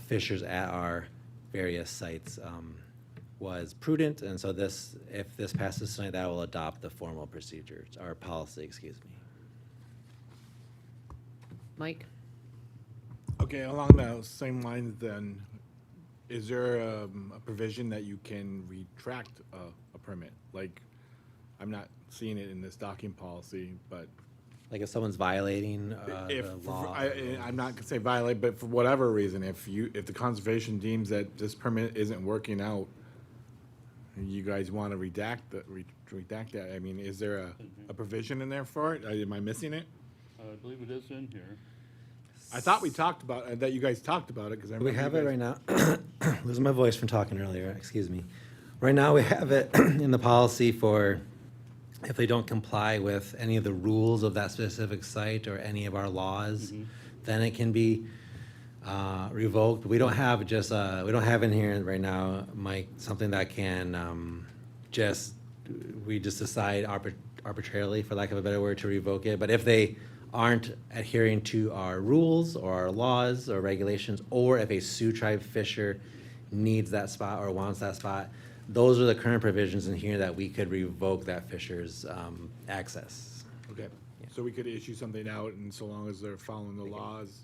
fishers at our various sites was prudent, and so if this passes tonight, that will adopt the formal procedures, or policy, excuse me. Mike? Okay, along those same lines then, is there a provision that you can retract a permit? Like, I'm not seeing it in this docking policy, but Like if someone's violating the law? I'm not gonna say violate, but for whatever reason, if the conservation deems that this permit isn't working out, you guys want to redact that, I mean, is there a provision in there for it? Am I missing it? I believe it is in here. I thought we talked about, that you guys talked about it, because I remember. We have you it guys- right now. Losing my voice from talking earlier, excuse me. Right now, we have it in the policy for if they don't comply with any of the rules of that specific site or any of our laws, then it can be revoked. We don't have we don't have in here right now, Mike, something that can we just decide arbitrarily, for lack of a better word, to revoke it. But if they aren't adhering to our rules or our laws or regulations, or if a Sioux tribe fisher needs that spot or wants that spot, those are the current provisions in here that we could revoke that fisher's access. Okay, so we could issue something out, and so long as they're following the laws.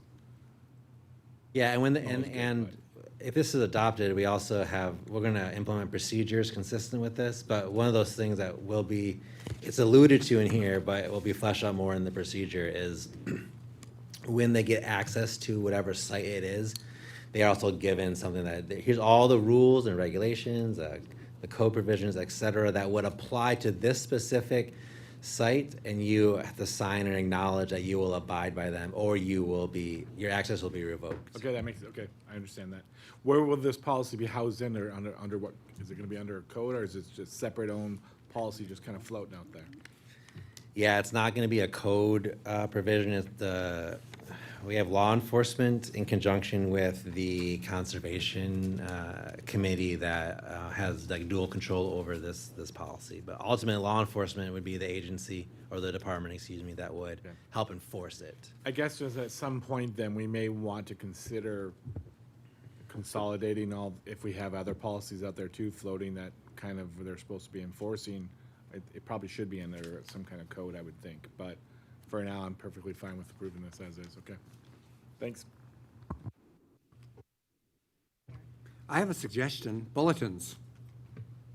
Yeah, and if this is adopted, we also we're gonna implement procedures consistent with this, but one of those things that will be, it's alluded to in here, but it will be fleshed out more in the procedure, is when they get access to whatever site it is, they are also given something that, here's all the rules and regulations, the code provisions, et cetera, that would apply to this specific site, and you have to sign and acknowledge that you will abide by them, or your access will be revoked. Okay, that makes, okay, I understand that. Where will this policy be housed in, or under what, is it gonna be under a code, or is it just separate own policy just kind of floating out there? Yeah, it's not gonna be a code provision. We have law enforcement in conjunction with the conservation committee that has like dual control over this policy. But ultimately, law enforcement would be the agency, or the department, excuse me, that would help enforce it. I guess just at some point then, we may want to consider consolidating if we have other policies out there too, floating that kind of, they're supposed to be enforcing. It probably should be in there, some kind of code, I would think, but for now, I'm perfectly fine with approving this as is, okay? Thanks. I have a suggestion, bulletins.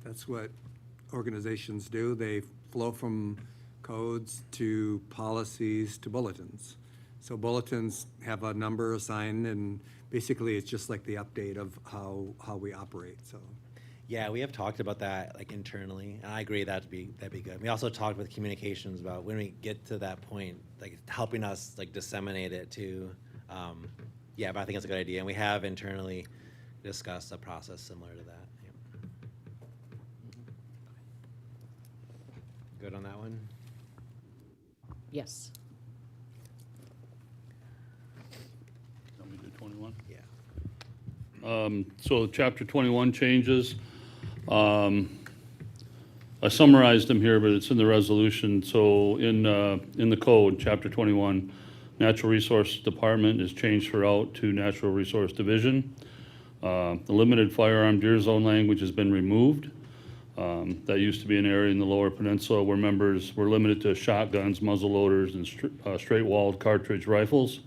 That's what organizations do. They flow from codes to policies to bulletins. So bulletins have a number assigned, and basically it's just like the update of how we operate, so. Yeah, we have talked about that like internally, and I agree that'd be good. We also talked with communications about when we get to that point, like helping us like disseminate it to, yeah, but I think it's a good idea, and we have internally discussed a process similar to that. Yeah. Good on that one? Yes. Want me to do 21? Yeah. So chapter 21 changes. I summarized them here, but it's in the resolution. So in the code, chapter 21, Natural Resource Department is changed throughout to Natural Resource Division. The limited firearm deer zone language has been removed. That used to be an area in the Lower Peninsula where members were limited to shotguns, muzzle loaders, and straight-walled cartridge rifles.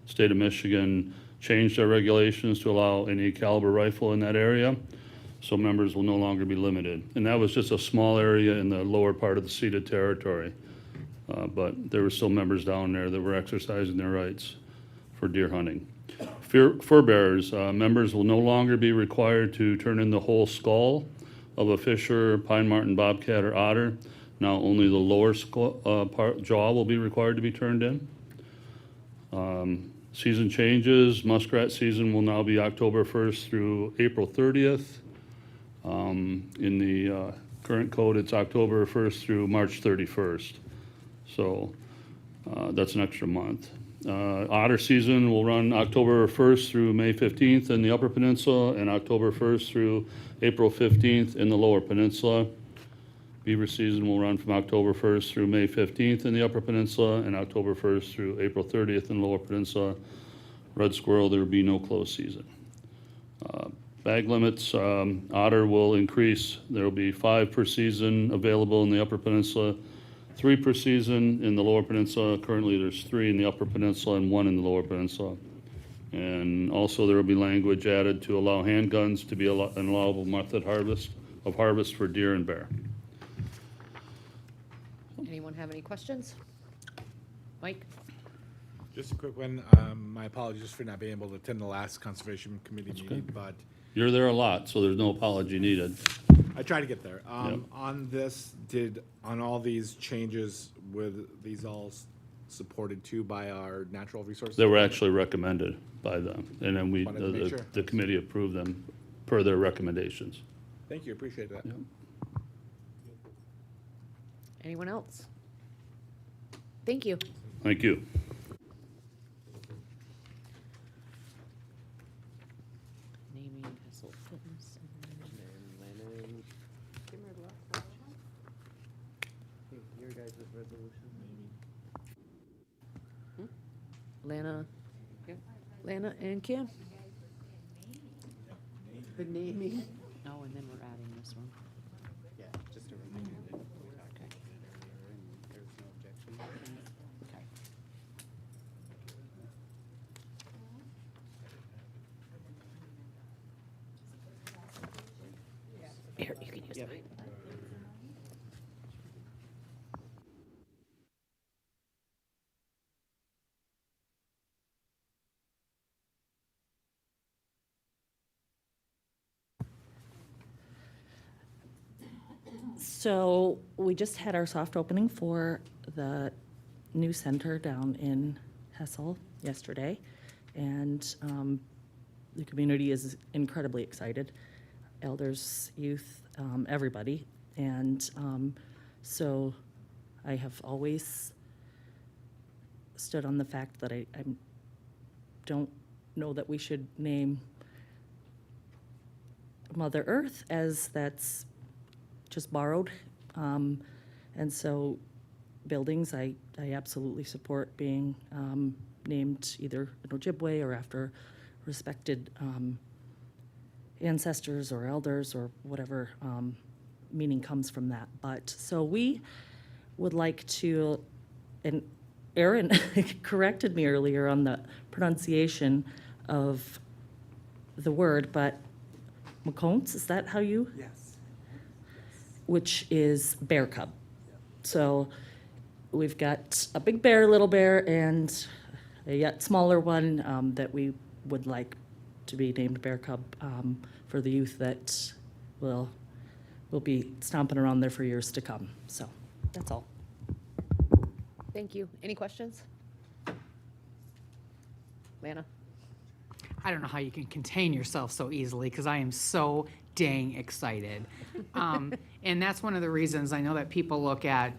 State of Michigan changed their regulations to allow any caliber rifle in that area, so members will no longer be limited. And that was just a small area in the lower part of the ceded territory. But there were still members down there that were exercising their rights for deer hunting. Fur bearers, members will no longer be required to turn in the whole skull of a fisher, pine marten, bobcat, or otter. Now only the lower jaw will be required to be turned in. Season changes, muskrat season will now be October 1st through April 30th. In the current code, it's October 1st through March 31st. So that's an extra month. Otter season will run October 1st through May 15th in the Upper Peninsula and October 1st through April 15th in the Lower Peninsula. Beaver season will run from October 1st through May 15th in the Upper Peninsula and October 1st through April 30th in the Lower Peninsula. Red squirrel, there will be no closed season. Bag limits, otter will increase. There will be 5 per season available in the Upper Peninsula, 3 per season in the Lower Peninsula. Currently, there's 3 in the Upper Peninsula and 1 in the Lower Peninsula. And also, there will be language added to allow handguns to be an allowable method of harvest for deer and bear. Anyone have any questions? Mike? Just a quick one. My apologies for not being able to attend the last Conservation Committee meeting, but You're there a lot, so there's no apology needed. I try to get there. Yep. On all these changes, were these all supported too by our natural resources? They were actually recommended by them, and then Wanted to make sure. the committee approved them per their recommendations. Thank you, appreciate that. Yep. Anyone else? Thank you. Thank you. Naming Hessel Fitness. Your guys' resolution, Lana and Kim? The naming. Oh, and then we're adding this one. Yeah, just a reminder that we talked about it earlier and there's no objection. Okay. Here, you can use Yep. mine. So we just had our soft opening for the new center down in Hessel yesterday, and the community is incredibly excited. Elders, youth, everybody. And so I have always stood on the fact that I don't know that we should name Mother Earth, as that's just borrowed. And so buildings, I absolutely support being named either an Ojibwe or after respected ancestors or elders or whatever meaning comes from that. But so we would like to, and Aaron corrected me earlier on the pronunciation of the word, but McCombs, is that how you? Yes. Which is bear cub. So we've got a big bear, little bear, and a yet smaller one that we would like to be named bear cub for the youth that will be stomping around there for years to come. So that's all. Thank you. Any questions? Lana? I don't know how you can contain yourself so easily because I am so dang excited. And that's one of the reasons I know that people look at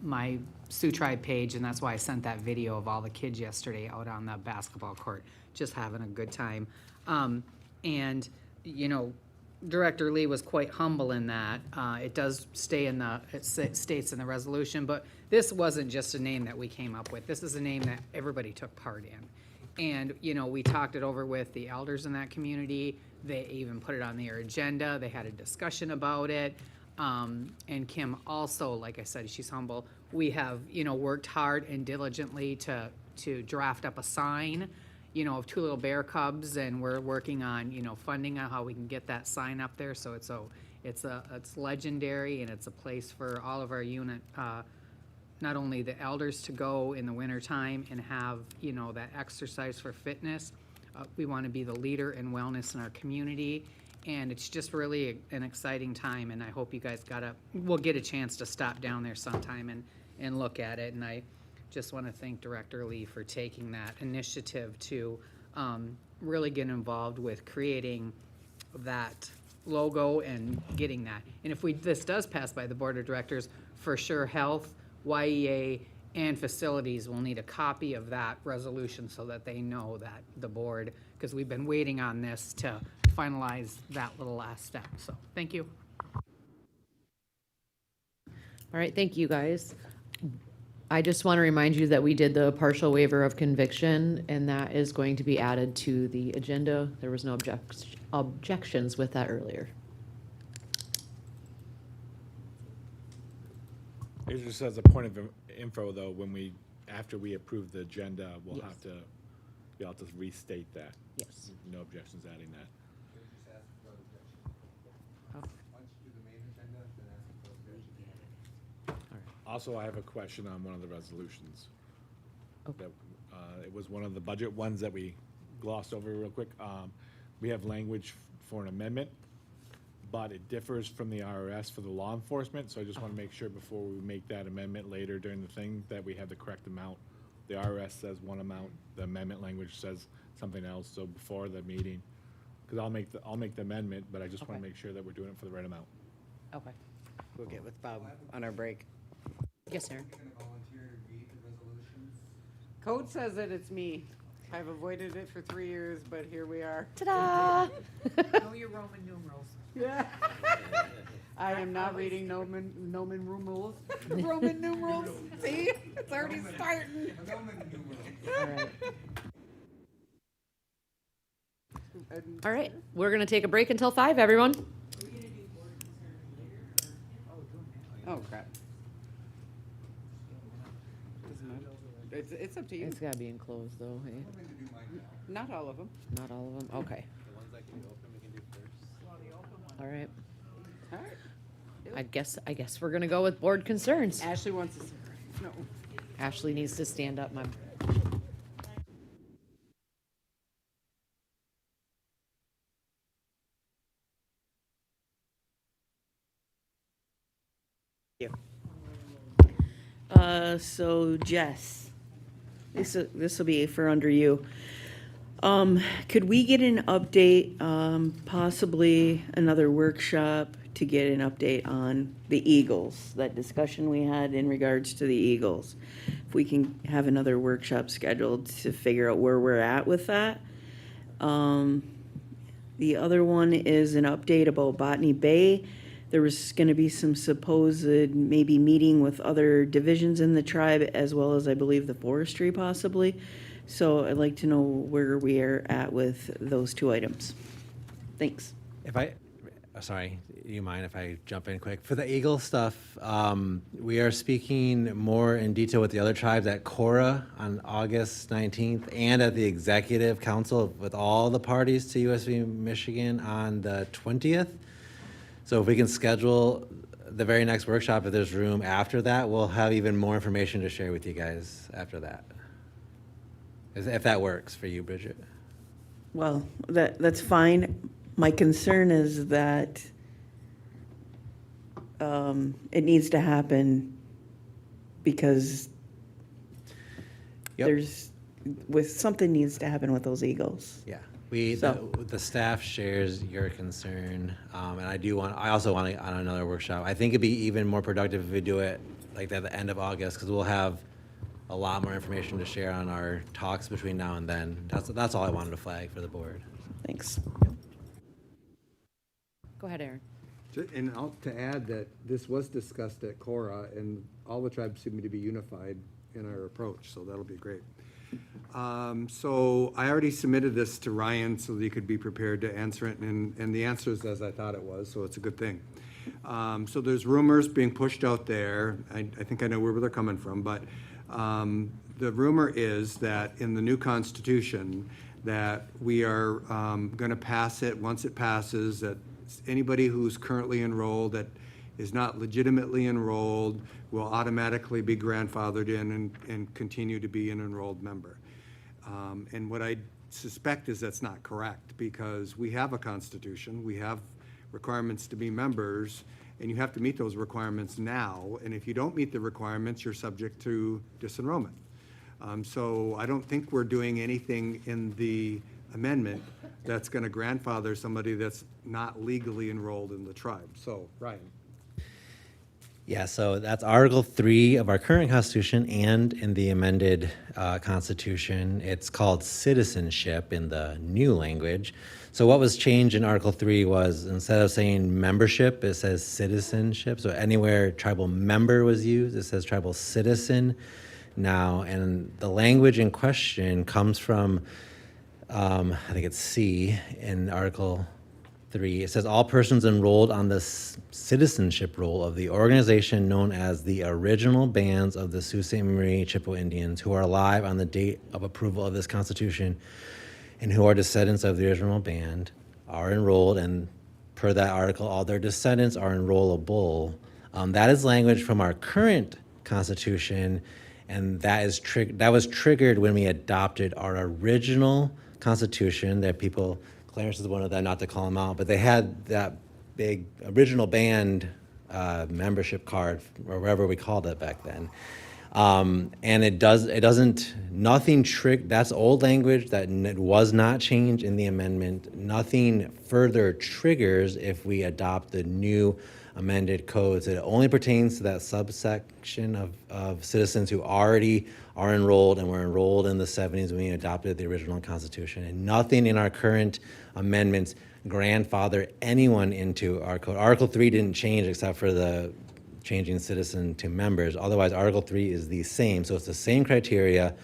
my Sioux Tribe page, and that's why I sent that video of all the kids yesterday out on the basketball court just having a good time. And, Director Lee was quite humble in that. It does states in the resolution, but this wasn't just a name that we came up with. This is a name that everybody took part in. And, we talked it over with the elders in that community. They even put it on their agenda. They had a discussion about it. And Kim also, like I said, she's humble. We have, worked hard and diligently to draft up a sign, of two little bear cubs, and we're working on, funding on how we can get that sign up there. So it's legendary, and it's a place for all of our unit, not only the elders to go in the wintertime and have, that exercise for fitness. We want to be the leader in wellness in our community, and it's just really an exciting time, and I hope you guys will get a chance to stop down there sometime and look at it. And I just want to thank Director Lee for taking that initiative to really get involved with creating that logo and getting that. And if this does pass by the Board of Directors, for sure Health, YEA, and Facilities will need a copy of that resolution so that they know that the board, because we've been waiting on this to finalize that little last step. So, thank you. All right, thank you, guys. I just want to remind you that we did the partial waiver of conviction, and that is going to be added to the agenda. There was no objections with that earlier. It just as a point of info, though, after we approve the agenda, we'll have to, you'll have to restate that. Yes. No objections adding that. Also, I have a question on one of the resolutions. Okay. It was one of the budget ones that we glossed over real quick. We have language for an amendment, but it differs from the IRS for the law enforcement, so I just want to make sure before we make that amendment later during the thing that we have the correct amount. The IRS says one amount, the amendment language says something else, so before the meeting, because I'll make the amendment, but I just want to make sure that we're doing it for the right amount. Okay. We'll get with Bob on our break. Yes, Aaron. Code says that it's me. I've avoided it for 3 years, but here we are. Ta-da! Know your Roman numerals. Yeah. I am not reading Roman numerals. Roman numerals. See, it's already starting. All right. All right, we're going to take a break until 5, everyone. Oh, crap. It's up to you. It's got to be enclosed, though, hey? Not all of them. Not all of them? Okay. The ones that can be open, we can do first. All right. All right. I guess we're going to go with board concerns. Ashley wants to. No. Ashley needs to stand up, Mom. So Jess, this will be for under you. Could we get an update, possibly another workshop to get an update on the Eagles, that discussion we had in regards to the Eagles? If we can have another workshop scheduled to figure out where we're at with that. The other one is an update about Botany Bay. There was going to be some supposed maybe meeting with other divisions in the tribe, as well as I believe the forestry possibly. So I'd like to know where we are at with those two items. Thanks. Sorry, you mind if I jump in quick? For the Eagle stuff, we are speaking more in detail with the other tribes at Cora on August 19th and at the Executive Council with all the parties to USV Michigan on the 20th. So if we can schedule the very next workshop, if there's room after that, we'll have even more information to share with you guys after that. If that works for you, Bridget. Well, that's fine. My concern is that it needs to happen because something needs to happen with those Eagles. Yeah. So- The staff shares your concern, and I also want to on another workshop. I think it'd be even more productive if we do it like at the end of August, because we'll have a lot more information to share on our talks between now and then. That's all I wanted to flag for the board. Thanks. Go ahead, Aaron. And to add that this was discussed at Cora, and all the tribes seem to be unified in our approach, so that'll be great. So I already submitted this to Ryan so that he could be prepared to answer it, and the answer is as I thought it was, so it's a good thing. So there's rumors being pushed out there. I think I know where they're coming from, but the rumor is that in the new constitution, that we are going to pass it, once it passes, that anybody who's currently enrolled that is not legitimately enrolled will automatically be grandfathered in and continue to be an enrolled member. And what I suspect is that's not correct, because we have a constitution, we have requirements to be members, and you have to meet those requirements now, and if you don't meet the requirements, you're subject to disenrollment. So I don't think we're doing anything in the amendment that's going to grandfather somebody that's not legally enrolled in the tribe. So, Ryan. Yeah, so that's Article 3 of our current Constitution and in the amended Constitution. It's called citizenship in the new language. So what was changed in Article 3 was instead of saying membership, it says citizenship. So anywhere tribal member was used, it says tribal citizen now. And the language in question comes from, I think it's C in Article 3. It says all persons enrolled on the citizenship roll of the organization known as the original bands of the Sault Ste. Marie Chippewa Indians who are alive on the date of approval of this Constitution and who are descendants of the original band are enrolled, and per that article, all their descendants are enrollable. That is language from our current Constitution, and that was triggered when we adopted our original Constitution that people, Clarence is one of them, not to call him out, but they had that big original band membership card, or whatever we called it back then. And that's old language that was not changed in the amendment. Nothing further triggers if we adopt the new amended codes. It only pertains to that subsection of citizens who already are enrolled and were enrolled in the 70s when we adopted the original Constitution. And nothing in our current amendments grandfather anyone into our code. Article 3 didn't change except for the changing citizen to members. Otherwise, Article 3 is the same. So it's the same criteria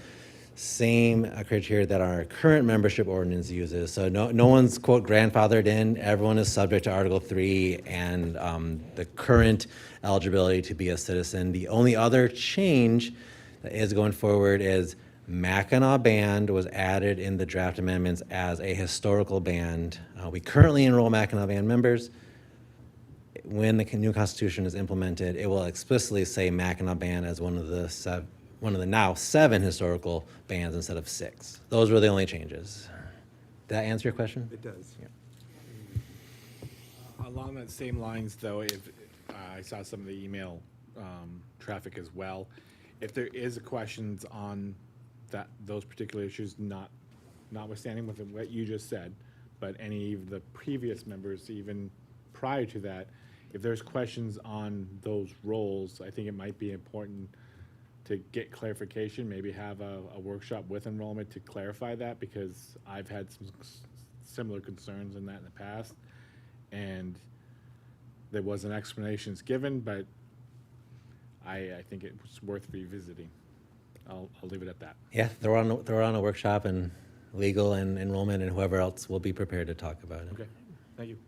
that our current membership ordinance uses. So no one's, quote, grandfathered in. Everyone is subject to Article 3 and the current eligibility to be a citizen. The only other change that is going forward is Mackinac Band was added in the draft amendments as a historical band. We currently enroll Mackinac Band members. When the new Constitution is implemented, it will explicitly say Mackinac Band as one of the now 7 historical bands instead of 6. Those were the only changes. Did that answer your question? It does. Yeah. Along that same lines, though, if I saw some of the email traffic as well, if there is questions on those particular issues, notwithstanding with what you just said, but any of the previous members, even prior to that, if there's questions on those roles, I think it might be important to get clarification, maybe have a workshop with enrollment to clarify that, because I've had some similar concerns in that in the past, and there was an explanations given, but I think it was worth revisiting. I'll leave it at that. Yeah, throw on a workshop, and legal and enrollment and whoever else will be prepared to talk about it. Okay, thank you.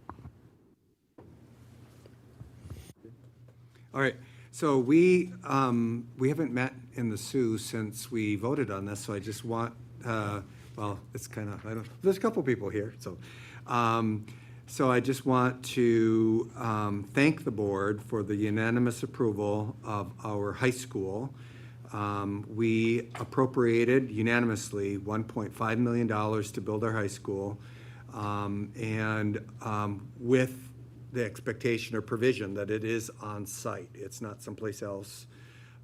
All right, so we haven't met in the Sioux since we voted on this, so I just want, well, it's kind of, there's a couple people here, so. So I just want to thank the board for the unanimous approval of our high school. We appropriated unanimously $1.5 million to build our high school, and with the expectation or provision that it is on site. It's not someplace else.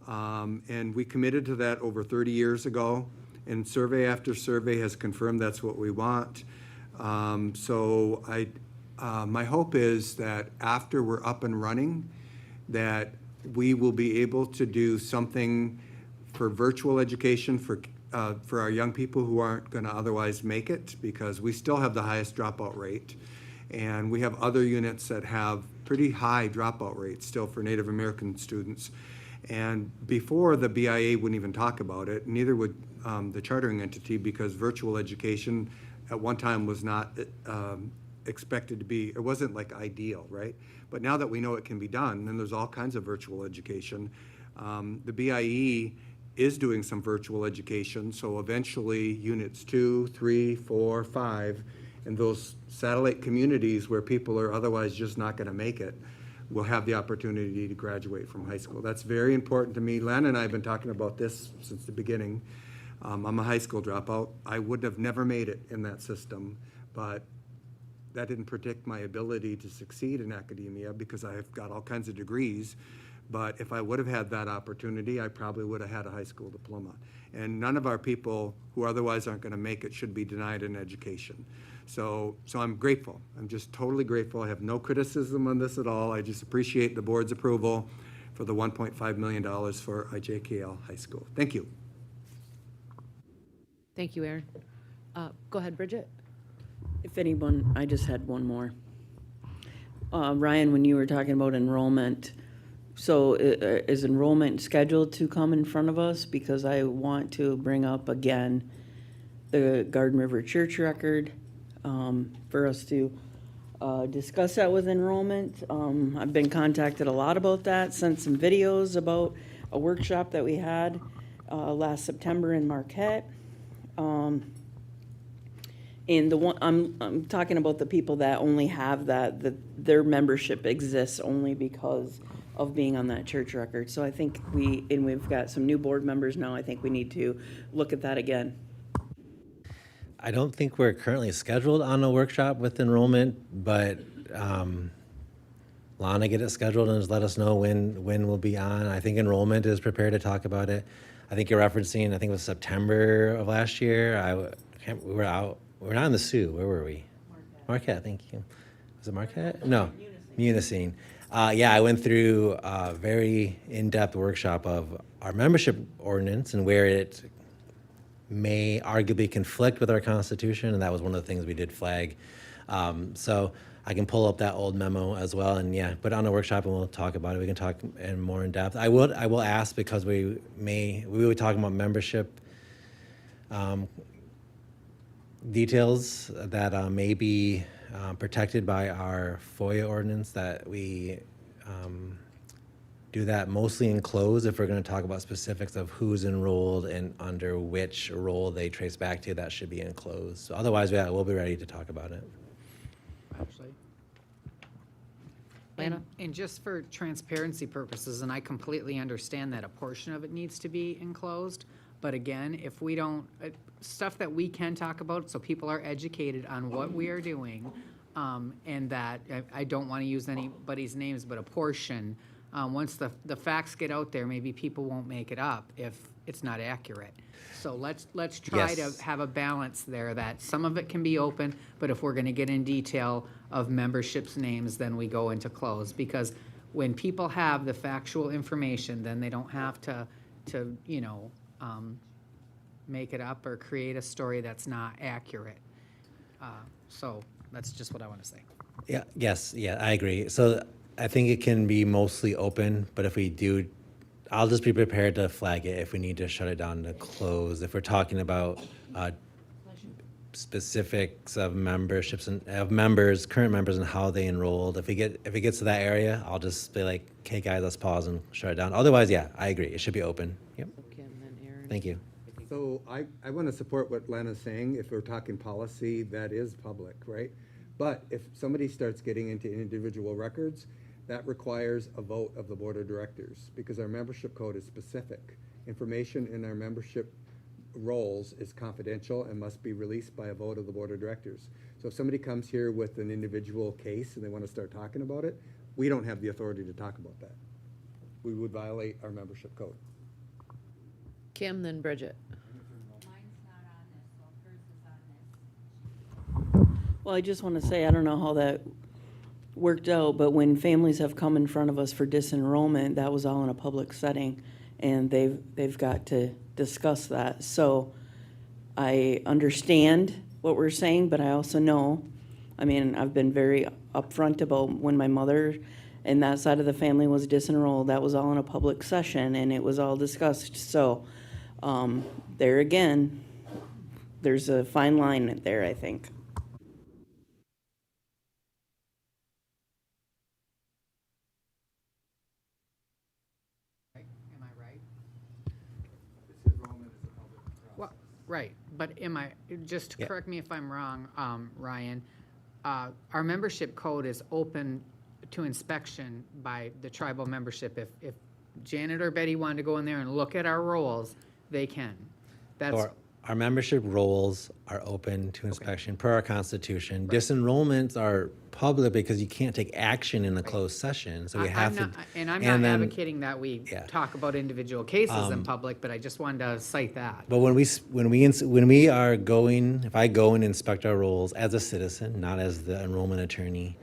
And we committed to that over 30 years ago, and survey after survey has confirmed that's what we want. So my hope is that after we're up and running, that we will be able to do something for virtual education for our young people who aren't going to otherwise make it, because we still have the highest dropout rate. And we have other units that have pretty high dropout rates still for Native American students. And before, the BIA wouldn't even talk about it, neither would the chartering entity, because virtual education at one time was not expected to be, it wasn't like ideal, right? But now that we know it can be done, and there's all kinds of virtual education, the BIE is doing some virtual education, so eventually units 2, 3, 4, 5, and those satellite communities where people are otherwise just not gonna make it, will have the opportunity to graduate from high school. That's very important to me. Lana and I have been talking about this since the beginning. I'm a high school dropout. I would have never made it in that system, but that didn't predict my ability to succeed in academia because I've got all kinds of degrees. But if I would have had that opportunity, I probably would have had a high school diploma. And none of our people who otherwise aren't going to make it should be denied an education. So I'm grateful. I'm just totally grateful. I have no criticism on this at all. I just appreciate the board's approval for the $1.5 million for IJKL High School. Thank you. Thank you, Aaron. Go ahead, Bridget. If anyone, I just had one more. Ryan, when you were talking about enrollment, so is enrollment scheduled to come in front of us? Because I want to bring up again the Garden River Church record for us to discuss that with enrollment. I've been contacted a lot about that, sent some videos about a workshop that we had last September in Marquette. And the one, I'm talking about the people that only have that their membership exists only because of being on that church record. So I think we've got some new board members now. I think we need to look at that again. I don't think we're currently scheduled on a workshop with enrollment, but Lana get it scheduled and just let us know when we'll be on. I think enrollment is prepared to talk about it. I think you're referencing, I think it was September of last year. We were out. We were not in the Sioux. Where were we? Marquette, thank you. Was it Marquette? No, Munising. Yeah, I went through a very in-depth workshop of our membership ordinance and where it may arguably conflict with our Constitution, and that was one of the things we did flag. So I can pull up that old memo as well, and yeah, put it on a workshop and we'll talk about it. We can talk in more in depth. I will ask, because we will be talking about membership details that may be protected by our FOIA ordinance, that we do that mostly in closed if we're going to talk about specifics of who's enrolled and under which role they trace back to. That should be in closed. So otherwise, yeah, we'll be ready to talk about it. And just for transparency purposes, and I completely understand that a portion of it needs to be enclosed, but again, if we don't, stuff that we can talk about, so people are educated on what we are doing, and that, I don't want to use anybody's names, but a portion, once the facts get out there, maybe people won't make it up if it's not accurate. So let's try Yes. to have a balance there, that some of it can be open, but if we're going to get in detail of memberships' names, then we go into closed. Because when people have the factual information, then they don't have to make it up or create a story that's not accurate. So that's just what I want to say. Yeah, yes, yeah, I agree. So I think it can be mostly open, but if we do, I'll just be prepared to flag it if we need to shut it down to close. If we're talking about specifics of memberships and of members, current members, and how they enrolled, if it gets to that area, I'll just be like, "Okay, guys, let's pause and shut it down." Otherwise, yeah, I agree. It should be open. Yep. Thank you. So I want to support what Lana's saying. If we're talking policy, that is public, right? But if somebody starts getting into individual records, that requires a vote of the board of directors, because our membership code is specific. Information in our membership roles is confidential and must be released by a vote of the board of directors. So if somebody comes here with an individual case and they want to start talking about it, we don't have the authority to talk about that. We would violate our membership code. Kim, then Bridget. Well, I just want to say, I don't know how that worked out, but when families have come in front of us for disenrollment, that was all in a public setting, and they've got to discuss that. So I understand what we're saying, but I also know I mean, I've been very upfront about when my mother and that side of the family was disenrolled, that was all in a public session and it was all discussed. So, there again, there's a fine line there, I think. Am I right? Well, right, but just Yeah. correct me if I'm wrong, Ryan, our membership code is open to inspection by the tribal membership. If Janet or Betty wanted to go in there and look at our rolls, they can. That's, Our membership rolls are open to inspection per our constitution. Disenrollments are public because you can't take action in a closed session, so we have to. and I'm and not then- advocating that we Yeah. talk about individual cases in public, but I just wanted to cite that. But when we are going, if I go and inspect our rolls as a citizen, not as the enrollment attorney,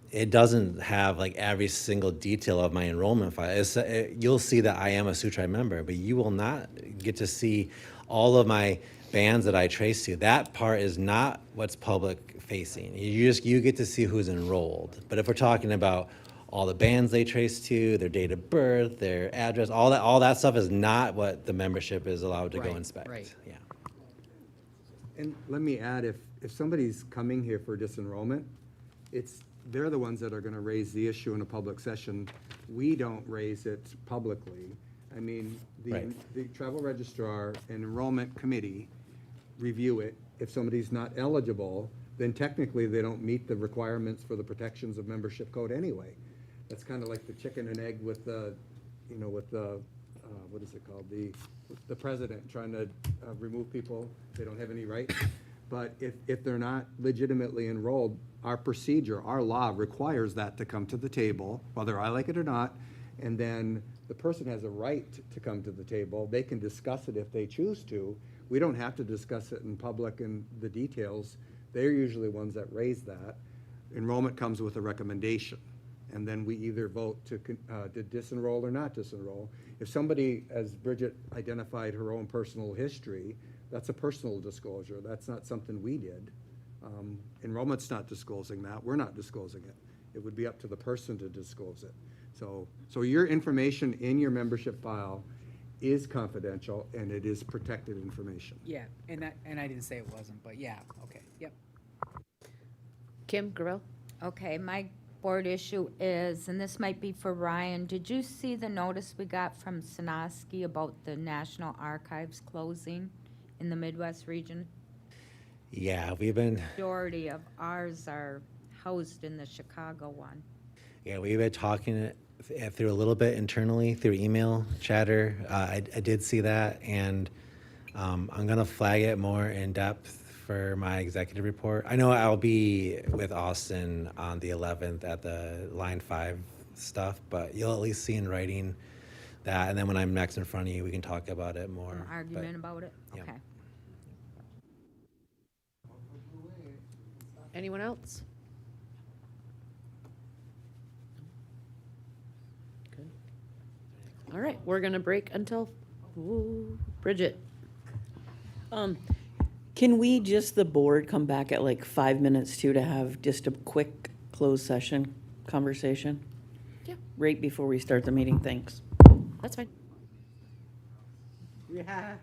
it doesn't have like every single detail of my enrollment file. You'll see that I am a Sioux Tribe member, but you will not get to see all of my bands that I trace to. That part is not what's public facing. You get to see who's enrolled. But if we're talking about all the bands they trace to, their date of birth, their address, all that stuff is not what the membership is allowed to go Right, inspect. right. Yeah. And let me add, if somebody's coming here for disenrollment, they're the ones that are gonna raise the issue in a public session. We don't raise it publicly. I mean, the travel registrar and enrollment committee review it. If somebody's not eligible, then technically they don't meet the requirements for the protections of membership code anyway. That's kind of like the chicken and egg with the, what is it called? The president trying to remove people, they don't have any rights. But if they're not legitimately enrolled, our procedure, our law requires that to come to the table, whether I like it or not. And then the person has a right to come to the table. They can discuss it if they choose to. We don't have to discuss it in public and the details. They're usually ones that raise that. Enrollment comes with a recommendation. And then we either vote to disenroll or not disenroll. If somebody, as Bridget identified her own personal history, that's a personal disclosure. That's not something we did. Enrollment's not disclosing that. We're not disclosing it. It would be up to the person to disclose it. So your information in your membership file is confidential and it is protected information. Yeah, and I didn't say it wasn't, but yeah, okay, yep. Kim Gravel? Okay, my board issue is, and this might be for Ryan, did you see the notice we got from Sinoski about the National Archives closing in the Midwest region? Yeah, we've been. Majority of ours are housed in the Chicago one. Yeah, we've been talking it through a little bit internally through email chatter. I did see that, and I'm gonna flag it more in depth for my executive report. I know I'll be with Austin on the 11th at the Line 5 stuff, but you'll at least see in writing that, and then when I'm next in front of you, we can talk about it more. An argument about it? yeah. Okay. Anyone else? Good. All right, we're gonna break until, Bridget. Can we just, the board, come back at like 5 minutes to have just a quick closed session conversation? Yeah. Right before we start the meeting, thanks. That's fine. Yeah.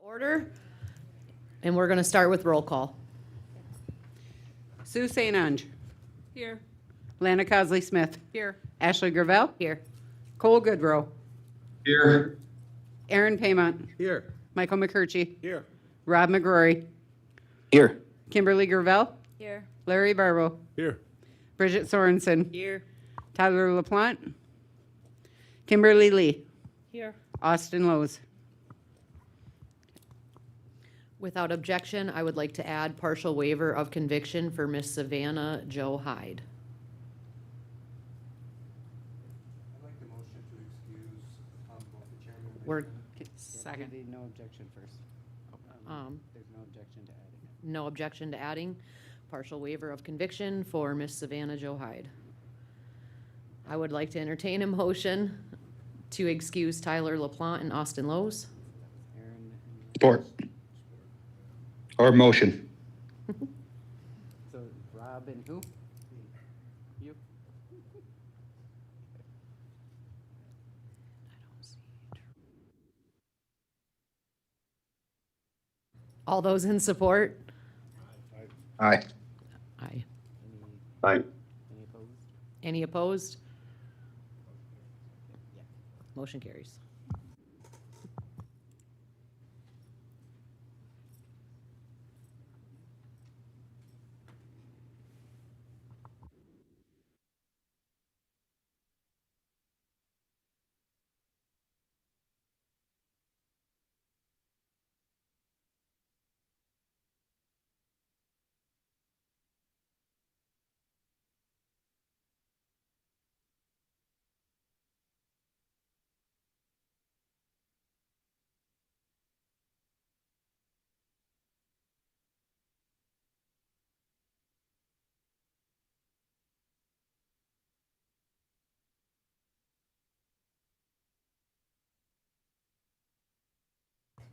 Order, and we're going to start with roll call. Sue St. Ange. Here. Lana Cosley Smith. Here. Ashley Gravel. Here. Cole Goodrow. Here. Aaron Paymont. Here. Michael McCurchy. Here. Rob McGrory. Here. Kimberly Gravel. Here. Larry Barbo. Here. Bridget Sorensen. Here. Tyler LaPlante. Kimberly Lee. Here. Austin Lowe's. Without objection, I would like to add partial waiver of conviction for Miss Savannah Jo Hyde. I'd like the motion to excuse both the chairman and We're, Second. No objection first. There's no objection to adding it. no objection to adding partial waiver of conviction for Miss Savannah Jo Hyde. I would like to entertain a motion to excuse Tyler LaPlante and Austin Lowe's. Support. Or motion. So Rob and who? You? All those in support? Aye. Aye. Aye. Any opposed? Any opposed? Motion carries.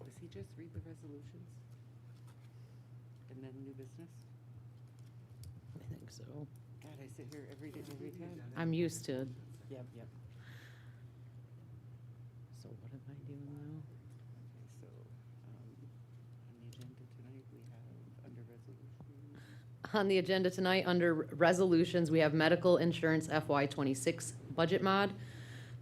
Does he just read the resolutions? And then new business? I think so. God, I sit here every day, every time. I'm used to. Yep. So what am I doing now? Okay, so, on the agenda tonight, we have under resolution. On the agenda tonight, under resolutions, we have medical insurance FY26 budget mod,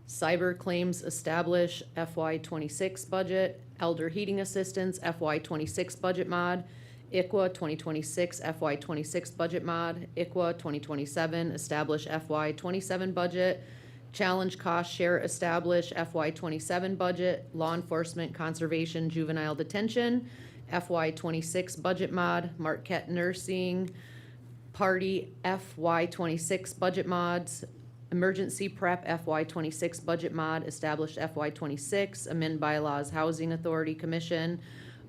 cyber claims establish FY26 budget, elder heating assistance FY26 budget mod, ICWA 2026 FY26 budget mod, ICWA 2027 establish FY27 budget, challenge cost share establish FY27 budget, law enforcement conservation juvenile detention, FY26 budget mod, Marquette nursing, party FY26 budget mods, emergency prep FY26 budget mod, establish FY26, amend bylaws housing authority commission,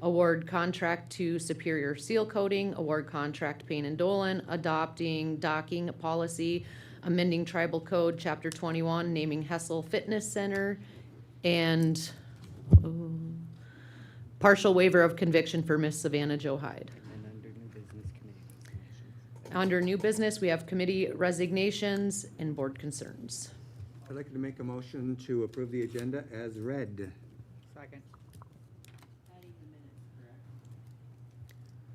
award contract to Superior Seal Coating, award contract Payne and Dolan, adopting docking policy, amending tribal code chapter 21, naming Hessel Fitness Center, and partial waiver of conviction for Miss Savannah Jo Hyde. And under new business committee resignations. Under new business, we have committee resignations and board concerns. I'd like to make a motion to approve the agenda as read. Second.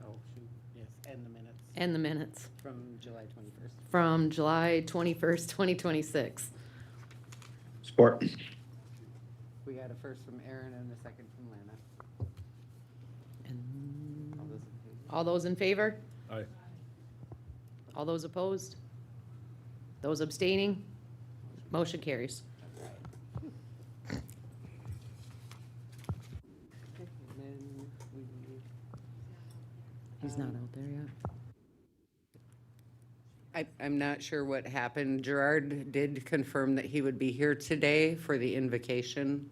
Oh, shoot, yes, and the minutes And the minutes from July 21st. from July 21st, 2026. Support. We got a first from Aaron and a second from Lana. All those in favor? All those in favor? Aye. All those opposed? Those abstaining? Motion carries. Okay, and then we, He's not out there yet. I'm not sure what happened. Gerard did confirm that he would be here today for the invocation.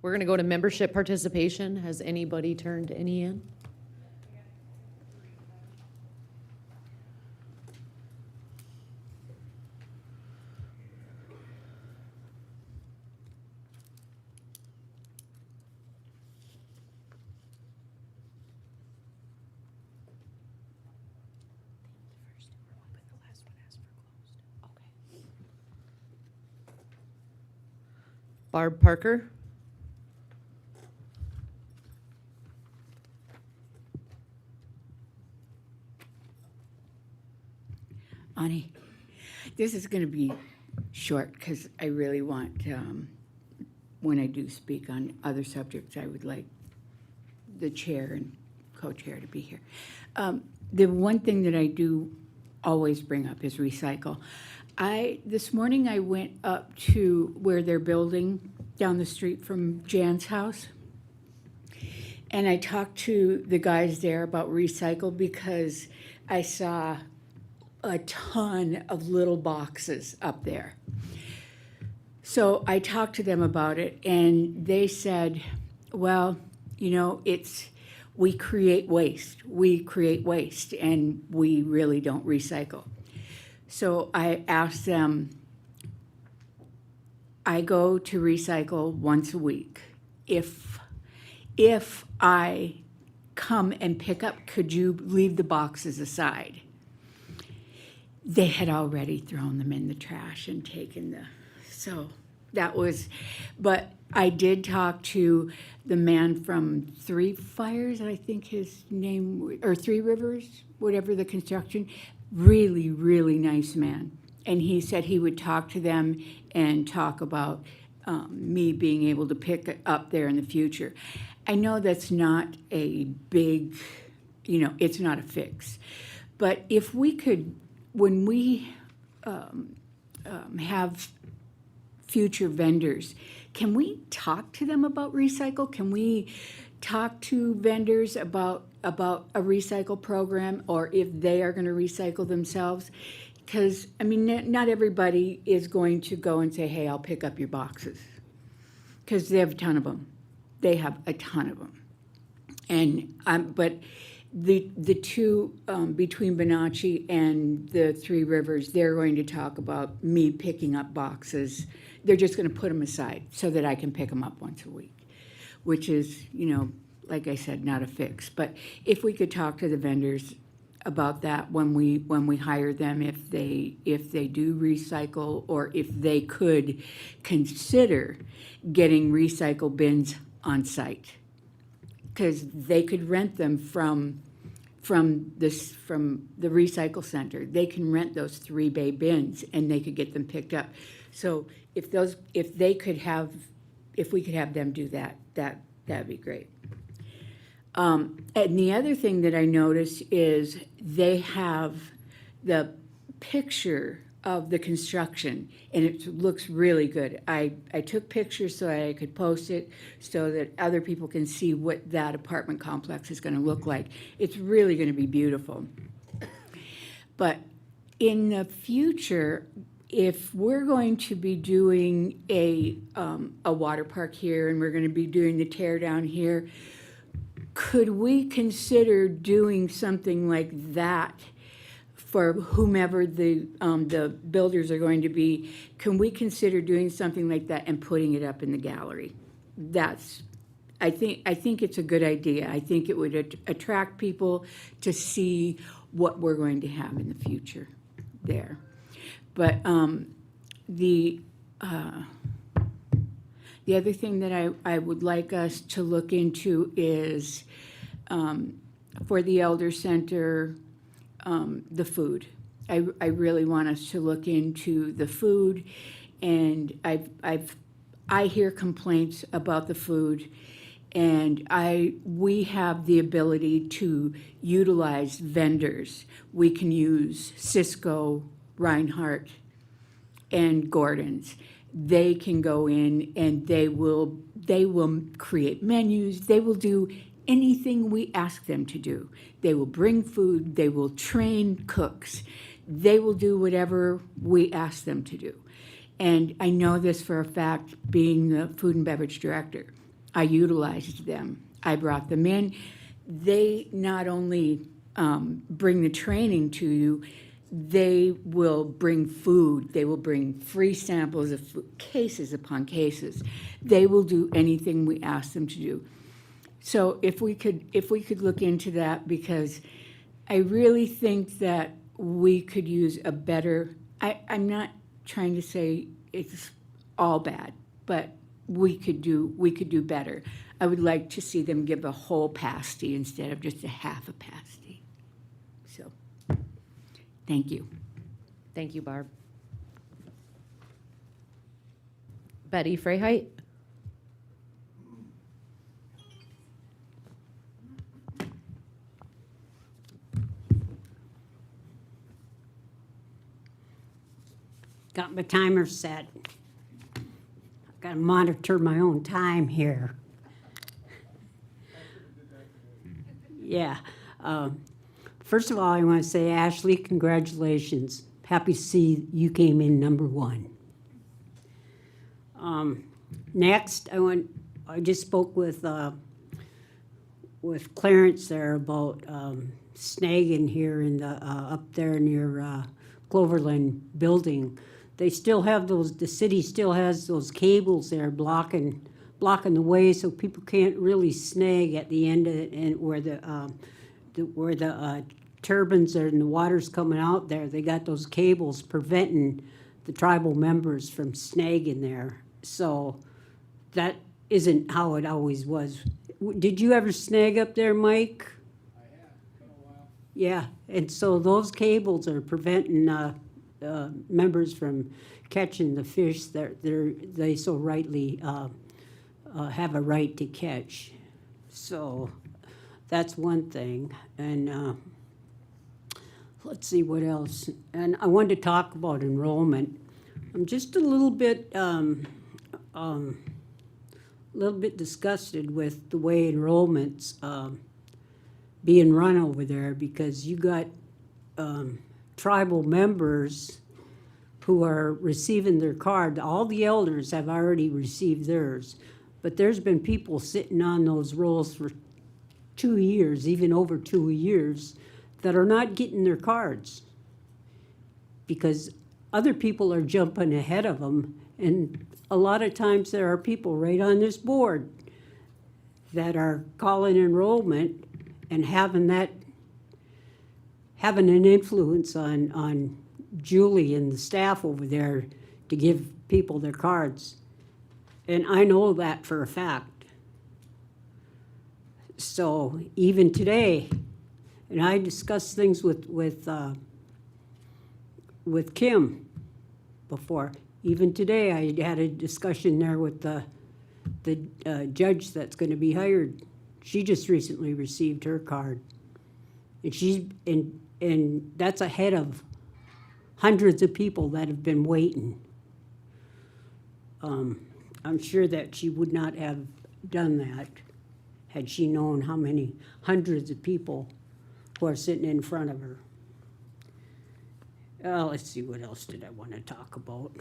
We're gonna go to membership participation. Has anybody turned any in? Barb Parker? Ani, this is going to be short because I really want, when I do speak on other subjects, I would like the chair and co-chair to be here. The one thing that I do always bring up is recycle. This morning I went up to where they're building down the street from Jan's house. And I talked to the guys there about recycle because I saw a ton of little boxes up there. So I talked to them about it, and they said, well, you know, we create waste, and we really don't recycle. So I asked them, I go to recycle once a week. If I come and pick up, could you leave the boxes aside? They had already thrown them in the trash and taken but I did talk to the man from Three Fires, I think his name, or Three Rivers, whatever the construction, really, really nice man. And he said he would talk to them and talk about me being able to pick it up there in the future. I know that's not a big, it's not a fix. But if we could, when we have future vendors, can we talk to them about recycle? Can we talk to vendors about a recycle program, or if they are going to recycle themselves? Because, I mean, not everybody is going to go and say, hey, I'll pick up your boxes. Because they have a ton of them. They have a ton of them. But the two, between Bonacci and the Three Rivers, they're going to talk about me picking up boxes. They're just going to put them aside so that I can pick them up once a week, which is, like I said, not a fix. But if we could talk to the vendors about that when we hire them, if they do recycle, or if they could consider getting recycle bins on site, because they could rent them from the recycle center. They can rent those 3-bay bins and they could get them picked up. So if we could have them do that'd be great. And the other thing that I noticed is they have the picture of the construction, and it looks really good. I took pictures so I could post it so that other people can see what that apartment complex is going to look like. It's really going to be beautiful. But in the future, if we're going to be doing a water park here, and we're going to be doing the tear down here, could we consider doing something like that for whomever the builders are going to be? Can we consider doing something like that and putting it up in the gallery? I think it's a good idea. I think it would attract people to see what we're going to have in the future there. But the other thing that I would like us to look into is for the Elder Center, the food. I really want us to look into the food, and I hear complaints about the food, and we have the ability to utilize vendors. We can use Cisco, Reinhardt, and Gordon's. They can go in and they will create menus. They will do anything we ask them to do. They will bring food. They will train cooks. They will do whatever we ask them to do. And I know this for a fact, being the food and beverage director. I utilized them. I brought them in. They not only bring the training to you, they will bring food. They will bring free samples of food, cases upon cases. They will do anything we ask them to do. So if we could look into that, because I really think that we could use a better, I'm not trying to say it's all bad, but we could do better. I would like to see them give a whole pasty instead of just a half a pasty. So, thank you. Thank you, Barb. Betty Freyheit? Got my timer set. I've got to monitor my own time here. Yeah. First of all, I want to say, Ashley, congratulations. Happy to see you came in number 1. Next, I just spoke with Clarence there about snagging here in the up there near Cloverland building. They still have the city still has those cables there blocking the way, so people can't really snag at the end of it, and where the turbines are and the water's coming out there. They got those cables preventing the tribal members from snagging there. So that isn't how it always was. Did you ever snag up there, Mike? I have. It's been a while. Yeah, and so those cables are preventing members from catching the fish that they so rightly have a right to catch. So that's one thing. And let's see what else. And I wanted to talk about enrollment. I'm just a little bit disgusted with the way enrollment's being run over there, because you got tribal members who are receiving their card. All the elders have already received theirs, but there's been people sitting on those rolls for 2 years, even over 2 years, that are not getting their cards because other people are jumping ahead of them. And a lot of times there are people right on this board that are calling enrollment and having an influence on Julie and the staff over there to give people their cards. And I know that for a fact. So even today, and I discussed things with Kim before. Even today, I had a discussion there with the judge that's going to be hired. She just recently received her card, and and that's ahead of hundreds of people that have been waiting. I'm sure that she would not have done that had she known how many hundreds of people who are sitting in front of her. Let's see, what else did I want to talk about?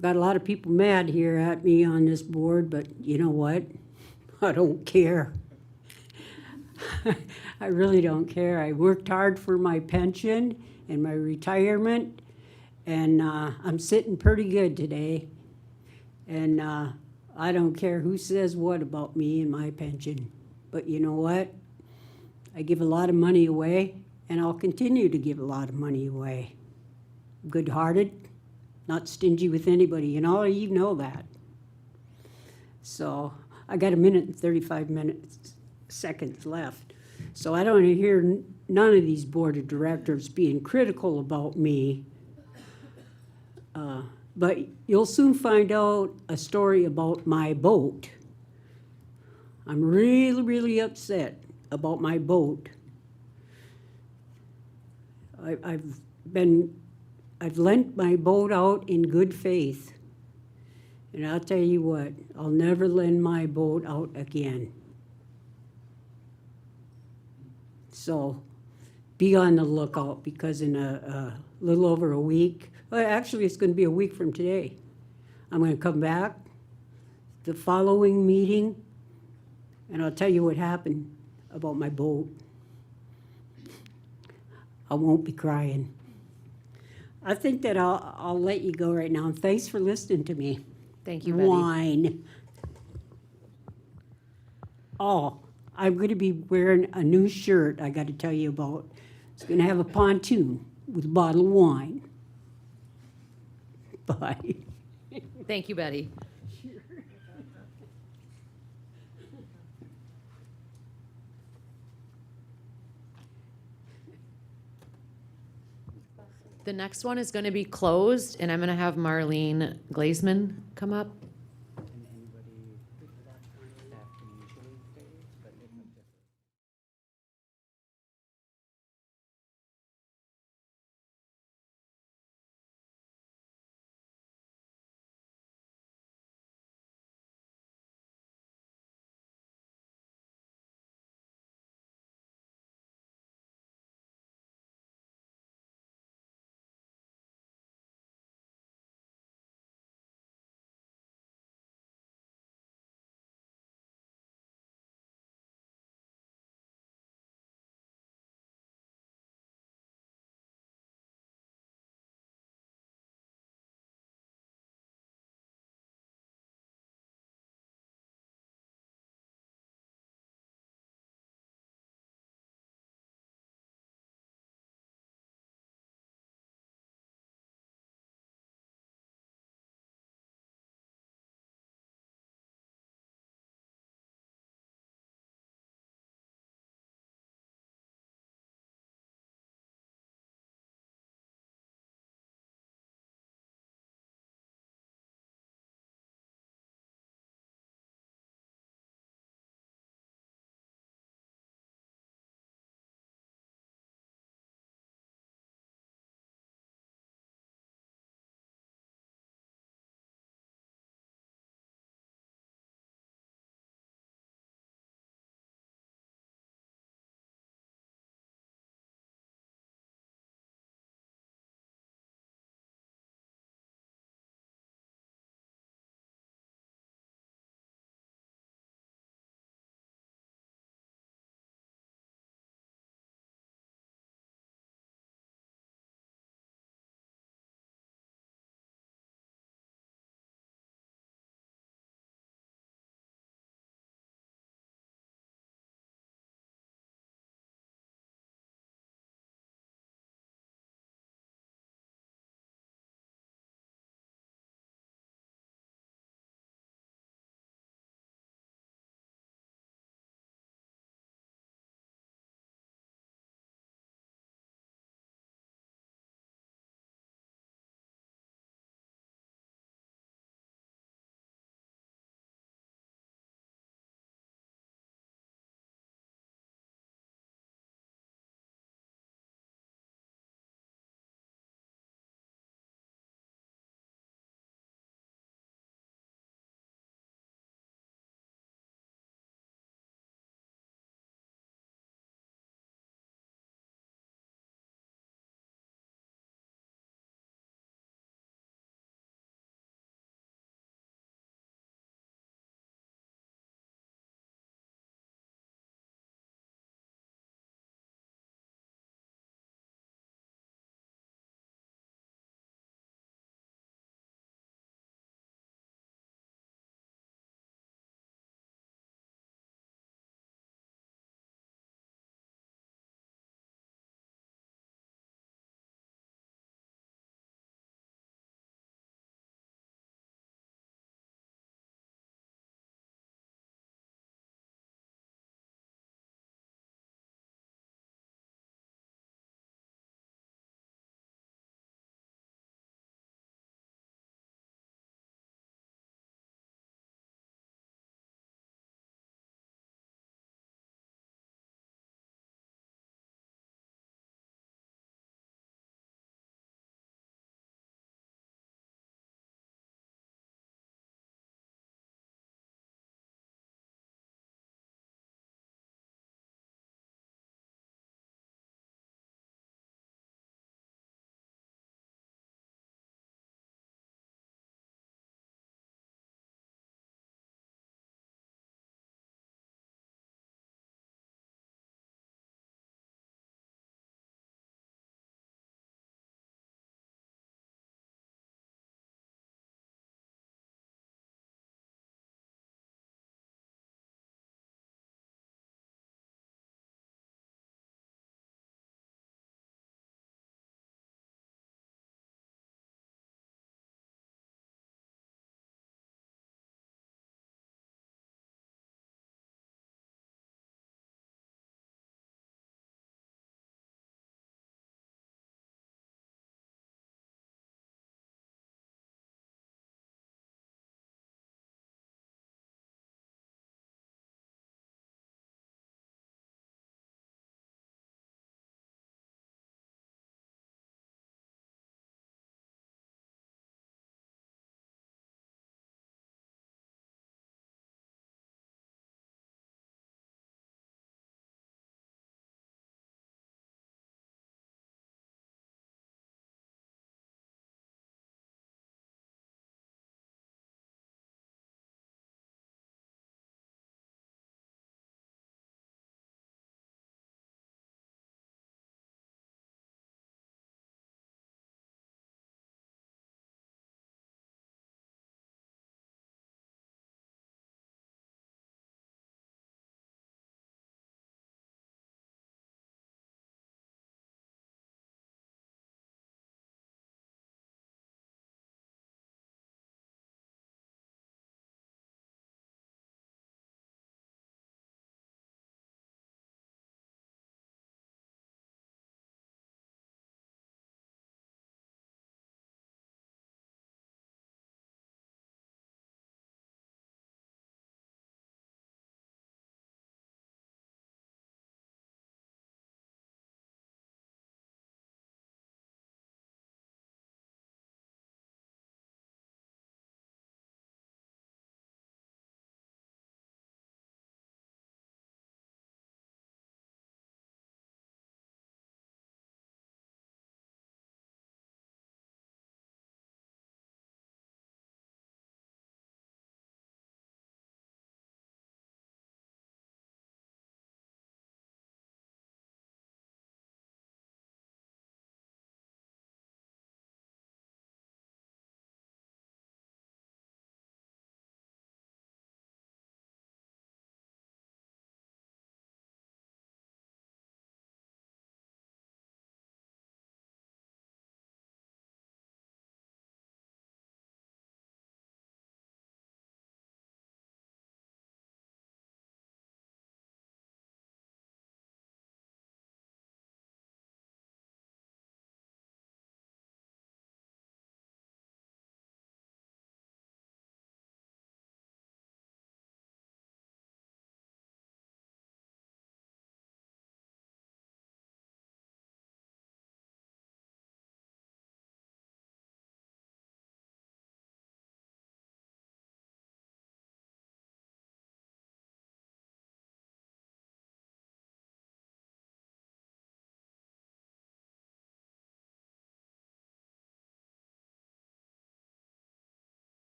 Got a lot of people mad here at me on this board, but you know what? I don't care. I really don't care. I worked hard for my pension and my retirement, and I'm sitting pretty good today. And I don't care who says what about me and my pension. But you know what? I give a lot of money away, and I'll continue to give a lot of money away. Good-hearted, not stingy with anybody, and all of you know that. So I got 1 minute and 35 seconds left. So I don't want to hear none of these board of directors being critical about me. But you'll soon find out a story about my boat. I'm really, really upset about my boat. I've lent my boat out in good faith. And I'll tell you what, I'll never lend my boat out again. So be on the lookout, because in a little over a week, well, actually, it's gonna be a week from today. I'm gonna come back the following meeting, and I'll tell you what happened about my boat. I won't be crying. I think that I'll let you go right now, and thanks for listening to me. Thank you, Betty. Whine. Oh, I'm gonna be wearing a new shirt I gotta tell you about. It's gonna have a pontoon with a bottle of wine. Bye. Thank you, Betty. The next one is going to be closed, and I'm going to have Marlene Glazeman come up.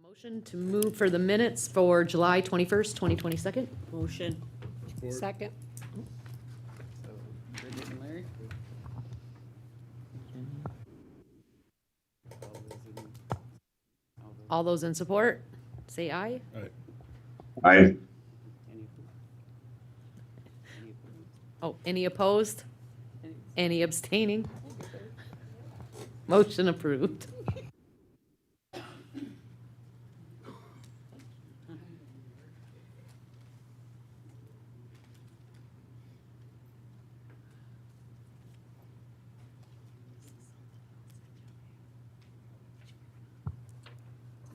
Motion to move for the minutes for July 21st, 2022. Motion. Second. Bridget and Larry? All those in support, say aye. Aye. Oh, any opposed? Any abstaining? Motion approved.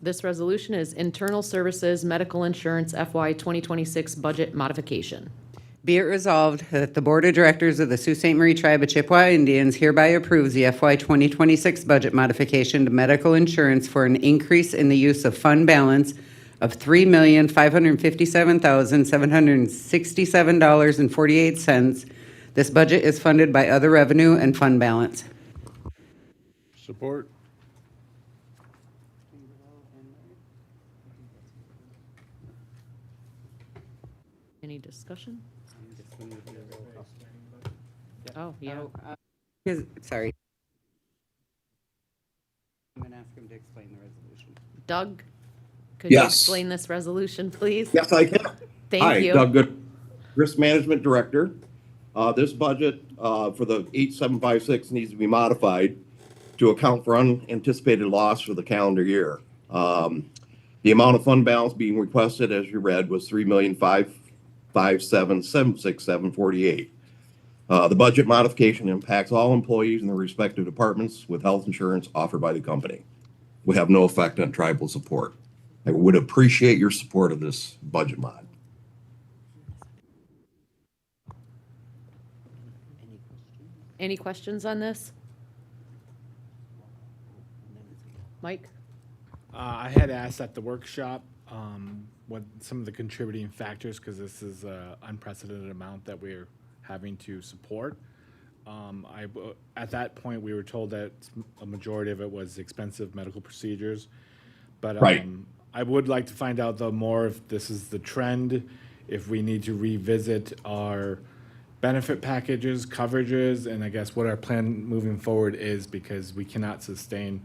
This resolution is Internal Services Medical Insurance FY 2026 budget modification. Be it resolved that the Board of Directors of the Sault Ste. Marie Tribe of Chippewa Indians hereby approves the FY 2026 budget modification to medical insurance for an increase in the use of fund balance of $3,557,767.48. This budget is funded by other revenue and fund balance. Support. Any discussion? Oh, yeah. Sorry. I'm going to ask him to explain the resolution. Doug, could you Yes. explain this resolution, please? Yes, I can. Thank Hi, you. Doug Good, Risk Management Director. This budget for the 8756 needs to be modified to account for unanticipated loss for the calendar year. The amount of fund balance being requested, as you read, was $3,557,767.48. The budget modification impacts all employees in their respective departments with health insurance offered by the company. Will have no effect on tribal support. I would appreciate your support of this budget mod. Any questions on this? Mike? I had asked at the workshop what some of the contributing factors, because this is an unprecedented amount that we're having to support. At that point, we were told that a majority of it was expensive medical procedures. But Right. I would like to find out, though, more if this is the trend, if we need to revisit our benefit packages, coverages, and I guess what our plan moving forward is, because we cannot sustain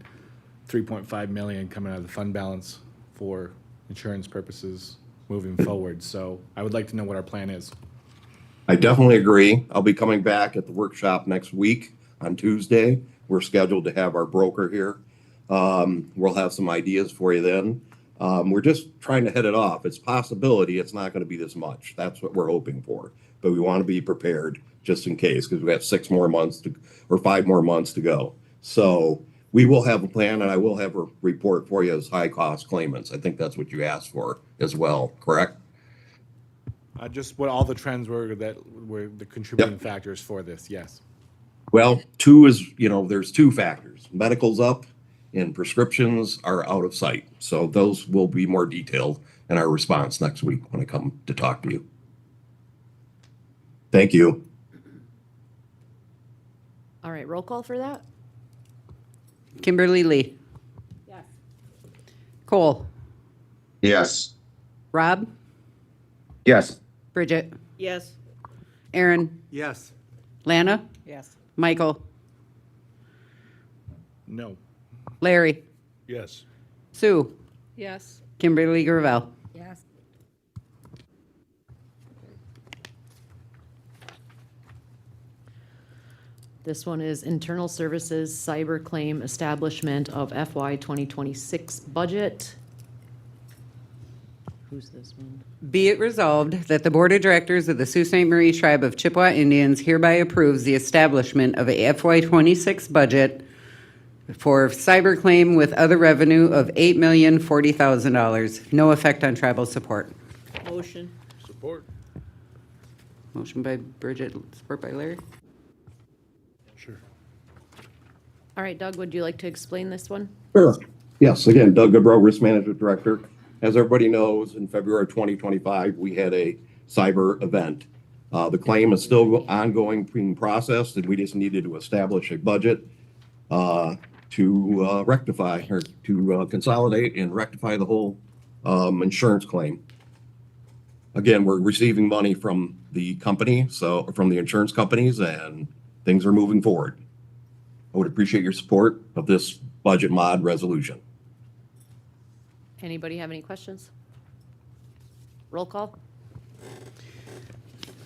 3.5 million coming out of the fund balance for insurance purposes moving forward. So I would like to know what our plan is. I definitely agree. I'll be coming back at the workshop next week on Tuesday. We're scheduled to have our broker here. We'll have some ideas for you then. We're just trying to head it off. It's possibility it's not going to be this much. That's what we're hoping for. But we want to be prepared just in case, because we have 5 more months to go. So we will have a plan, and I will have a report for you as high-cost claimants. I think that's what you asked for as well, correct? Just what all the trends were that were the contributing factors for this, yes. Well, there's 2 factors. Medical's up and prescriptions are out of sight. So those will be more detailed in our response next week when I come to talk to you. Thank you. All right, roll call for that? Kimberly Lee. Yes. Cole. Yes. Rob. Yes. Bridget. Yes. Aaron. Yes. Lana. Yes. Michael. No. Larry. Yes. Sue. Yes. Kimberly Gravel. Yes. This one is Internal Services Cyber Claim Establishment of FY 2026 budget. Who's this one? Be it resolved that the Board of Directors of the Sault Ste. Marie Tribe of Chippewa Indians hereby approves the establishment of a FY 26 budget for cyber claim with other revenue of $8,040,000. No effect on tribal support. Motion. Support. Motion by Bridget, support by Larry. Sure. All right, Doug, would you like to explain this one? Sure. Yes, again, Doug Goodrow, Risk Management Director. As everybody knows, in February 2025, we had a cyber event. The claim is still ongoing, being processed, and we just needed to establish a budget to rectify or to consolidate and rectify the whole insurance claim. Again, we're receiving money from the company, so from the insurance companies, and things are moving forward. I would appreciate your support of this budget mod resolution. Anybody have any questions? Roll call?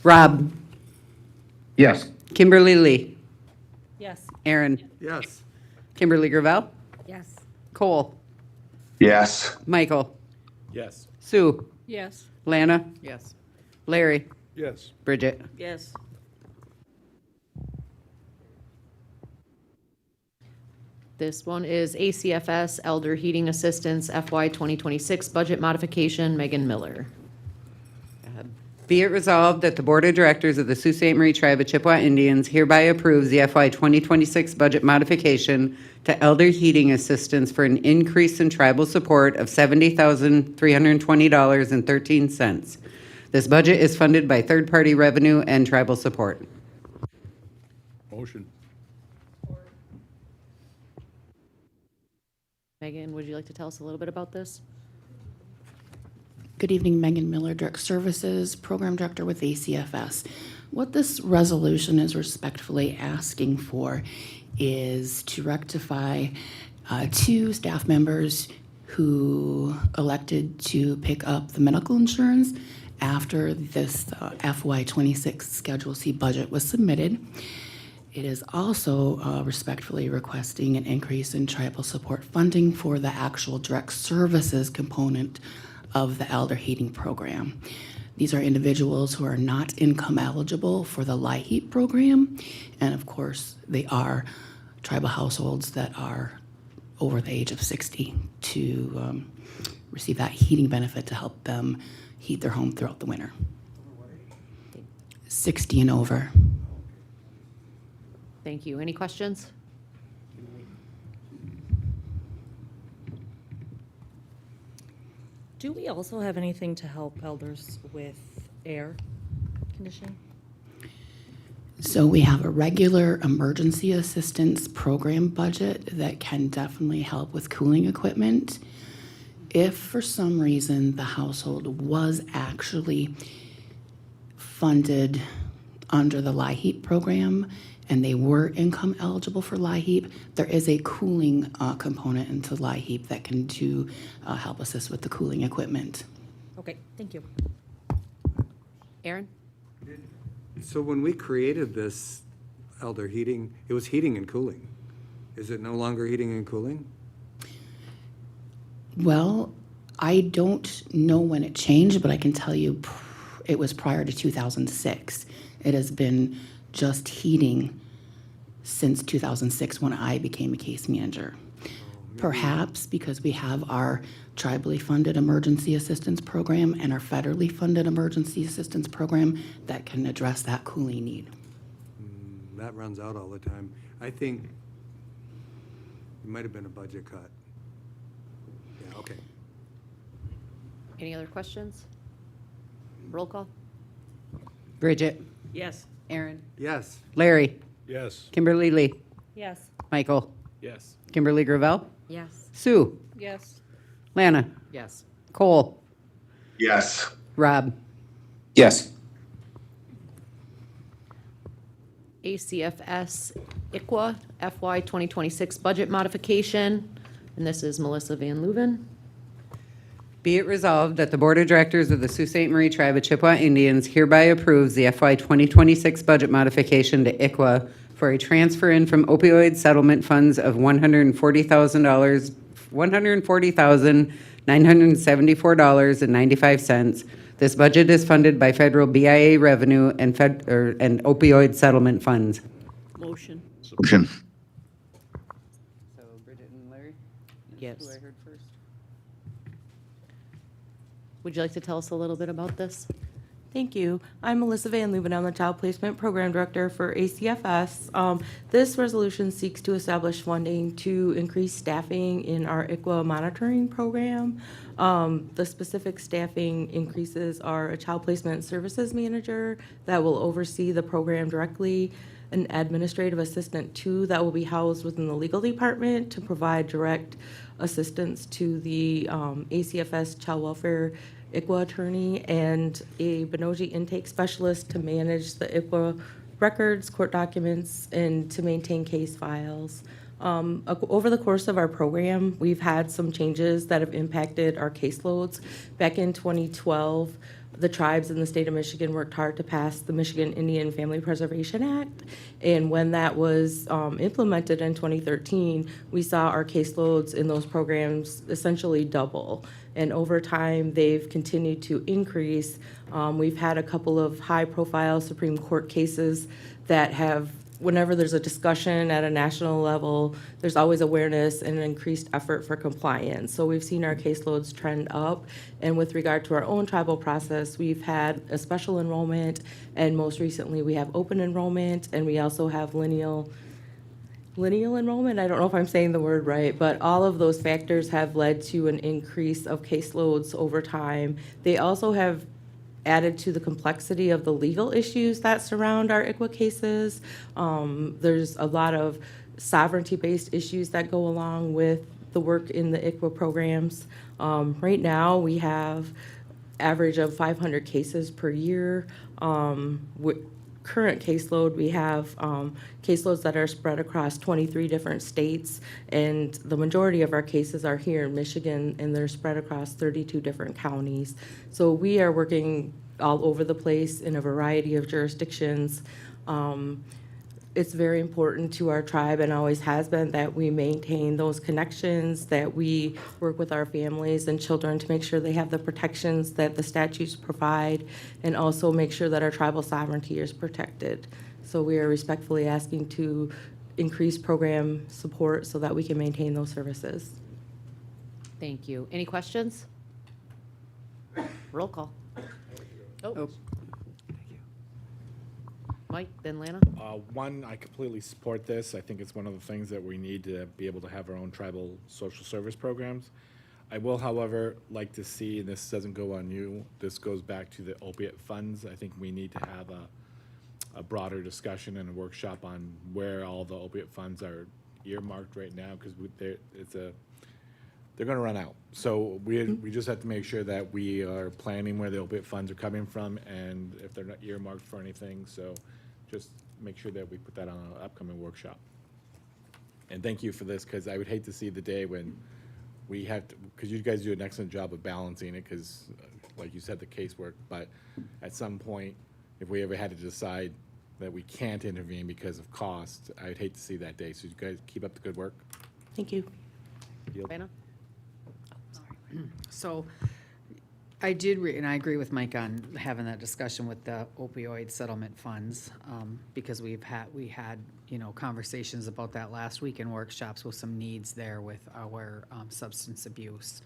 Rob, Yes. Kimberly Lee, Yes. Aaron, Yes. Kimberly Gravel, Yes. Cole, Yes. Michael, Yes. Sue, Yes. Lana, Yes. Larry, Yes. Bridget. Yes. This one is ACFS Elder Heating Assistance FY 2026 Budget Modification, Megan Miller. Be it resolved that the Board of Directors of the Sault Ste. Marie Tribe of Chippewa Indians hereby approves the FY 2026 budget modification to elder heating assistance for an increase in tribal support of $70,320.13. This budget is funded by third-party revenue and tribal support. Motion. Megan, would you like to tell us a little bit about this? Good evening, Megan Miller, Direct Services, Program Director with ACFS. What this resolution is respectfully asking for is to rectify two staff members who elected to pick up the medical insurance after this FY26 Schedule C budget was submitted. It is also respectfully requesting an increase in tribal support funding for the actual direct services component of the elder heating program. These are individuals who are not income eligible for the LIHEAP program, and of course, they are tribal households that are over the age of 60 to receive that heating benefit to help them heat their home throughout the winter. 60 and over. Thank you. Any questions? Do we also have anything to help elders with air conditioning? So we have a regular emergency assistance program budget that can definitely help with cooling equipment. If for some reason the household was actually funded under the LIHEAP program and they were income eligible for LIHEAP, there is a cooling component into LIHEAP that can do help assist with the cooling equipment. Okay, thank you. Aaron? So when we created this elder heating, it was heating and cooling. Is it no longer heating and cooling? Well, I don't know when it changed, but I can tell you it was prior to 2006. It has been just heating since 2006 when I became a case manager. Perhaps because we have our tribally funded emergency assistance program and our federally funded emergency assistance program that can address that cooling need. That runs out all the time. I think it might have been a budget cut. Yeah, okay. Any other questions? Roll call? Bridget, Yes. Aaron, Yes. Larry, Yes. Kimberly Lee, Yes. Michael, Yes. Kimberly Gravel, Yes. Sue, Yes. Lana, Yes. Cole, Yes. Rob. Yes. ACFS ICWA FY 2026 Budget Modification, and this is Melissa Van Leuven. Be it resolved that the Board of Directors of the Sault Ste. Marie Tribe of Chippewa Indians hereby approves the FY 2026 budget modification to ICWA for a transfer in from opioid settlement funds of $140,000, $140,974.95. This budget is funded by federal BIA revenue and and opioid settlement funds. Motion. Motion. So Bridget and Larry? Yes. Who I heard first? Would you like to tell us a little bit about this? Thank you. I'm Melissa Van Leuven. I'm the Child Placement Program Director for ACFS. This resolution seeks to establish funding to increase staffing in our ICWA monitoring program. The specific staffing increases are a Child Placement Services Manager that will oversee the program directly, an administrative assistant 2 that will be housed within the legal department to provide direct assistance to the ACFS child welfare ICWA attorney, and a Benoji intake specialist to manage the ICWA records, court documents, and to maintain case files. Over the course of our program, we've had some changes that have impacted our caseloads. Back in 2012, the tribes in the state of Michigan worked hard to pass the Michigan Indian Family Preservation Act. And when that was implemented in 2013, we saw our caseloads in those programs essentially double. And over time, they've continued to increase. We've had a couple of high-profile Supreme Court cases that have, whenever there's a discussion at a national level, there's always awareness and an increased effort for compliance. So we've seen our caseloads trend up. And with regard to our own tribal process, we've had a special enrollment, and most recently we have open enrollment, and we also have lineal enrollment. I don't know if I'm saying the word right, but all of those factors have led to an increase of caseloads over time. They also have added to the complexity of the legal issues that surround our ICWA cases. There's a lot of sovereignty-based issues that go along with the work in the ICWA programs. Right now, we have average of 500 cases per year. Current caseload, we have caseloads that are spread across 23 different states, and the majority of our cases are here in Michigan, and they're spread across 32 different counties. So we are working all over the place in a variety of jurisdictions. It's very important to our tribe, and always has been, that we maintain those connections, that we work with our families and children to make sure they have the protections that the statutes provide, and also make sure that our tribal sovereignty is protected. So we are respectfully asking to increase program support so that we can maintain those services. Thank you. Any questions? Roll call. Oh. Mike, then Lana? One, I completely support this. I think it's one of the things that we need to be able to have our own tribal social service programs. I will, however, like to see, and this doesn't go on you, this goes back to the opiate funds. I think we need to have a broader discussion and a workshop on where all the opiate funds are earmarked right now, because they're going to run out. So we just have to make sure that we are planning where the opiate funds are coming from, and if they're not earmarked for anything. So just make sure that we put that on an upcoming workshop. And thank you for this, because I would hate to see the day when we have to, because you guys do an excellent job of balancing it, because like you said, the casework, but at some point, if we ever had to decide that we can't intervene because of cost, I'd hate to see that day. So you guys keep up the good work. Thank you. Lana? So I did, and I agree with Mike on having that discussion with the opioid settlement funds, because we had, conversations about that last week in workshops with some needs there with our substance abuse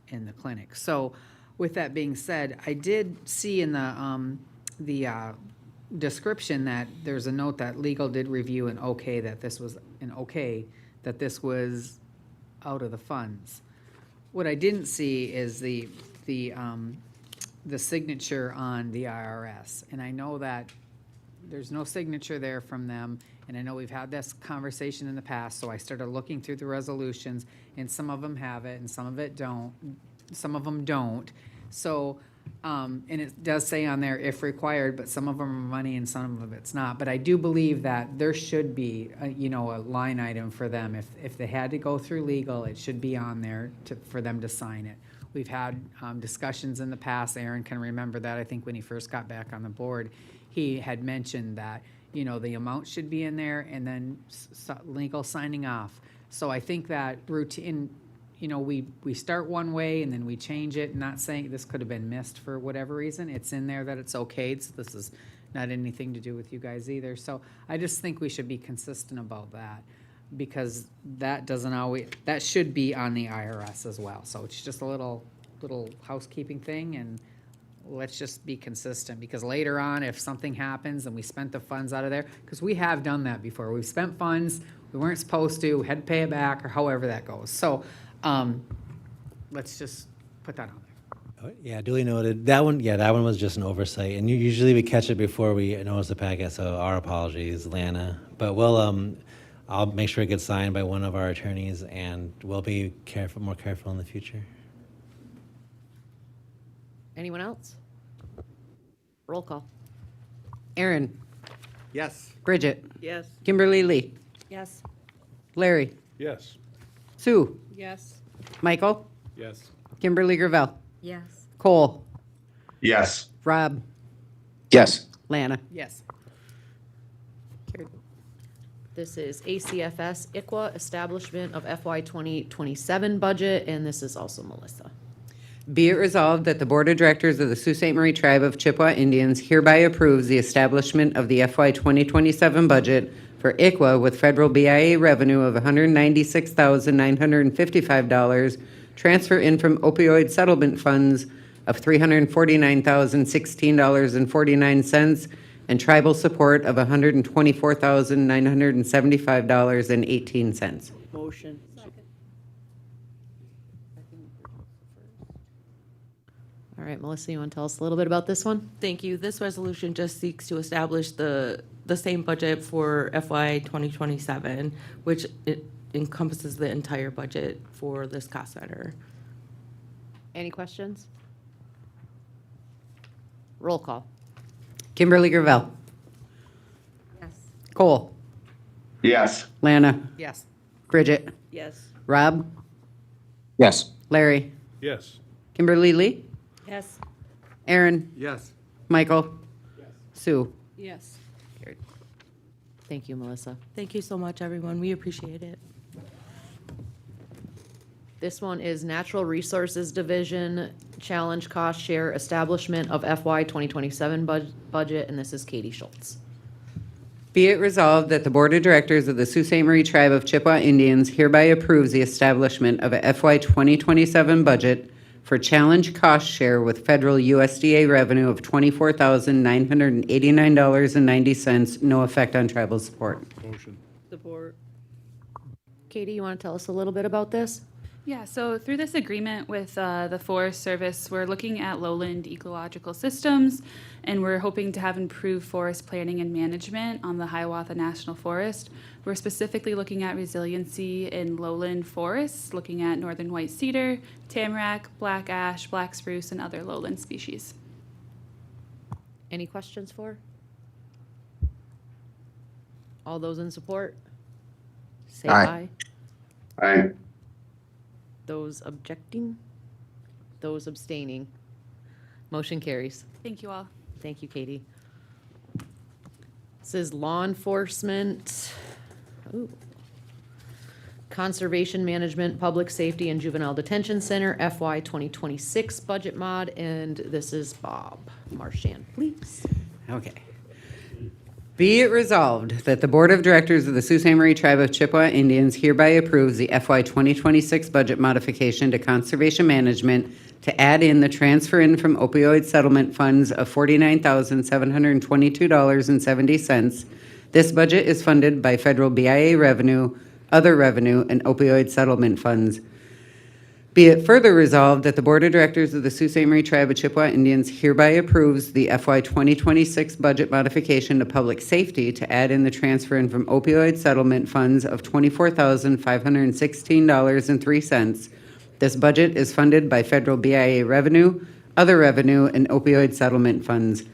in the clinic. So with that being said, I did see in the description that there's a note that legal did review and that this was out of the funds. What I didn't see is the signature on the IRS, and I know that there's no signature there from them, and I know we've had this conversation in the past, so I started looking through the resolutions, and some of them have it, and some of them don't. So, and it does say on there if required, but some of them are money and some of it's not. But I do believe that there should be, a line item for them. If they had to go through legal, it should be on there for them to sign it. We've had discussions in the past. Aaron can remember that. I think when he first got back on the board, he had mentioned that, the amount should be in there and then legal signing off. So I think that routine, we start one way and then we change it, not saying this could have been missed for whatever reason. It's in there that it's okayed, so this is not anything to do with you guys either. So I just think we should be consistent about that, because that should be on the IRS as well. So it's just a little housekeeping thing, and let's just be consistent, because later on, if something happens and we spent the funds out of there, because we have done that before. We've spent funds, we weren't supposed to, had to pay it back, or however that goes. So let's just put that on there. Yeah, duly noted. That one, yeah, that one was just an oversight, and usually we catch it before we notice the packet, so our apologies, Lana. But I'll make sure it gets signed by one of our attorneys, and we'll be more careful in the future. Anyone else? Roll call. Aaron, Yes. Bridget, Yes. Kimberly Lee, Yes. Larry, Yes. Sue, Yes. Michael, Yes. Kimberly Gravel, Yes. Cole, Yes. Rob, Yes. Lana. Yes. This is ACFS ICWA Establishment of FY 2027 budget, and this is also Melissa. Be it resolved that the Board of Directors of the Sault Ste. Marie Tribe of Chippewa Indians hereby approves the establishment of the FY 2027 budget for ICWA with federal BIA revenue of $196,955, transfer in from opioid settlement funds of $349,016.49, and tribal support of $124,975.18. Motion. All right, Melissa, you want to tell us a little bit about this one? Thank you. This resolution just seeks to establish the same budget for FY 2027, which it encompasses the entire budget for this cost center. Any questions? Roll call. Kimberly Gravel, Yes. Cole, Yes. Lana, Yes. Bridget, Yes. Rob, Yes. Larry, Yes. Kimberly Lee, Yes. Aaron, Yes. Michael, Sue. Yes. Thank you, Melissa. Thank you so much, everyone. We appreciate it. This one is Natural Resources Division Challenge Cost Share Establishment of FY 2027 budget, and this is Katie Schultz. Be it resolved that the Board of Directors of the Sault Ste. Marie Tribe of Chippewa Indians hereby approves the establishment of a FY 2027 budget for challenge cost share with federal USDA revenue of $24,989.90, no effect on tribal support. Motion. Support. Katie, you want to tell us a little bit about this? Yeah, so through this agreement with the Forest Service, we're looking at lowland ecological systems, and we're hoping to have improved forest planning and management on the Hiawatha National Forest. We're specifically looking at resiliency in lowland forests, looking at northern white cedar, tamarack, black ash, black spruce, and other lowland species. Any questions for? All those in support? Say Aye. aye. Aye. Those objecting? Those abstaining? Motion carries. Thank you all. Thank you, Katie. This is law enforcement. Ooh. Conservation Management, Public Safety and Juvenile Detention Center, FY 2026 budget mod, and this is Bob Marchand, please. Okay. Be it resolved that the Board of Directors of the Sault Ste. Marie Tribe of Chippewa Indians hereby approves the FY 2026 budget modification to conservation management to add in the transfer in from opioid settlement funds of $49,722.70. This budget is funded by federal BIA revenue, other revenue, and opioid settlement funds. Be it further resolved that the Board of Directors of the Sault Ste. Marie Tribe of Chippewa Indians hereby approves the FY 2026 budget modification to public safety to add in the transfer in from opioid settlement funds of $24,516.03. This budget is funded by federal BIA revenue, other revenue, and opioid settlement funds.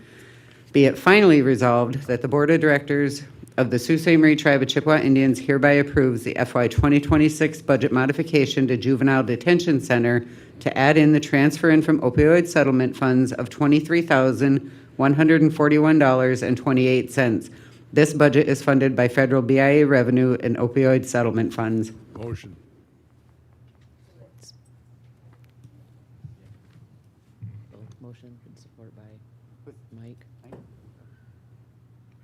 Be it finally resolved that the Board of Directors of the Sault Ste. Marie Tribe of Chippewa Indians hereby approves the FY 2026 budget modification to Juvenile Detention Center to add in the transfer in from opioid settlement funds of $23,141.28. This budget is funded by federal BIA revenue and opioid settlement funds. Motion. Motion and support by Mike.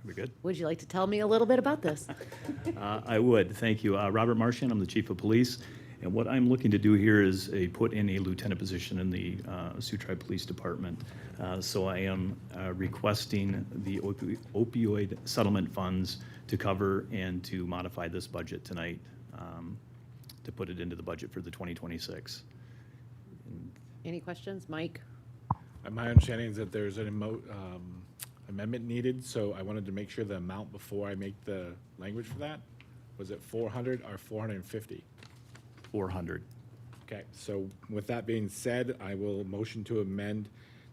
We good? Would you like to tell me a little bit about this? I would, thank you. Robert Marchand, I'm the Chief of Police, and what I'm looking to do here is put in a lieutenant position in the Sioux Tribe Police Department. So I am requesting the opioid settlement funds to cover and to modify this budget tonight, to put it into the budget for the 2026. Any questions? Mike? My understanding is that there's an amendment needed, so I wanted to make sure the amount before I make the language for that. Was it 400 or 450? 400. Okay, so with that being said, I will motion to amend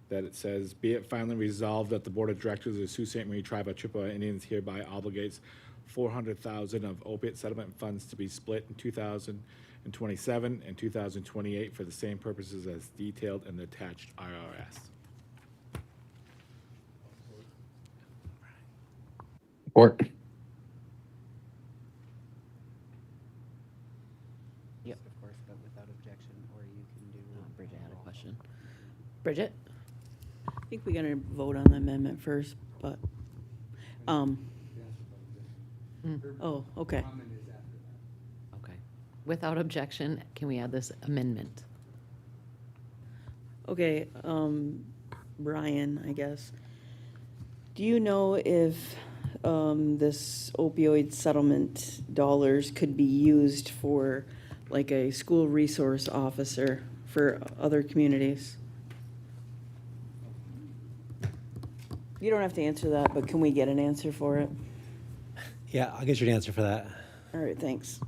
that it says, be it finally resolved that the Board of Directors of the Sault Ste. Marie Tribe of Chippewa Indians hereby obligates $400,000 of opiate settlement funds to be split in 2027 and 2028 for the same purposes as detailed in the attached IRS. Support. Yep. Of course, but without objection, or you can do. Bridget had a question. Bridget? I think we're gonna vote on the amendment first, but, oh, okay. Okay. Without objection, can we add this amendment? Okay, Brian, I guess. Do you know if, this opioid settlement dollars could be used for like a school resource officer for other communities? You don't have to answer that, but can we get an answer for it? Yeah, I'll get you an answer for that. All right, thanks.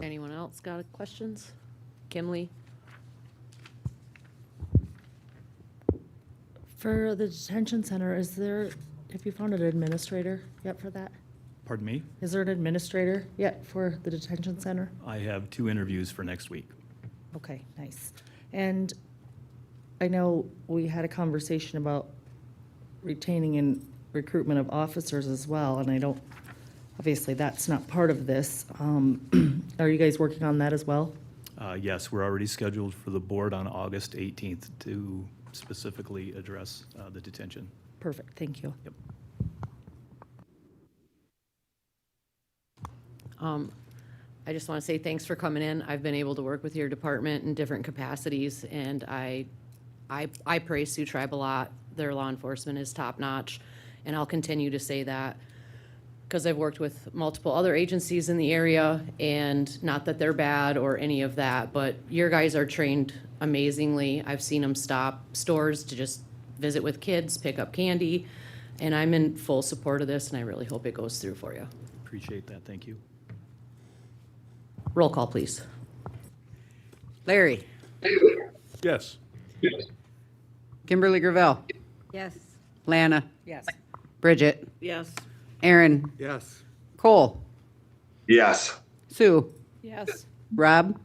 Anyone else got questions? Kimley? For the detention center, have you found an administrator yet for that? Pardon me? Is there an administrator yet for the detention center? I have 2 interviews for next week. Okay, nice. And I know we had a conversation about retaining and recruitment of officers as well, and obviously that's not part of this. Are you guys working on that as well? Yes, we're already scheduled for the board on August 18th to specifically address the detention. Perfect, thank you. Yep. I just want to say thanks for coming in. I've been able to work with your department in different capacities, and I praise Sioux Tribe a lot. Their law enforcement is top-notch, and I'll continue to say that because I've worked with multiple other agencies in the area, and not that they're bad or any of that, but your guys are trained amazingly. I've seen them stop stores to just visit with kids, pick up candy, and I'm in full support of this, and I really hope it goes through for you. Appreciate that, thank you. Roll call, please. Larry. Yes. Kimberly Gravel. Yes. Lana. Yes. Bridget. Yes. Aaron. Yes. Cole. Yes. Sue. Yes. Rob.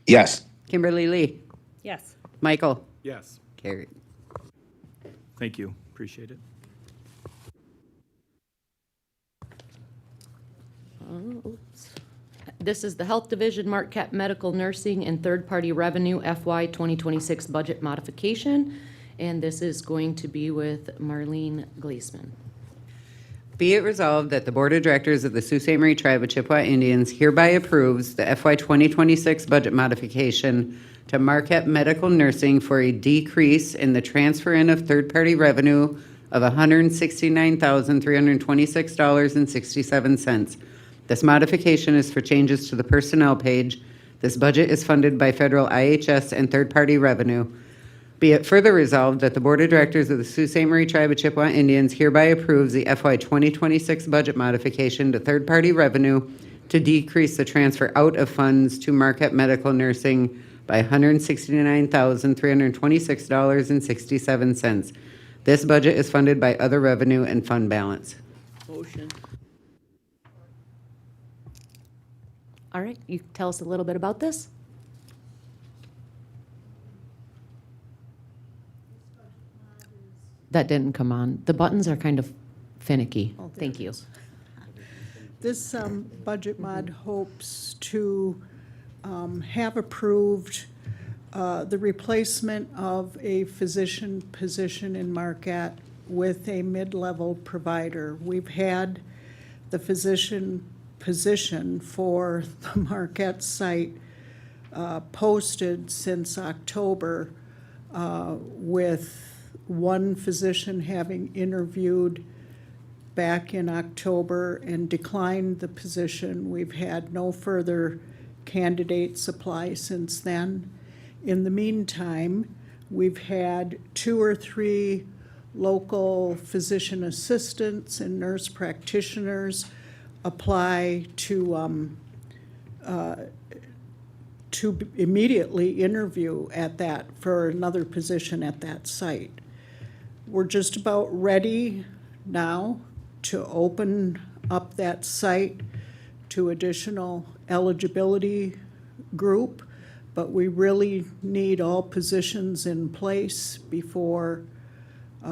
Yes. Kimberly Lee. Yes. Michael. Yes. Carried. Thank you, appreciate it. Oops. This is the Health Division Marquette Medical Nursing and Third-Party Revenue FY 2026 budget modification, and this is going to be with Marlene Gleesman. Be it resolved that the Board of Directors of the Sault Ste. Marie Tribe of Chippewa Indians hereby approves the FY 2026 budget modification to Marquette Medical Nursing for a decrease in the transfer in of third-party revenue of $169,326.67. This modification is for changes to the personnel page. This budget is funded by federal IHS and third-party revenue. Be it further resolved that the Board of Directors of the Sault Ste. Marie Tribe of Chippewa Indians hereby approves the FY 2026 budget modification to third-party revenue to decrease the transfer out of funds to Marquette Medical Nursing by $169,326.67. This budget is funded by other revenue and fund balance. Motion. All right, you tell us a little bit about this? That didn't come on. The buttons are kind of finicky. Thank you. This budget mod hopes to have approved the replacement of a physician position in Marquette with a mid-level provider. We've had the physician position for the Marquette site posted since October, with one physician having interviewed back in October and declined the position. We've had no further candidates apply since then. In the meantime, we've had 2 or 3 local physician assistants and nurse practitioners apply to immediately interview at that, for another position at that site. We're just about ready now to open up that site to additional eligibility group, but we really need all positions in place before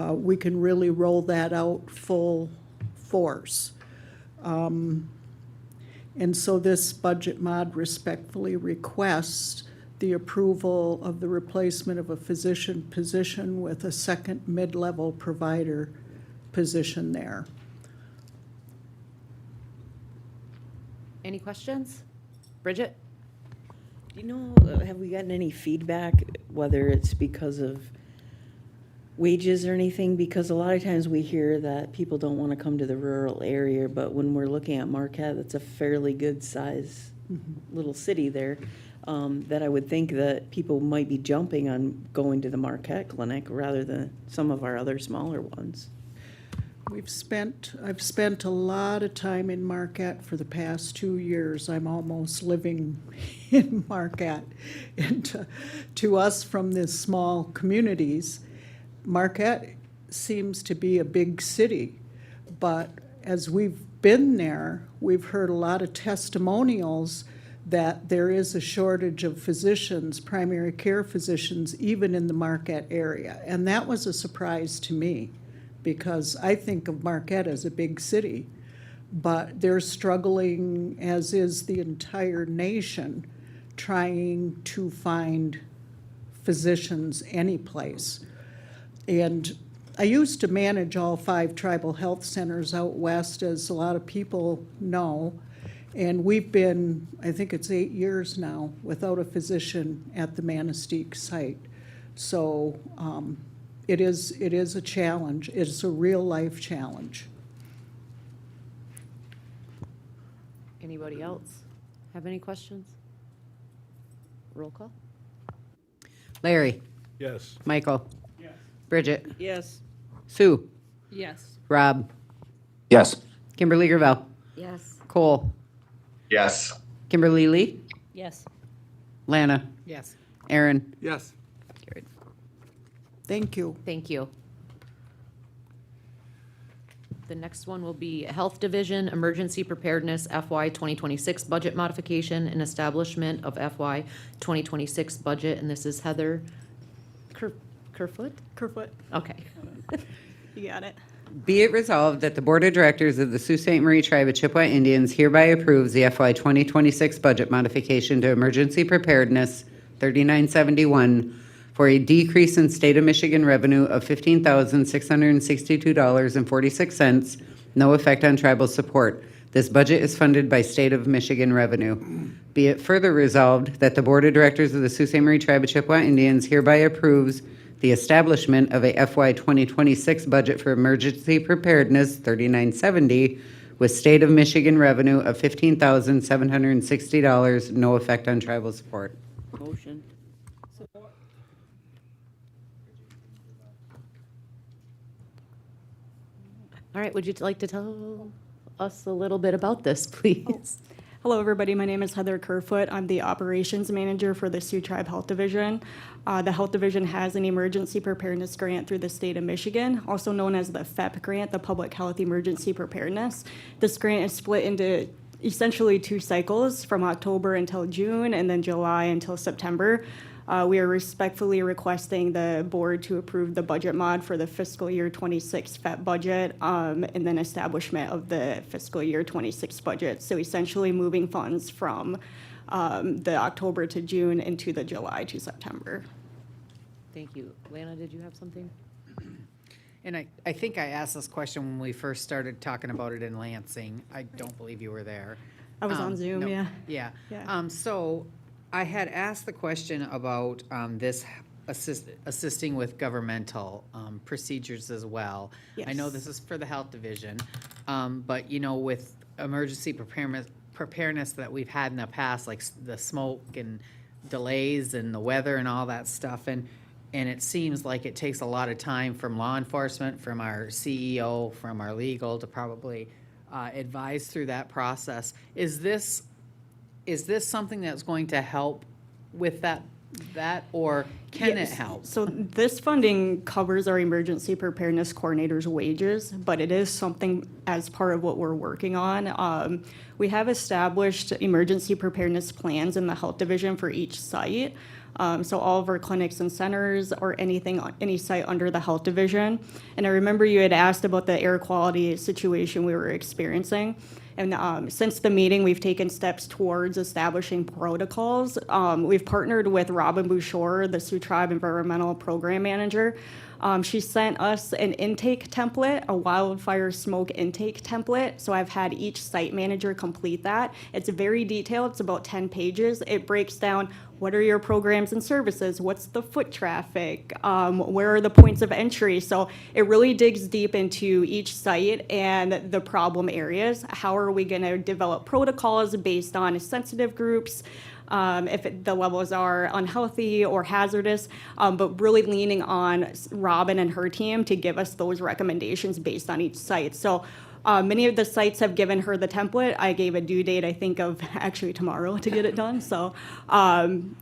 we can really roll that out full force. And so this budget mod respectfully requests the approval of the replacement of a physician position with a second mid-level provider position there. Any questions? Bridget? Do you know, have we gotten any feedback, whether it's because of wages or anything? Because a lot of times we hear that people don't want to come to the rural area, but when we're looking at Marquette, that's a fairly good size little city there, that I would think that people might be jumping on going to the Marquette clinic rather than some of our other smaller ones. I've spent a lot of time in Marquette for the past 2 years. I'm almost living in Marquette. And to us from these small communities, Marquette seems to be a big city. But as we've been there, we've heard a lot of testimonials that there is a shortage of physicians, primary care physicians, even in the Marquette area. And that was a surprise to me, because I think of Marquette as a big city, but they're struggling, as is the entire nation, trying to find physicians anyplace. And I used to manage all 5 tribal health centers out west, as a lot of people know, and we've been, I think it's 8 years now, without a physician at the Manistee site. So it is a challenge. It's a real-life challenge. Anybody else have any questions? Roll call? Larry? Yes. Michael? Bridget? Yes. Sue? Yes. Rob? Yes. Kimberly Gravel? Yes. Cole? Yes. Kimberly Lee? Yes. Lana? Yes. Aaron? Yes. Carried. Thank you. Thank you. The next one will be Health Division Emergency Preparedness FY 2026 Budget Modification and Establishment of FY 2026 Budget, and this is Heather Kerfoot? Kerfoot, Okay. you got it. Be it resolved that the Board of Directors of the Sault Ste. Marie Tribe of Chippewa Indians hereby approves the FY 2026 budget modification to emergency preparedness 3971 for a decrease in State of Michigan revenue of $15,662.46, no effect on tribal support. This budget is funded by State of Michigan revenue. Be it further resolved that the Board of Directors of the Sault Ste. Marie Tribe of Chippewa Indians hereby approves the establishment of a FY 2026 budget for emergency preparedness 3970 with State of Michigan revenue of $15,760, no effect on tribal support. Motion. All right, would you like to tell us a little bit about this, please? Hello, everybody. My name is Heather Kerfoot. I'm the operations manager for the Sioux Tribe Health Division. The Health Division has an emergency preparedness grant through the state of Michigan, also known as the FEP grant, the Public Health Emergency Preparedness. This grant is split into essentially 2 cycles, from October until June and then July until September. We are respectfully requesting the board to approve the budget mod for the fiscal year 26 FEP budget, and then establishment of the fiscal year 26 budget. So essentially moving funds from the October to June into the July to September. Thank you. Lana, did you have something? And I think I asked this question when we first started talking about it in Lansing. I don't believe you were there. I was on Zoom, no, yeah. Yeah. Yeah. So I had asked the question about this assisting with governmental procedures as well. I know this is for the Health Division, but with emergency preparedness that we've had in the past, like the smoke and delays and the weather and all that stuff. And it seems like it takes a lot of time from law enforcement, from our CEO, from our legal to probably advise through that process. Is this something that's going to help with that, or can it Yes. help? So this funding covers our emergency preparedness coordinator's wages, but it is something as part of what we're working on. We have established emergency preparedness plans in the health division for each site. So all of our clinics and centers or any site under the health division. And I remember you had asked about the air quality situation we were experiencing. And since the meeting, we've taken steps towards establishing protocols. We've partnered with Robin Bouchard, the Sioux Tribe Environmental Program Manager. She sent us an intake template, a wildfire smoke intake template. So I've had each site manager complete that. It's very detailed. It's about 10 pages. It breaks down what are your programs and services? What's the foot traffic? Where are the points of entry? So it really digs deep into each site and the problem areas. How are we going to develop protocols based on sensitive groups? If the levels are unhealthy or hazardous, but really leaning on Robin and her team to give us those recommendations based on each site. So many of the sites have given her the template. I gave a due date, I think, of actually tomorrow to get it done. So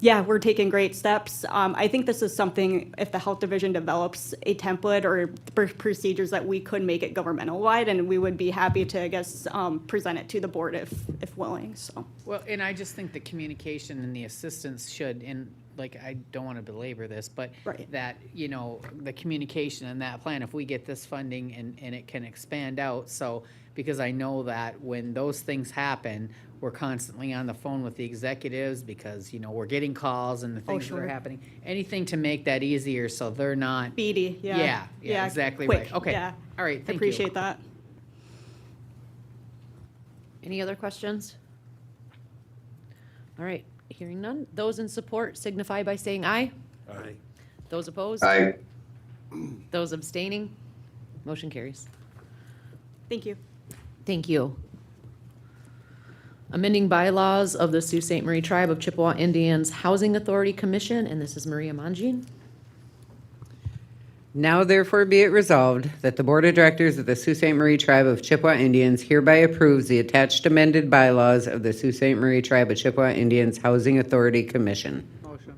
yeah, we're taking great steps. I think this is something, if the health division develops a template or procedures, that we could make it governmental wide, and we would be happy to, I guess, present it to the board if willing. So. Well, and I just think the communication and the assistance should, and like, I don't want to belabor this, but that, the communication and that plan, if we get this funding and it can expand out, so, because I know that when those things happen, we're constantly on the phone with the executives because, we're getting calls and the things that are happening. Anything to make that easier so they're not. Speedy, yeah. Yeah, exactly quick, right. Okay. yeah. All right, thank you. Appreciate that. Any other questions? All right, hearing none. Those in support signify by saying aye. Aye. Those opposed? Aye. Those abstaining? Motion carries. Thank you. Thank you. Amending bylaws of the Sault Ste. Marie Tribe of Chippewa Indians Housing Authority Commission, and this is Maria Mangin. Now therefore be it resolved that the Board of Directors of the Sault Ste. Marie Tribe of Chippewa Indians hereby approves the attached amended bylaws of the Sault Ste. Marie Tribe of Chippewa Indians Housing Authority Commission. Motion.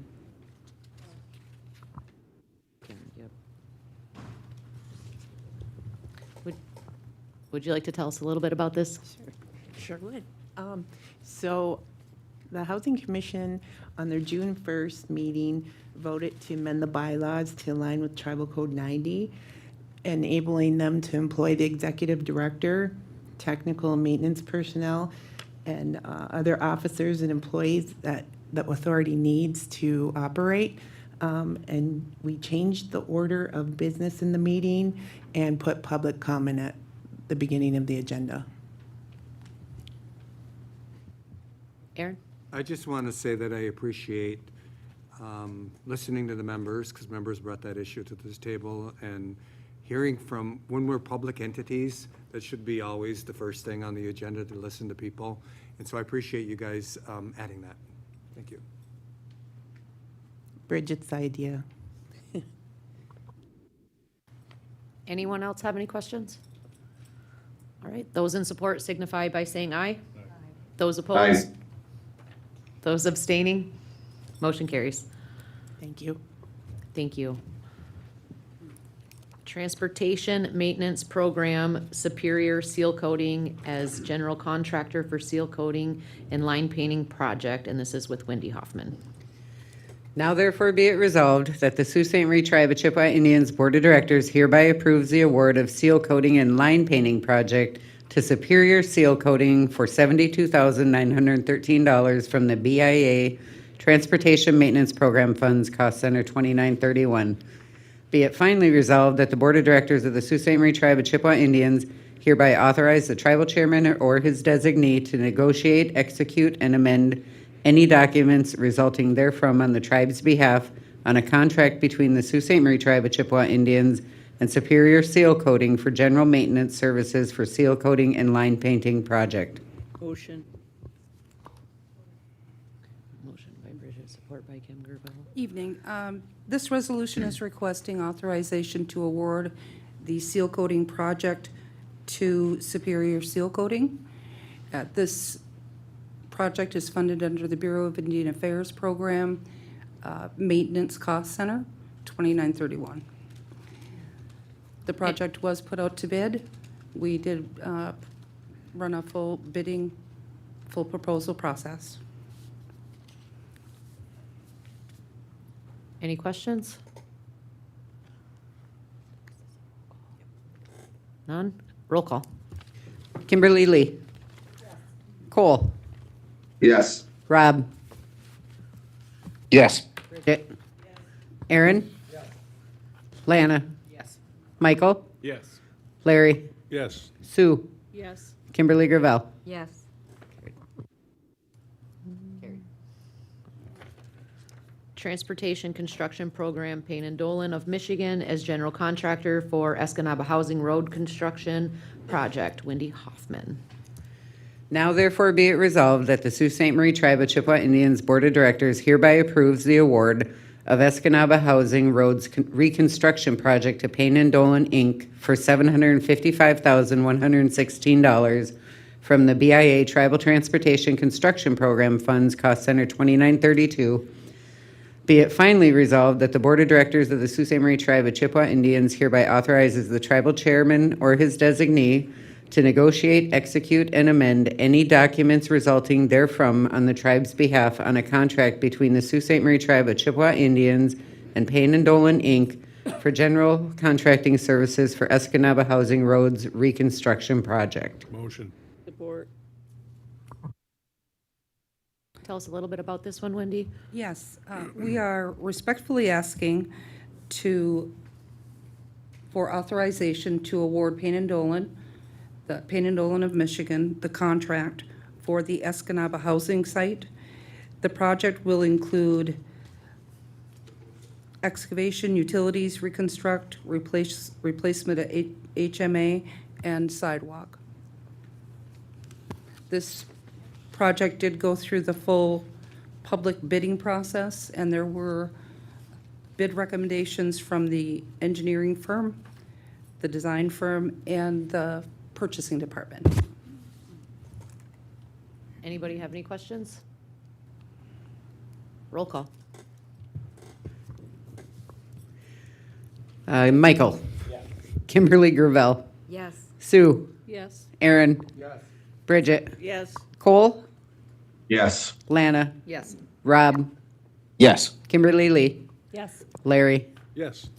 Would you like to tell us a little bit about this? Sure would. So the Housing Commission, on their June 1st meeting, voted to amend the bylaws to align with Tribal Code 90, enabling them to employ the executive director, technical and maintenance personnel, and other officers and employees that the authority needs to operate. And we changed the order of business in the meeting and put public comment at the beginning of the agenda. Aaron? I just want to say that I appreciate listening to the members, because members brought that issue to this table, and hearing from, when we're public entities, that should be always the first thing on the agenda, to listen to people. And so I appreciate you guys adding that. Thank you. Bridget's idea. Anyone else have any questions? All right, those in support signify by saying aye. Those opposed? Aye. Those abstaining? Motion carries. Thank you. Thank you. Transportation Maintenance Program Superior Seal Coating as general contractor for seal coating and line painting project, and this is with Wendy Hoffman. Now therefore be it resolved that the Sault Ste. Marie Tribe of Chippewa Indians Board of Directors hereby approves the award of seal coating and line painting project to Superior Seal Coating for $72,913 from the BIA Transportation Maintenance Program Funds, Cost Center 2931. Be it finally resolved that the Board of Directors of the Sault Ste. Marie Tribe of Chippewa Indians hereby authorize the tribal chairman or his designee to negotiate, execute, and amend any documents resulting therefrom on the tribe's behalf on a contract between the Sault Ste. Marie Tribe of Chippewa Indians and Superior Seal Coating for general maintenance services for seal coating and line painting project. Motion. Motion by Bridget, support by Kim Gerval. Evening. This resolution is requesting authorization to award the seal coating project to Superior Seal Coating. This project is funded under the Bureau of Indian Affairs Program, Maintenance Cost Center, 2931. The project was put out to bid. We did run a full bidding, full proposal process. Any questions? None? Roll call. Kimberly Lee. Cole. Yes. Rob. Yes. Bridget. Aaron. Lana. Yes. Michael. Yes. Larry. Yes. Sue. Yes. Kimberly Gravel. Yes. Transportation Construction Program, Payne and Dolan of Michigan as general contractor for Escanaba Housing Road Construction Project. Wendy Hoffman. Now therefore be it resolved that the Sault Ste. Marie Tribe of Chippewa Indians Board of Directors hereby approves the award of Escanaba Housing Roads Reconstruction Project to Payne and Dolan, Inc. for $755,116 from the BIA Tribal Transportation Construction Program Funds, Cost Center 2932. Be it finally resolved that the Board of Directors of the Sault Ste. Marie Tribe of Chippewa Indians hereby authorizes the tribal chairman or his designee to negotiate, execute, and amend any documents resulting therefrom on the tribe's behalf on a contract between the Sault Ste. Marie Tribe of Chippewa Indians and Payne and Dolan, Inc. for general contracting services for Escanaba Housing Roads Reconstruction Project. Motion. Support. Tell us a little bit about this one, Wendy. Yes, we are respectfully asking for authorization to award Payne and Dolan, the Payne and Dolan of Michigan, the contract for the Escanaba housing site. The project will include excavation, utilities, replacement of HMA, and sidewalk. This project did go through the full public bidding process, and there were bid recommendations from the engineering firm, the design firm, and the purchasing department. Anybody have any questions? Roll call. Michael. Kimberly Gravel. Yes. Sue. Yes. Aaron. Yes. Bridget. Yes. Cole. Yes. Lana. Yes. Rob. Yes. Kimberly Lee. Yes. Larry. Yes.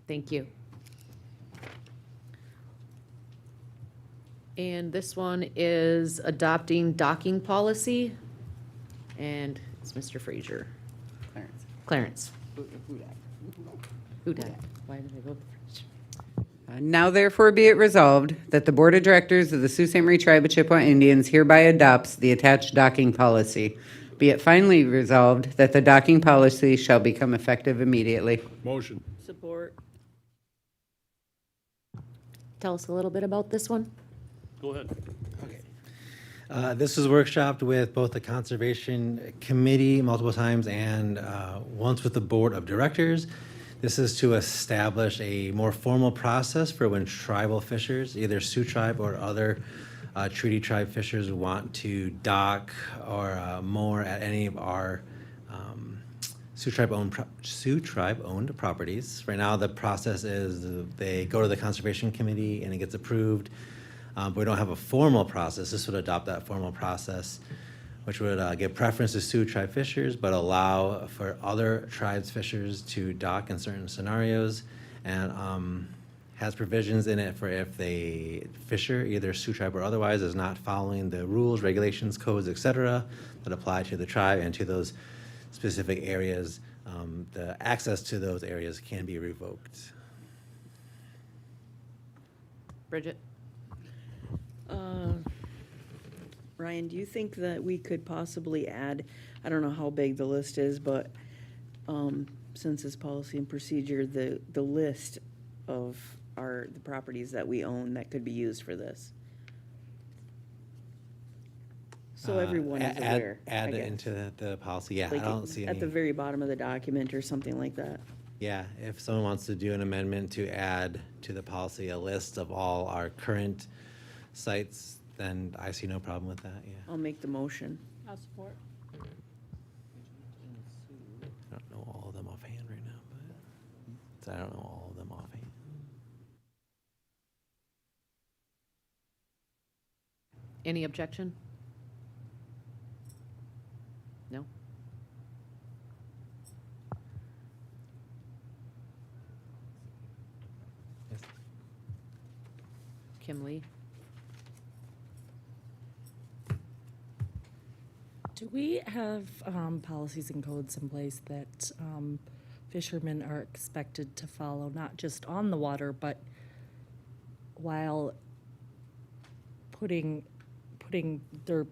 Thank you. And this one is adopting docking policy. And it's Mr. Frazier. Clarence. Who did? Why did I go? Now therefore be it resolved that the Board of Directors of the Sault Ste. Marie Tribe of Chippewa Indians hereby adopts the attached docking policy. Be it finally resolved that the docking policy shall become effective immediately. Motion. Support. Tell us a little bit about this one. Go ahead. This was workshopped with both the Conservation Committee multiple times and once with the Board of Directors. This is to establish a more formal process for when tribal fishers, either Sioux Tribe or other treaty tribe fishers, want to dock or moor at any of our Sioux Tribe-owned properties. Right now, the process is they go to the Conservation Committee and it gets approved. But we don't have a formal process. This would adopt that formal process, which would give preference to Sioux Tribe fishers, but allow for other tribes fishers to dock in certain scenarios, and has provisions in it for if they fisher, either Sioux Tribe or otherwise, is not following the rules, regulations, codes, etc., that apply to the tribe and to those specific areas. The access to those areas can be revoked. Bridget? Ryan, do you think that we could possibly add, I don't know how big the list is, but since it's policy and procedure, the list of the properties that we own that could be used for this? So everyone is aware, I Add it guess. into the policy, yeah, I Like don't see at the any, very bottom of the document or something like that. yeah, if someone wants to do an amendment to add to the policy a list of all our current sites, then I see no problem with that, yeah. I'll make the motion. I'll support. I don't know all of them offhand right now, but I don't know all of them offhand. Any objection? No? Yes. Kim Lee? Do we have policies and codes in place that fishermen are expected to follow, not just on the water, but while putting their,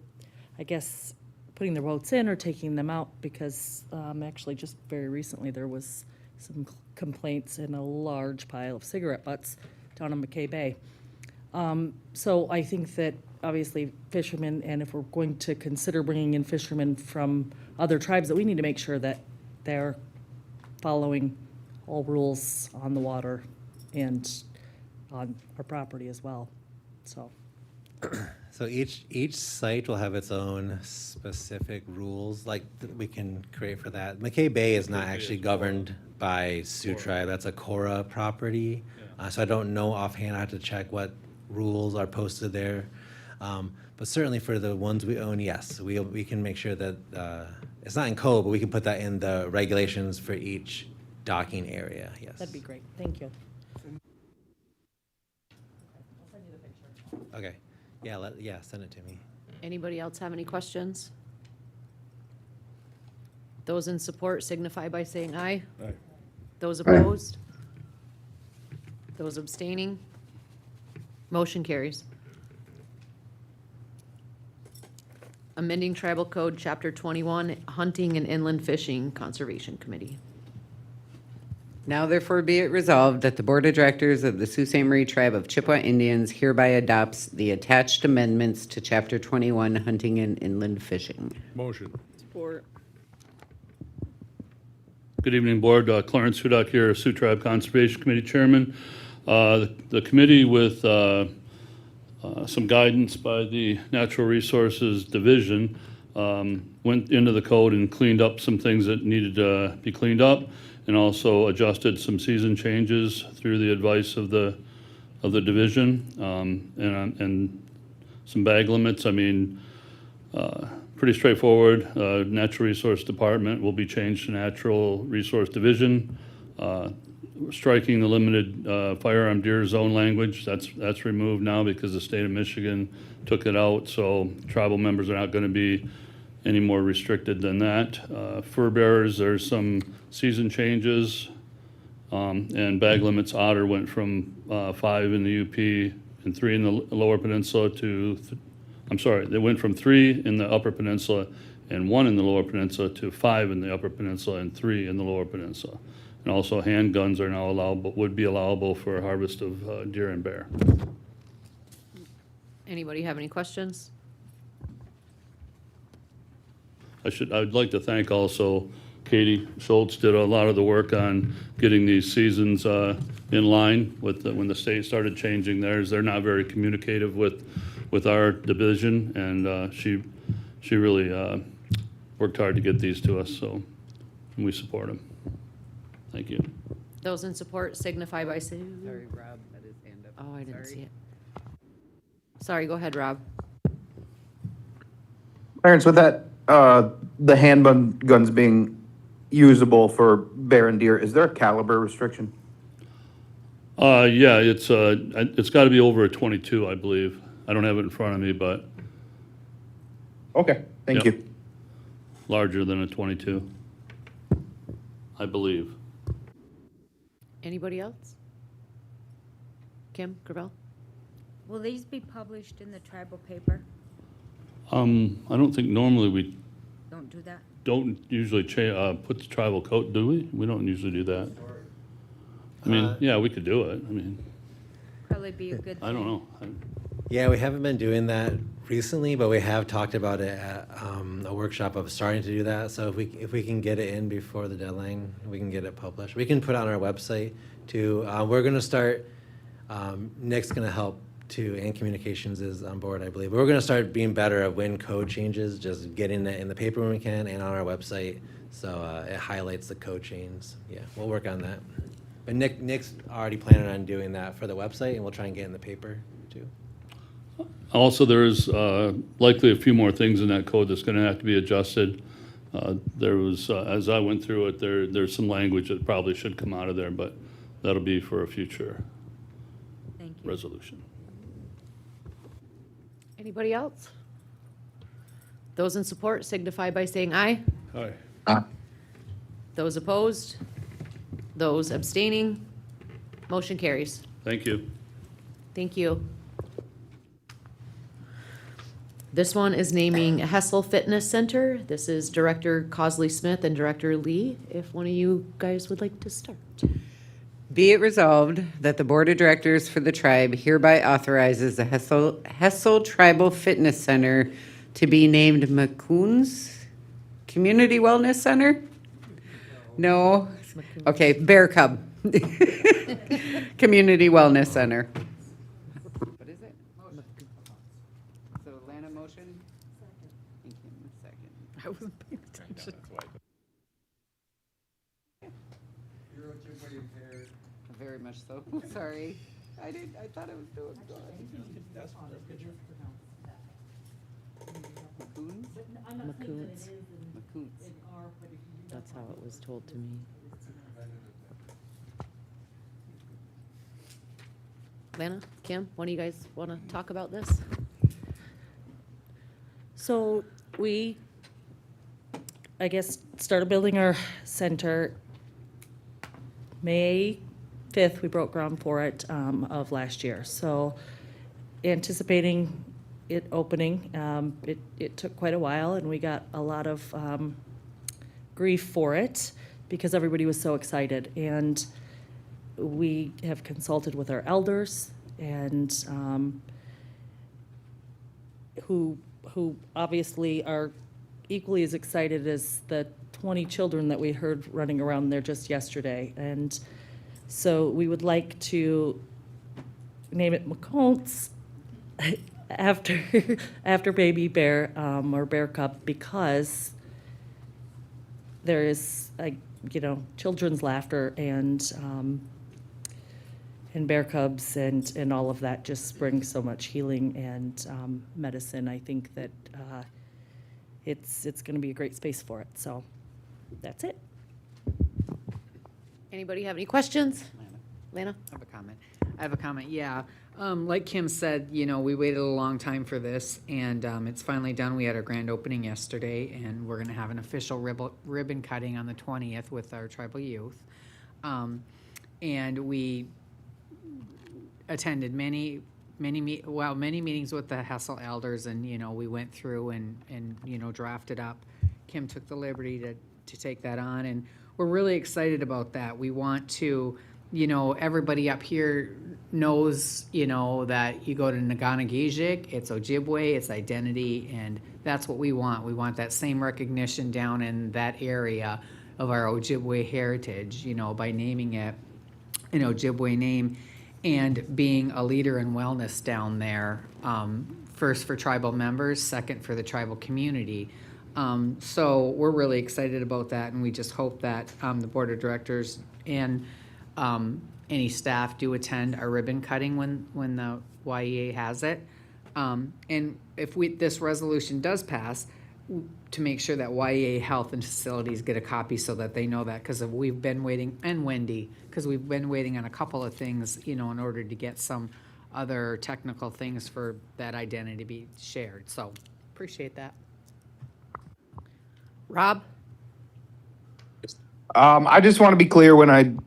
I guess, putting their boats in or taking them out? Because actually just very recently there was some complaints in a large pile of cigarette butts down in McKay Bay. So I think that obviously fishermen, and if we're going to consider bringing in fishermen from other tribes, that we need to make sure that they're following all rules on the water and on our property as well, so. So each site will have its own specific rules, like we can create for that. McKay Bay is not actually governed by Sioux Tribe, that's a Cora property. So I don't know offhand, I have to check what rules are posted there. But certainly for the ones we own, yes, we can make sure that, it's not in code, but we can put that in the regulations for each docking area, yes. That'd be great, thank you. Okay, yeah, send it to me. Anybody else have any questions? Those in support signify by saying aye. Aye. Those opposed? Those abstaining? Motion carries. Amending Tribal Code, Chapter 21, Hunting and Inland Fishing Conservation Committee. Now therefore be it resolved that the Board of Directors of the Sault Ste. Marie Tribe of Chippewa Indians hereby adopts the attached amendments to Chapter 21, Hunting and Inland Fishing. Motion. Support. Good evening, Board. Clarence Hudak here, Sioux Tribe Conservation Committee Chairman. The committee, with some guidance by the Natural Resources Division, went into the code and cleaned up some things that needed to be cleaned up, and also adjusted some season changes through the advice of the division, and some bag limits. I mean, pretty straightforward. Natural Resource Department will be changed to Natural Resource Division. Striking the limited firearm deer zone language, that's removed now because the state of Michigan took it out, so tribal members are not going to be any more restricted than that. Fur bearers, there's some season changes, and bag limits. Otter went from 5 in the UP and 3 in the Lower Peninsula to, I'm sorry, they went from 3 in the Upper Peninsula and 1 in the Lower Peninsula to 5 in the Upper Peninsula and 3 in the Lower Peninsula. And also handguns are now allowable, would be allowable for harvest of deer and bear. Anybody have any questions? I'd like to thank also Katie Schultz did a lot of the work on getting these seasons in line with when the state started changing theirs. They're not very communicative with our division, and she really worked hard to get these to us, so we support them. Thank you. Those in support signify by saying. Sorry, Rob had his hand up. Oh, I didn't Sorry. see it. Sorry, go ahead, Rob. Clarence, with that, the handgun guns being usable for bear and deer, is there a caliber restriction? Yeah, it's got to be over a 22, I believe. I don't have it in front of me, but Okay, thank Yep. you. larger than a 22, I believe. Anybody else? Kim, Gravel? Will these be published in the tribal paper? I don't think normally we Don't do that? don't usually put the tribal code, do we? We don't usually do that. I mean, yeah, we could do it. I mean, Probably be a good thing. I don't know. Yeah, we haven't been doing that recently, but we have talked about it at a workshop of starting to do that. So if we can get it in before the deadline, we can get it published. We can put it on our website too. We're going to start. Nick's going to help too, and communications is on board, I believe. We're going to start being better at when code changes, just getting it in the paper when we can and on our website, so it highlights the code changes. Yeah, we'll work on that. But Nick's already planning on doing that for the website, and we'll try and get in the paper too. Also, there's likely a few more things in that code that's going to have to be adjusted. There was, as I went through it, there's some language that probably should come out of there, but that'll be for a future resolution. Anybody else? Those in support signify by saying aye. Aye. Those opposed? Those abstaining? Motion carries. Thank you. Thank you. This one is naming Hessel Fitness Center. This is Director Cosley Smith and Director Lee. If one of you guys would like to start. Be it resolved that the Board of Directors for the tribe hereby authorizes the Hessel Tribal Fitness Center to be named McCoon's Community Wellness Center? No? Okay, Bear Cub. Community Wellness Center. What is it? So Lana motion? Thank you. Second. I wasn't paying attention. Very much so. Sorry. I thought I was doing good. McCoons. McCoons. That's how it was told to me. Lana, Kim, one of you guys want to talk about this? So we, I guess, started building our center May 5th. We broke ground for it of last year. So anticipating it opening, it took quite a while, and we got a lot of grief for it because everybody was so excited. And we have consulted with our elders and who obviously are equally as excited as the 20 children that we heard running around there just yesterday. And so we would like to name it McCoon's after Baby Bear or Bear Cub, because there is children's laughter and bear cubs and all of that just brings so much healing and medicine. I think that it's going to be a great space for it. So that's it. Anybody have any questions? Lana? I have a comment, yeah. Like Kim said, we waited a long time for this, and it's finally done. We had our grand opening yesterday, and we're going to have an official ribbon cutting on the 20th with our tribal youth. And we attended many meetings with the Hessel elders, and, we went through and drafted up. Kim took the liberty to take that on, and we're really excited about that. We want to, everybody up here knows, that you go to Naganagizik, it's Ojibwe, it's identity, and that's what we want. We want that same recognition down in that area of our Ojibwe heritage, by naming it an Ojibwe name and being a leader in wellness down there, first for tribal members, second for the tribal community. So we're really excited about that, and we just hope that the Board of Directors and any staff do attend our ribbon cutting when the YEA has it. And if this resolution does pass, to make sure that YEA Health and Facilities get a copy so that they know that, because we've been waiting, and Wendy, because we've been waiting on a couple of things, in order to get some other technical things for that identity to be shared. So appreciate that. Rob? I just want to be clear when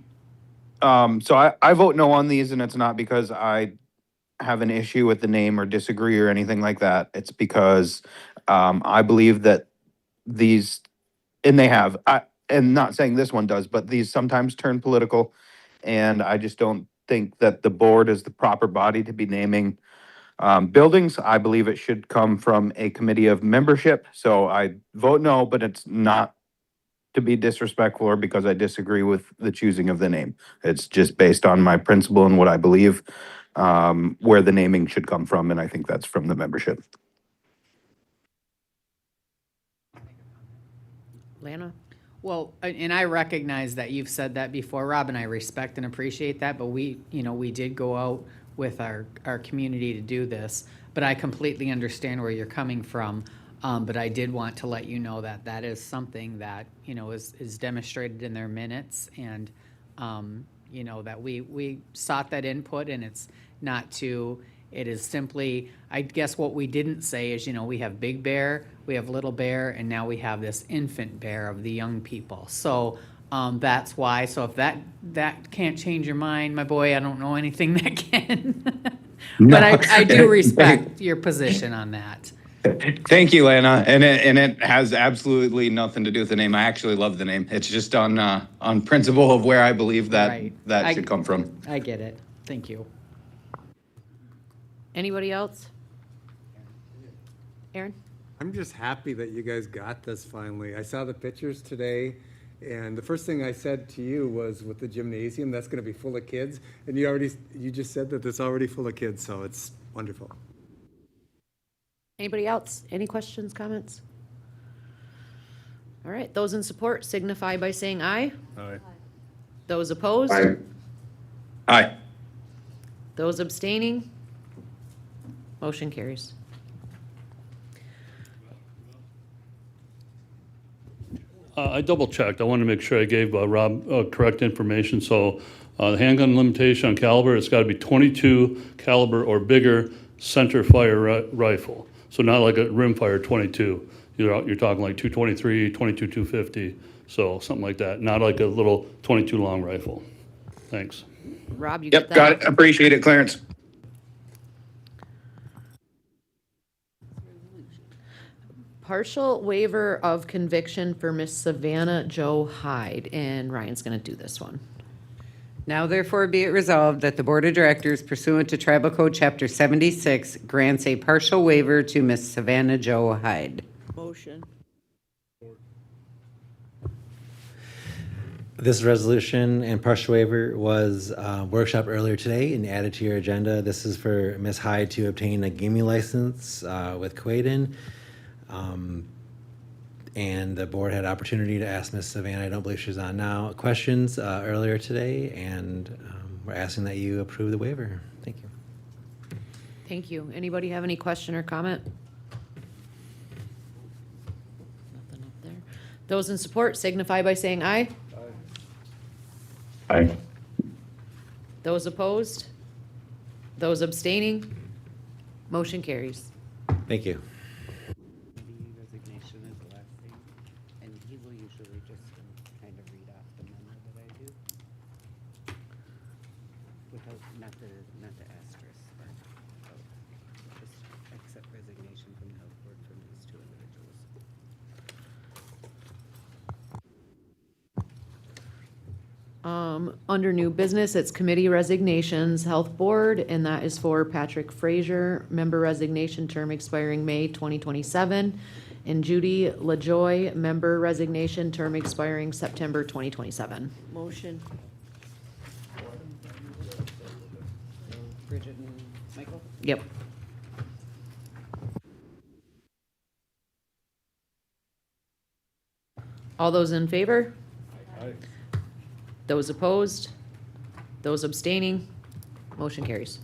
so I vote no on these, and it's not because I have an issue with the name or disagree or anything like that. It's because I believe that these, and they have, and not saying this one does, but these sometimes turn political, and I just don't think that the board is the proper body to be naming Buildings, I believe it should come from a committee of membership, so I vote no, but it's not to be disrespectful or because I disagree with the choosing of the name. It's just based on my principle and what I believe, where the naming should come from, and I think that's from the membership. Lana? Well, and I recognize that you've said that before, Rob, and I respect and appreciate that, but we did go out with our community to do this, but I completely understand where you're coming from. But I did want to let you know that that is something that, is demonstrated in their minutes, and, that we sought that input, and it's not to, it is simply, I guess what we didn't say is, we have Big Bear, we have Little Bear, and now we have this infant bear of the young people. So that's why. So if that can't change your mind, my boy, I don't know anything that can. But I do respect your position on that. Thank you, Lana. And it has absolutely nothing to do with the name. I actually love the name. It's just on principle of where I believe that Right. that should come from. I get it. Thank you. Anybody else? Aaron? I'm just happy that you guys got this finally. I saw the pictures today, and the first thing I said to you was with the gymnasium, that's gonna be full of kids. And you just said that it's already full of kids, so it's wonderful. Anybody else? Any questions, comments? All right, those in support signify by saying aye. Aye. Those opposed? Aye. Those abstaining? Motion carries. I double checked. I wanted to make sure I gave Rob correct information. So the handgun limitation on caliber, it's got to be 22 caliber or bigger center fire rifle. So not like a rimfire 22. You're talking like 223, 22, 250. So something like that. Not like a little 22 long rifle. Thanks. Rob, you get Yep, that? got it. Appreciate it, Clarence. Partial waiver of conviction for Miss Savannah Jo Hyde, and Ryan's gonna do this one. Now therefore be it resolved that the Board of Directors pursuant to Tribal Code Chapter 76 grants a partial waiver to Miss Savannah Jo Hyde. Motion. This resolution and partial waiver was workshop earlier today and added to your agenda. This is for Ms. Hyde to obtain a gaming license with Quaden. And the board had opportunity to ask Ms. Savannah, I don't believe she's on now, questions earlier today, and we're asking that you approve the waiver. Thank you. Thank you. Anybody have any question or comment? Nothing up there. Those in support signify by saying aye. Aye. Those opposed? Those abstaining? Motion carries. Thank you. Resignation is the last thing, and he will usually just kind of read off the memo that I do. Without, not the asterisk part. So just accept resignation from the health board from these two individuals. Under new business, it's committee resignations, health board, and that is for Patrick Frazier, member resignation term expiring May 2027, and Judy LaJoy, member resignation term expiring September 2027. Motion. Bridget and Michael? Yep. All those in favor? Aye. Those opposed? Those abstaining? Motion carries.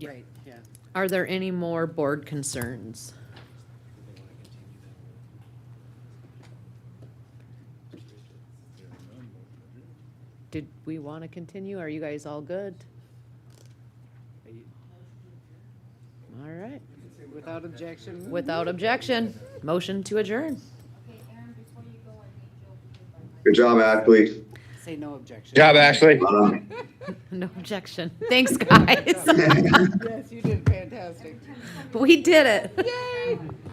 Right, yeah. Are there any more board concerns? Did we want to continue? Are you guys all good? All right. Without objection? Without objection, motion to adjourn. Good job, Ashley. Say no objection. Job, Ashley. No objection. Thanks, guys. Yes, you did fantastic. We did it.